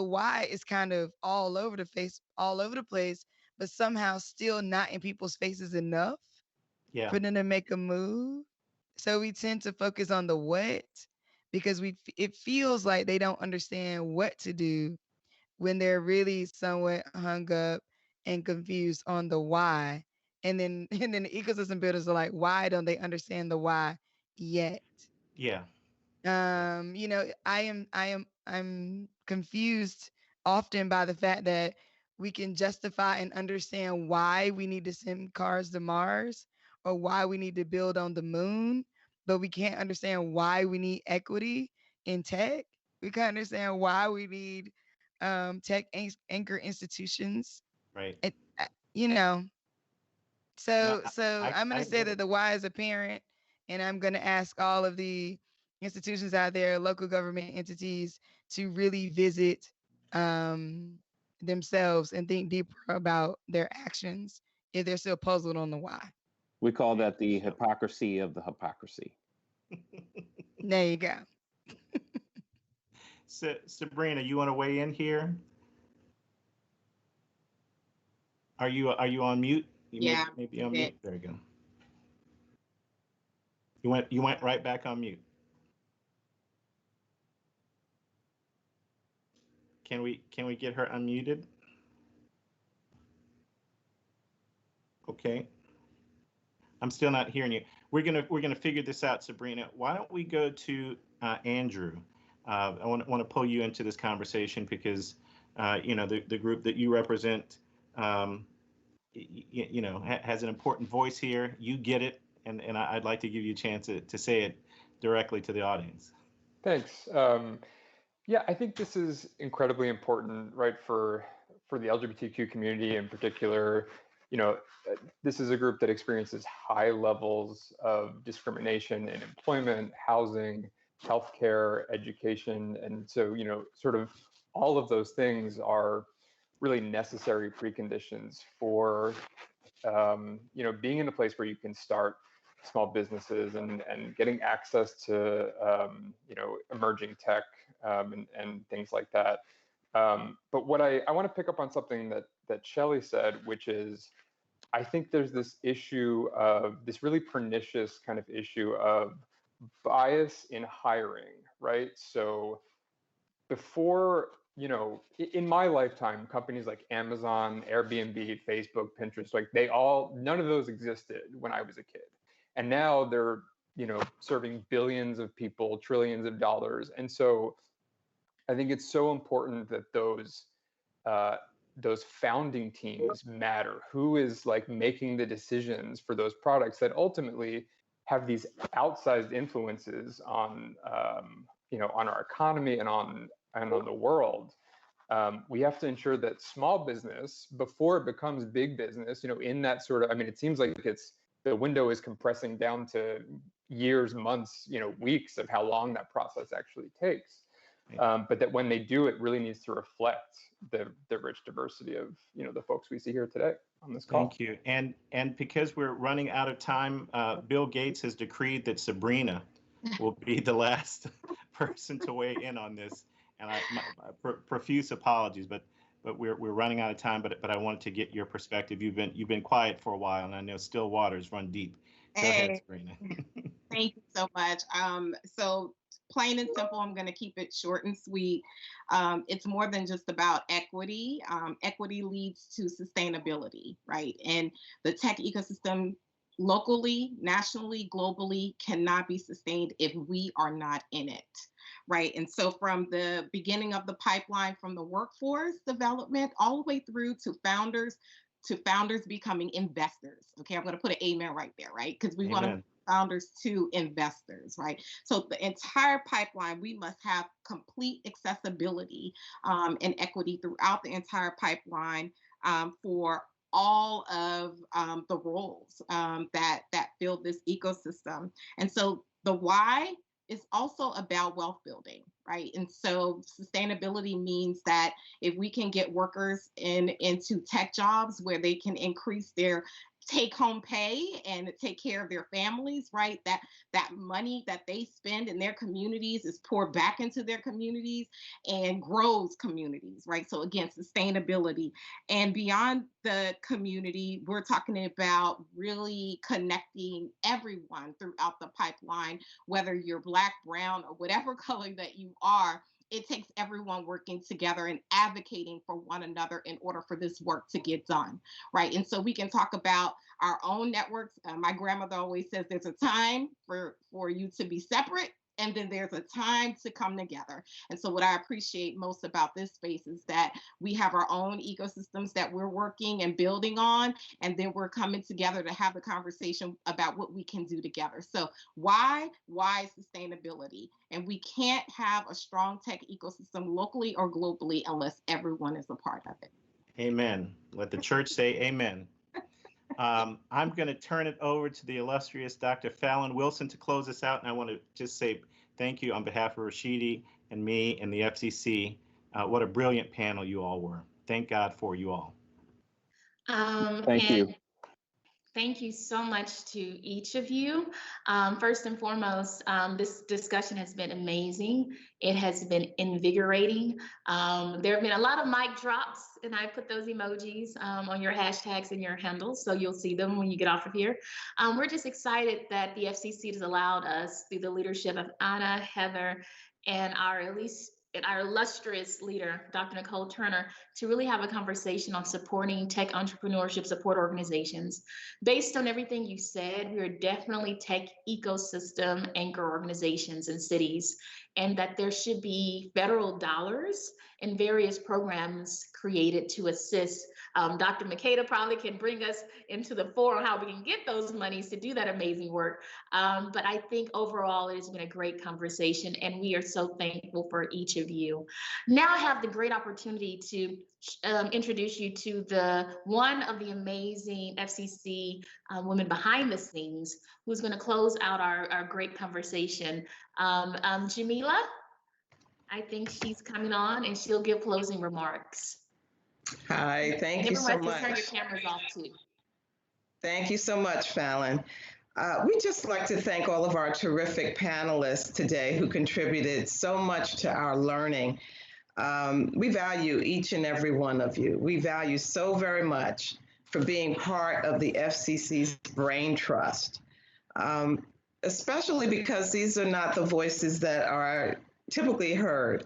why is kind of all over the place, but somehow still not in people's faces enough for them to make a move. So we tend to focus on the what because it feels like they don't understand what to do when they're really somewhat hung up and confused on the why. And then the ecosystem builders are like, why don't they understand the why yet? Yeah. I'm confused often by the fact that we can justify and understand why we need to send cars to Mars or why we need to build on the moon, but we can't understand why we need equity in tech. We can't understand why we need tech anchor institutions. Right. You know, No, so I'm going I to say get that it. the why is apparent, and I'm going to ask all of the institutions out there, local government entities, to really visit themselves and think deeper about their actions if they're still puzzled on the why. We call that the hypocrisy of the hypocrisy. There you go. Sabrina, you want to weigh in here? Are you on mute? Yeah, maybe on mute. There you go. You went right back on mute. Can we get her unmuted? Okay. I'm still not hearing you. We're gonna figure this out, Sabrina. Why don't we go to Andrew? I want to pull you into this conversation because the group that you represent, has an important voice here. You get it, and I'd like to give you a chance to say it directly to the audience. Thanks. Yeah, I think this is incredibly important, right, for the LGBTQ community in particular. This is a group that experiences high levels of discrimination in employment, housing, healthcare, education, and so sort of all of those things are really necessary preconditions for being in a place where you can start small businesses and getting access to emerging tech and things like that. But what I want to pick up on something that Shelley said, which is I think there's this issue of this really pernicious kind of issue of bias in hiring, right? So before, in my lifetime, companies like Amazon, Airbnb, Facebook, Pinterest, none of those existed when I was a kid. And now they're, serving billions of people, trillions of dollars. And so I think it's so important that those founding teams matter. Who is making the decisions for those products that ultimately have these outsized influences on, on our economy and on the world. We have to ensure that small business, before it becomes big business, in that sort of, it seems like the window is compressing down to years, months, weeks of how long that process actually takes. But that when they do, it really needs to reflect the rich diversity of the folks we see here today on this call. Thank you. And because we're running out of time, Bill Gates has decreed that Sabrina will be the last person to weigh in on this. And my profuse apologies, but we're running out of time. But I wanted to get your perspective. You've been quiet for a while, and I know still waters run deep. Go ahead, Sabrina. Thank you so much. So plain and simple, I'm going to keep it short and sweet. It's more than just about equity. Equity leads to sustainability, right? And the tech ecosystem locally, nationally, globally cannot be sustained if we are not in it, right? And so from the beginning of the pipeline, from the workforce development all the way through to founders becoming investors. Okay, I'm going to put an amen right there, right? Because we want to founders to investors, right? So the entire pipeline, we must have complete accessibility and equity throughout the entire pipeline for all of the roles that fill this ecosystem. And so the why is also about wealth building, right? And so sustainability means that if we can get workers into tech jobs where they can increase their take-home pay and take care of their families, right? That money that they spend in their communities is poured back into their communities and grows communities, right? So again, sustainability. And beyond the community, we're talking about really connecting everyone throughout the pipeline, whether you're Black, brown, or whatever color that you are. It takes everyone working together and advocating for one another in order for this work to get done, right? And so we can talk about our own networks. My grandmother always says there's a time for you to be separate, and then there's a time to come together. And so what I appreciate most about this space is that we have our own ecosystems that we're working and building on, and then we're coming together to have a conversation about what we can do together. So why sustainability? And we can't have a strong tech ecosystem locally or globally unless everyone is a part of it. Amen. Let the church say amen. I'm going to turn it over to the illustrious Dr. Fallon Wilson to close us out. And I want to just say thank you on behalf of Rashidi and me and the FCC. What a brilliant panel you all were. Thank God for you all. Thank you. Thank you so much to each of you. First and foremost, this discussion has been amazing. It has been invigorating. There have been a lot of mic drops, and I put those emojis on your hashtags and your handles, so you'll see them when you get off of here. We're just excited that the FCC has allowed us, through the leadership of Anna, Heather, and our illustrious leader, Dr. Nicole Turner, to really have a conversation on supporting tech entrepreneurship support organizations. Based on everything you said, we are definitely tech ecosystem anchor organizations in cities, and that there should be federal dollars and various programs created to assist. Dr. Makeda probably can bring us into the fore on how we can get those monies to do that amazing work. But I think overall it has been a great conversation, and we are so thankful for each of you. Now I have the great opportunity to introduce you to one of the amazing FCC women behind the scenes, who's going to close out our great conversation. Jamila, I think she's coming on, and she'll give closing remarks. Hi, thank you so much. Turn your cameras off too. Thank you so much, Fallon. We'd just like to thank all of our terrific panelists today who contributed so much to our learning. We value each and every one of you. We value so very much for being part of the FCC's Brain Trust, especially because these are not the voices that are typically heard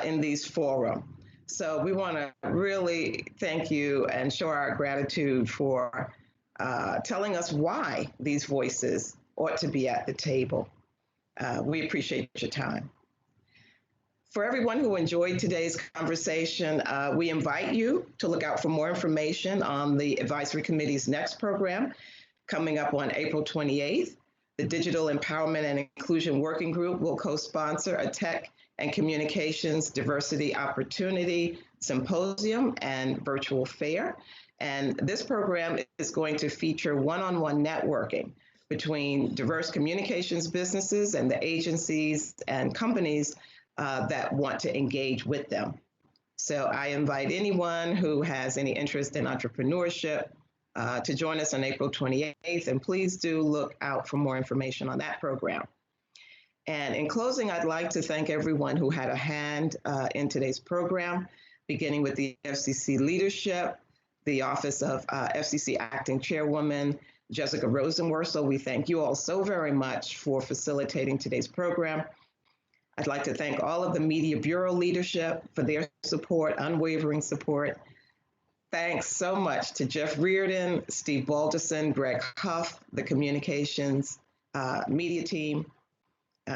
in these forums. So we want to really thank you and show our gratitude for telling us why these voices ought to be at the table. We appreciate your time. For everyone who enjoyed today's conversation, we invite you to look out for more information on the Advisory Committee's next program coming up on April 28th. The Digital Empowerment and Inclusion Working Group will co-sponsor a Tech and Communications Diversity Opportunity Symposium and virtual fair. And this program is going to feature one-on-one networking between diverse communications businesses and the agencies and companies that want to engage with them. So I invite anyone who has any interest in entrepreneurship to join us on April 28th, and please do look out for more information on that program. And in closing, I'd like to thank everyone who had a hand in today's program, beginning with the FCC leadership, the Office of FCC Acting Chairwoman, Jessica Rosenworth. So we thank you all so very much for facilitating today's program. I'd like to thank all of the Media Bureau leadership for their support, unwavering support. Thanks so much to Jeff Reardon, Steve Balderson, Greg Huff, the communications media team.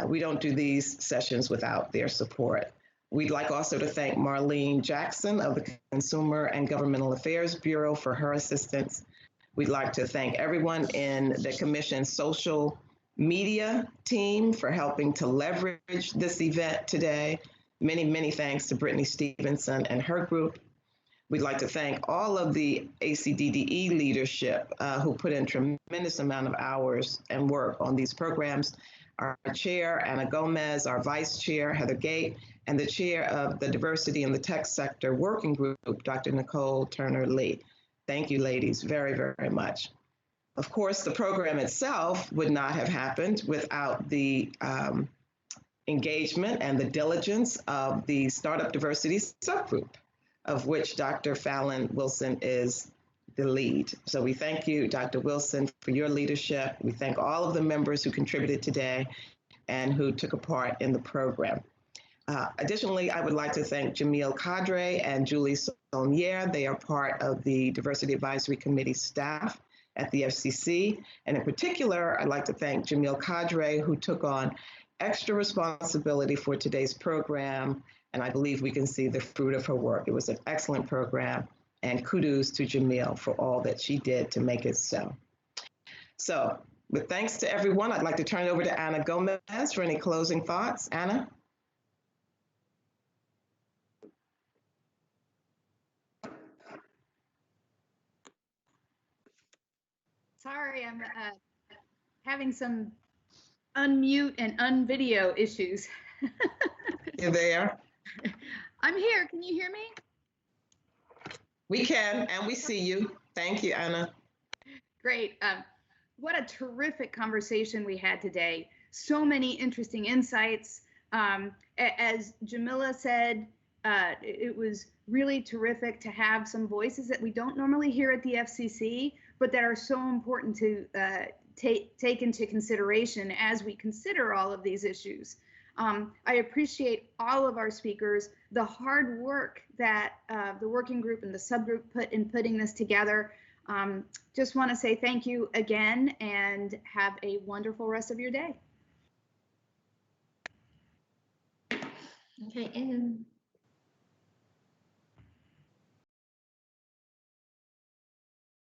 We don't do these sessions without their support. We'd like also to thank Marlene Jackson of the Consumer and Governmental Affairs Bureau for her assistance. We'd like to thank everyone in the Commission's social media team for helping to leverage this event today. Many, many thanks to Brittany Stevenson and her group. We'd like to thank all of the ACDDE leadership who put in tremendous amount of hours and work on these programs. Our chair, Anna Gomez, our vice chair, Heather Gate, and the chair of the Diversity in the Tech Sector Working Group, Dr. Nicole Turner-Lee. Thank you, ladies, very, very much. Of course, the program itself would not have happened without the engagement and the diligence of the Startup Diversity Subgroup, of which Dr. Fallon Wilson is the lead. So we thank you, Dr. Wilson, for your leadership. We thank all of the members who contributed today and who took a part in the program. Additionally, I would like to thank Jamil Kadre and Julie Saulnier. They are part of the Diversity Advisory Committee staff at the FCC. And in particular, I'd like to thank Jamil Kadre, who took on extra responsibility for today's program. And I believe we can see the fruit of her work. It was an excellent program. And kudos to Jamil for all that she did to make it so. So with thanks to everyone, I'd like to turn it over to Anna Gomez for any closing thoughts. Anna? Sorry, I'm having some unmute and unvideo issues. You're there? I'm here. Can you hear me? We can, and we see you. Thank you, Anna. Great. What a terrific conversation we had today. So many interesting insights. As Jamila said, it was really terrific to have some voices that we don't normally hear at the FCC, but that are so important to take into consideration as we consider all of these issues. I appreciate all of our speakers, the hard work that the working group and the subgroup put in putting this together. Just want to say thank you again and have a wonderful rest of your day. Okay, and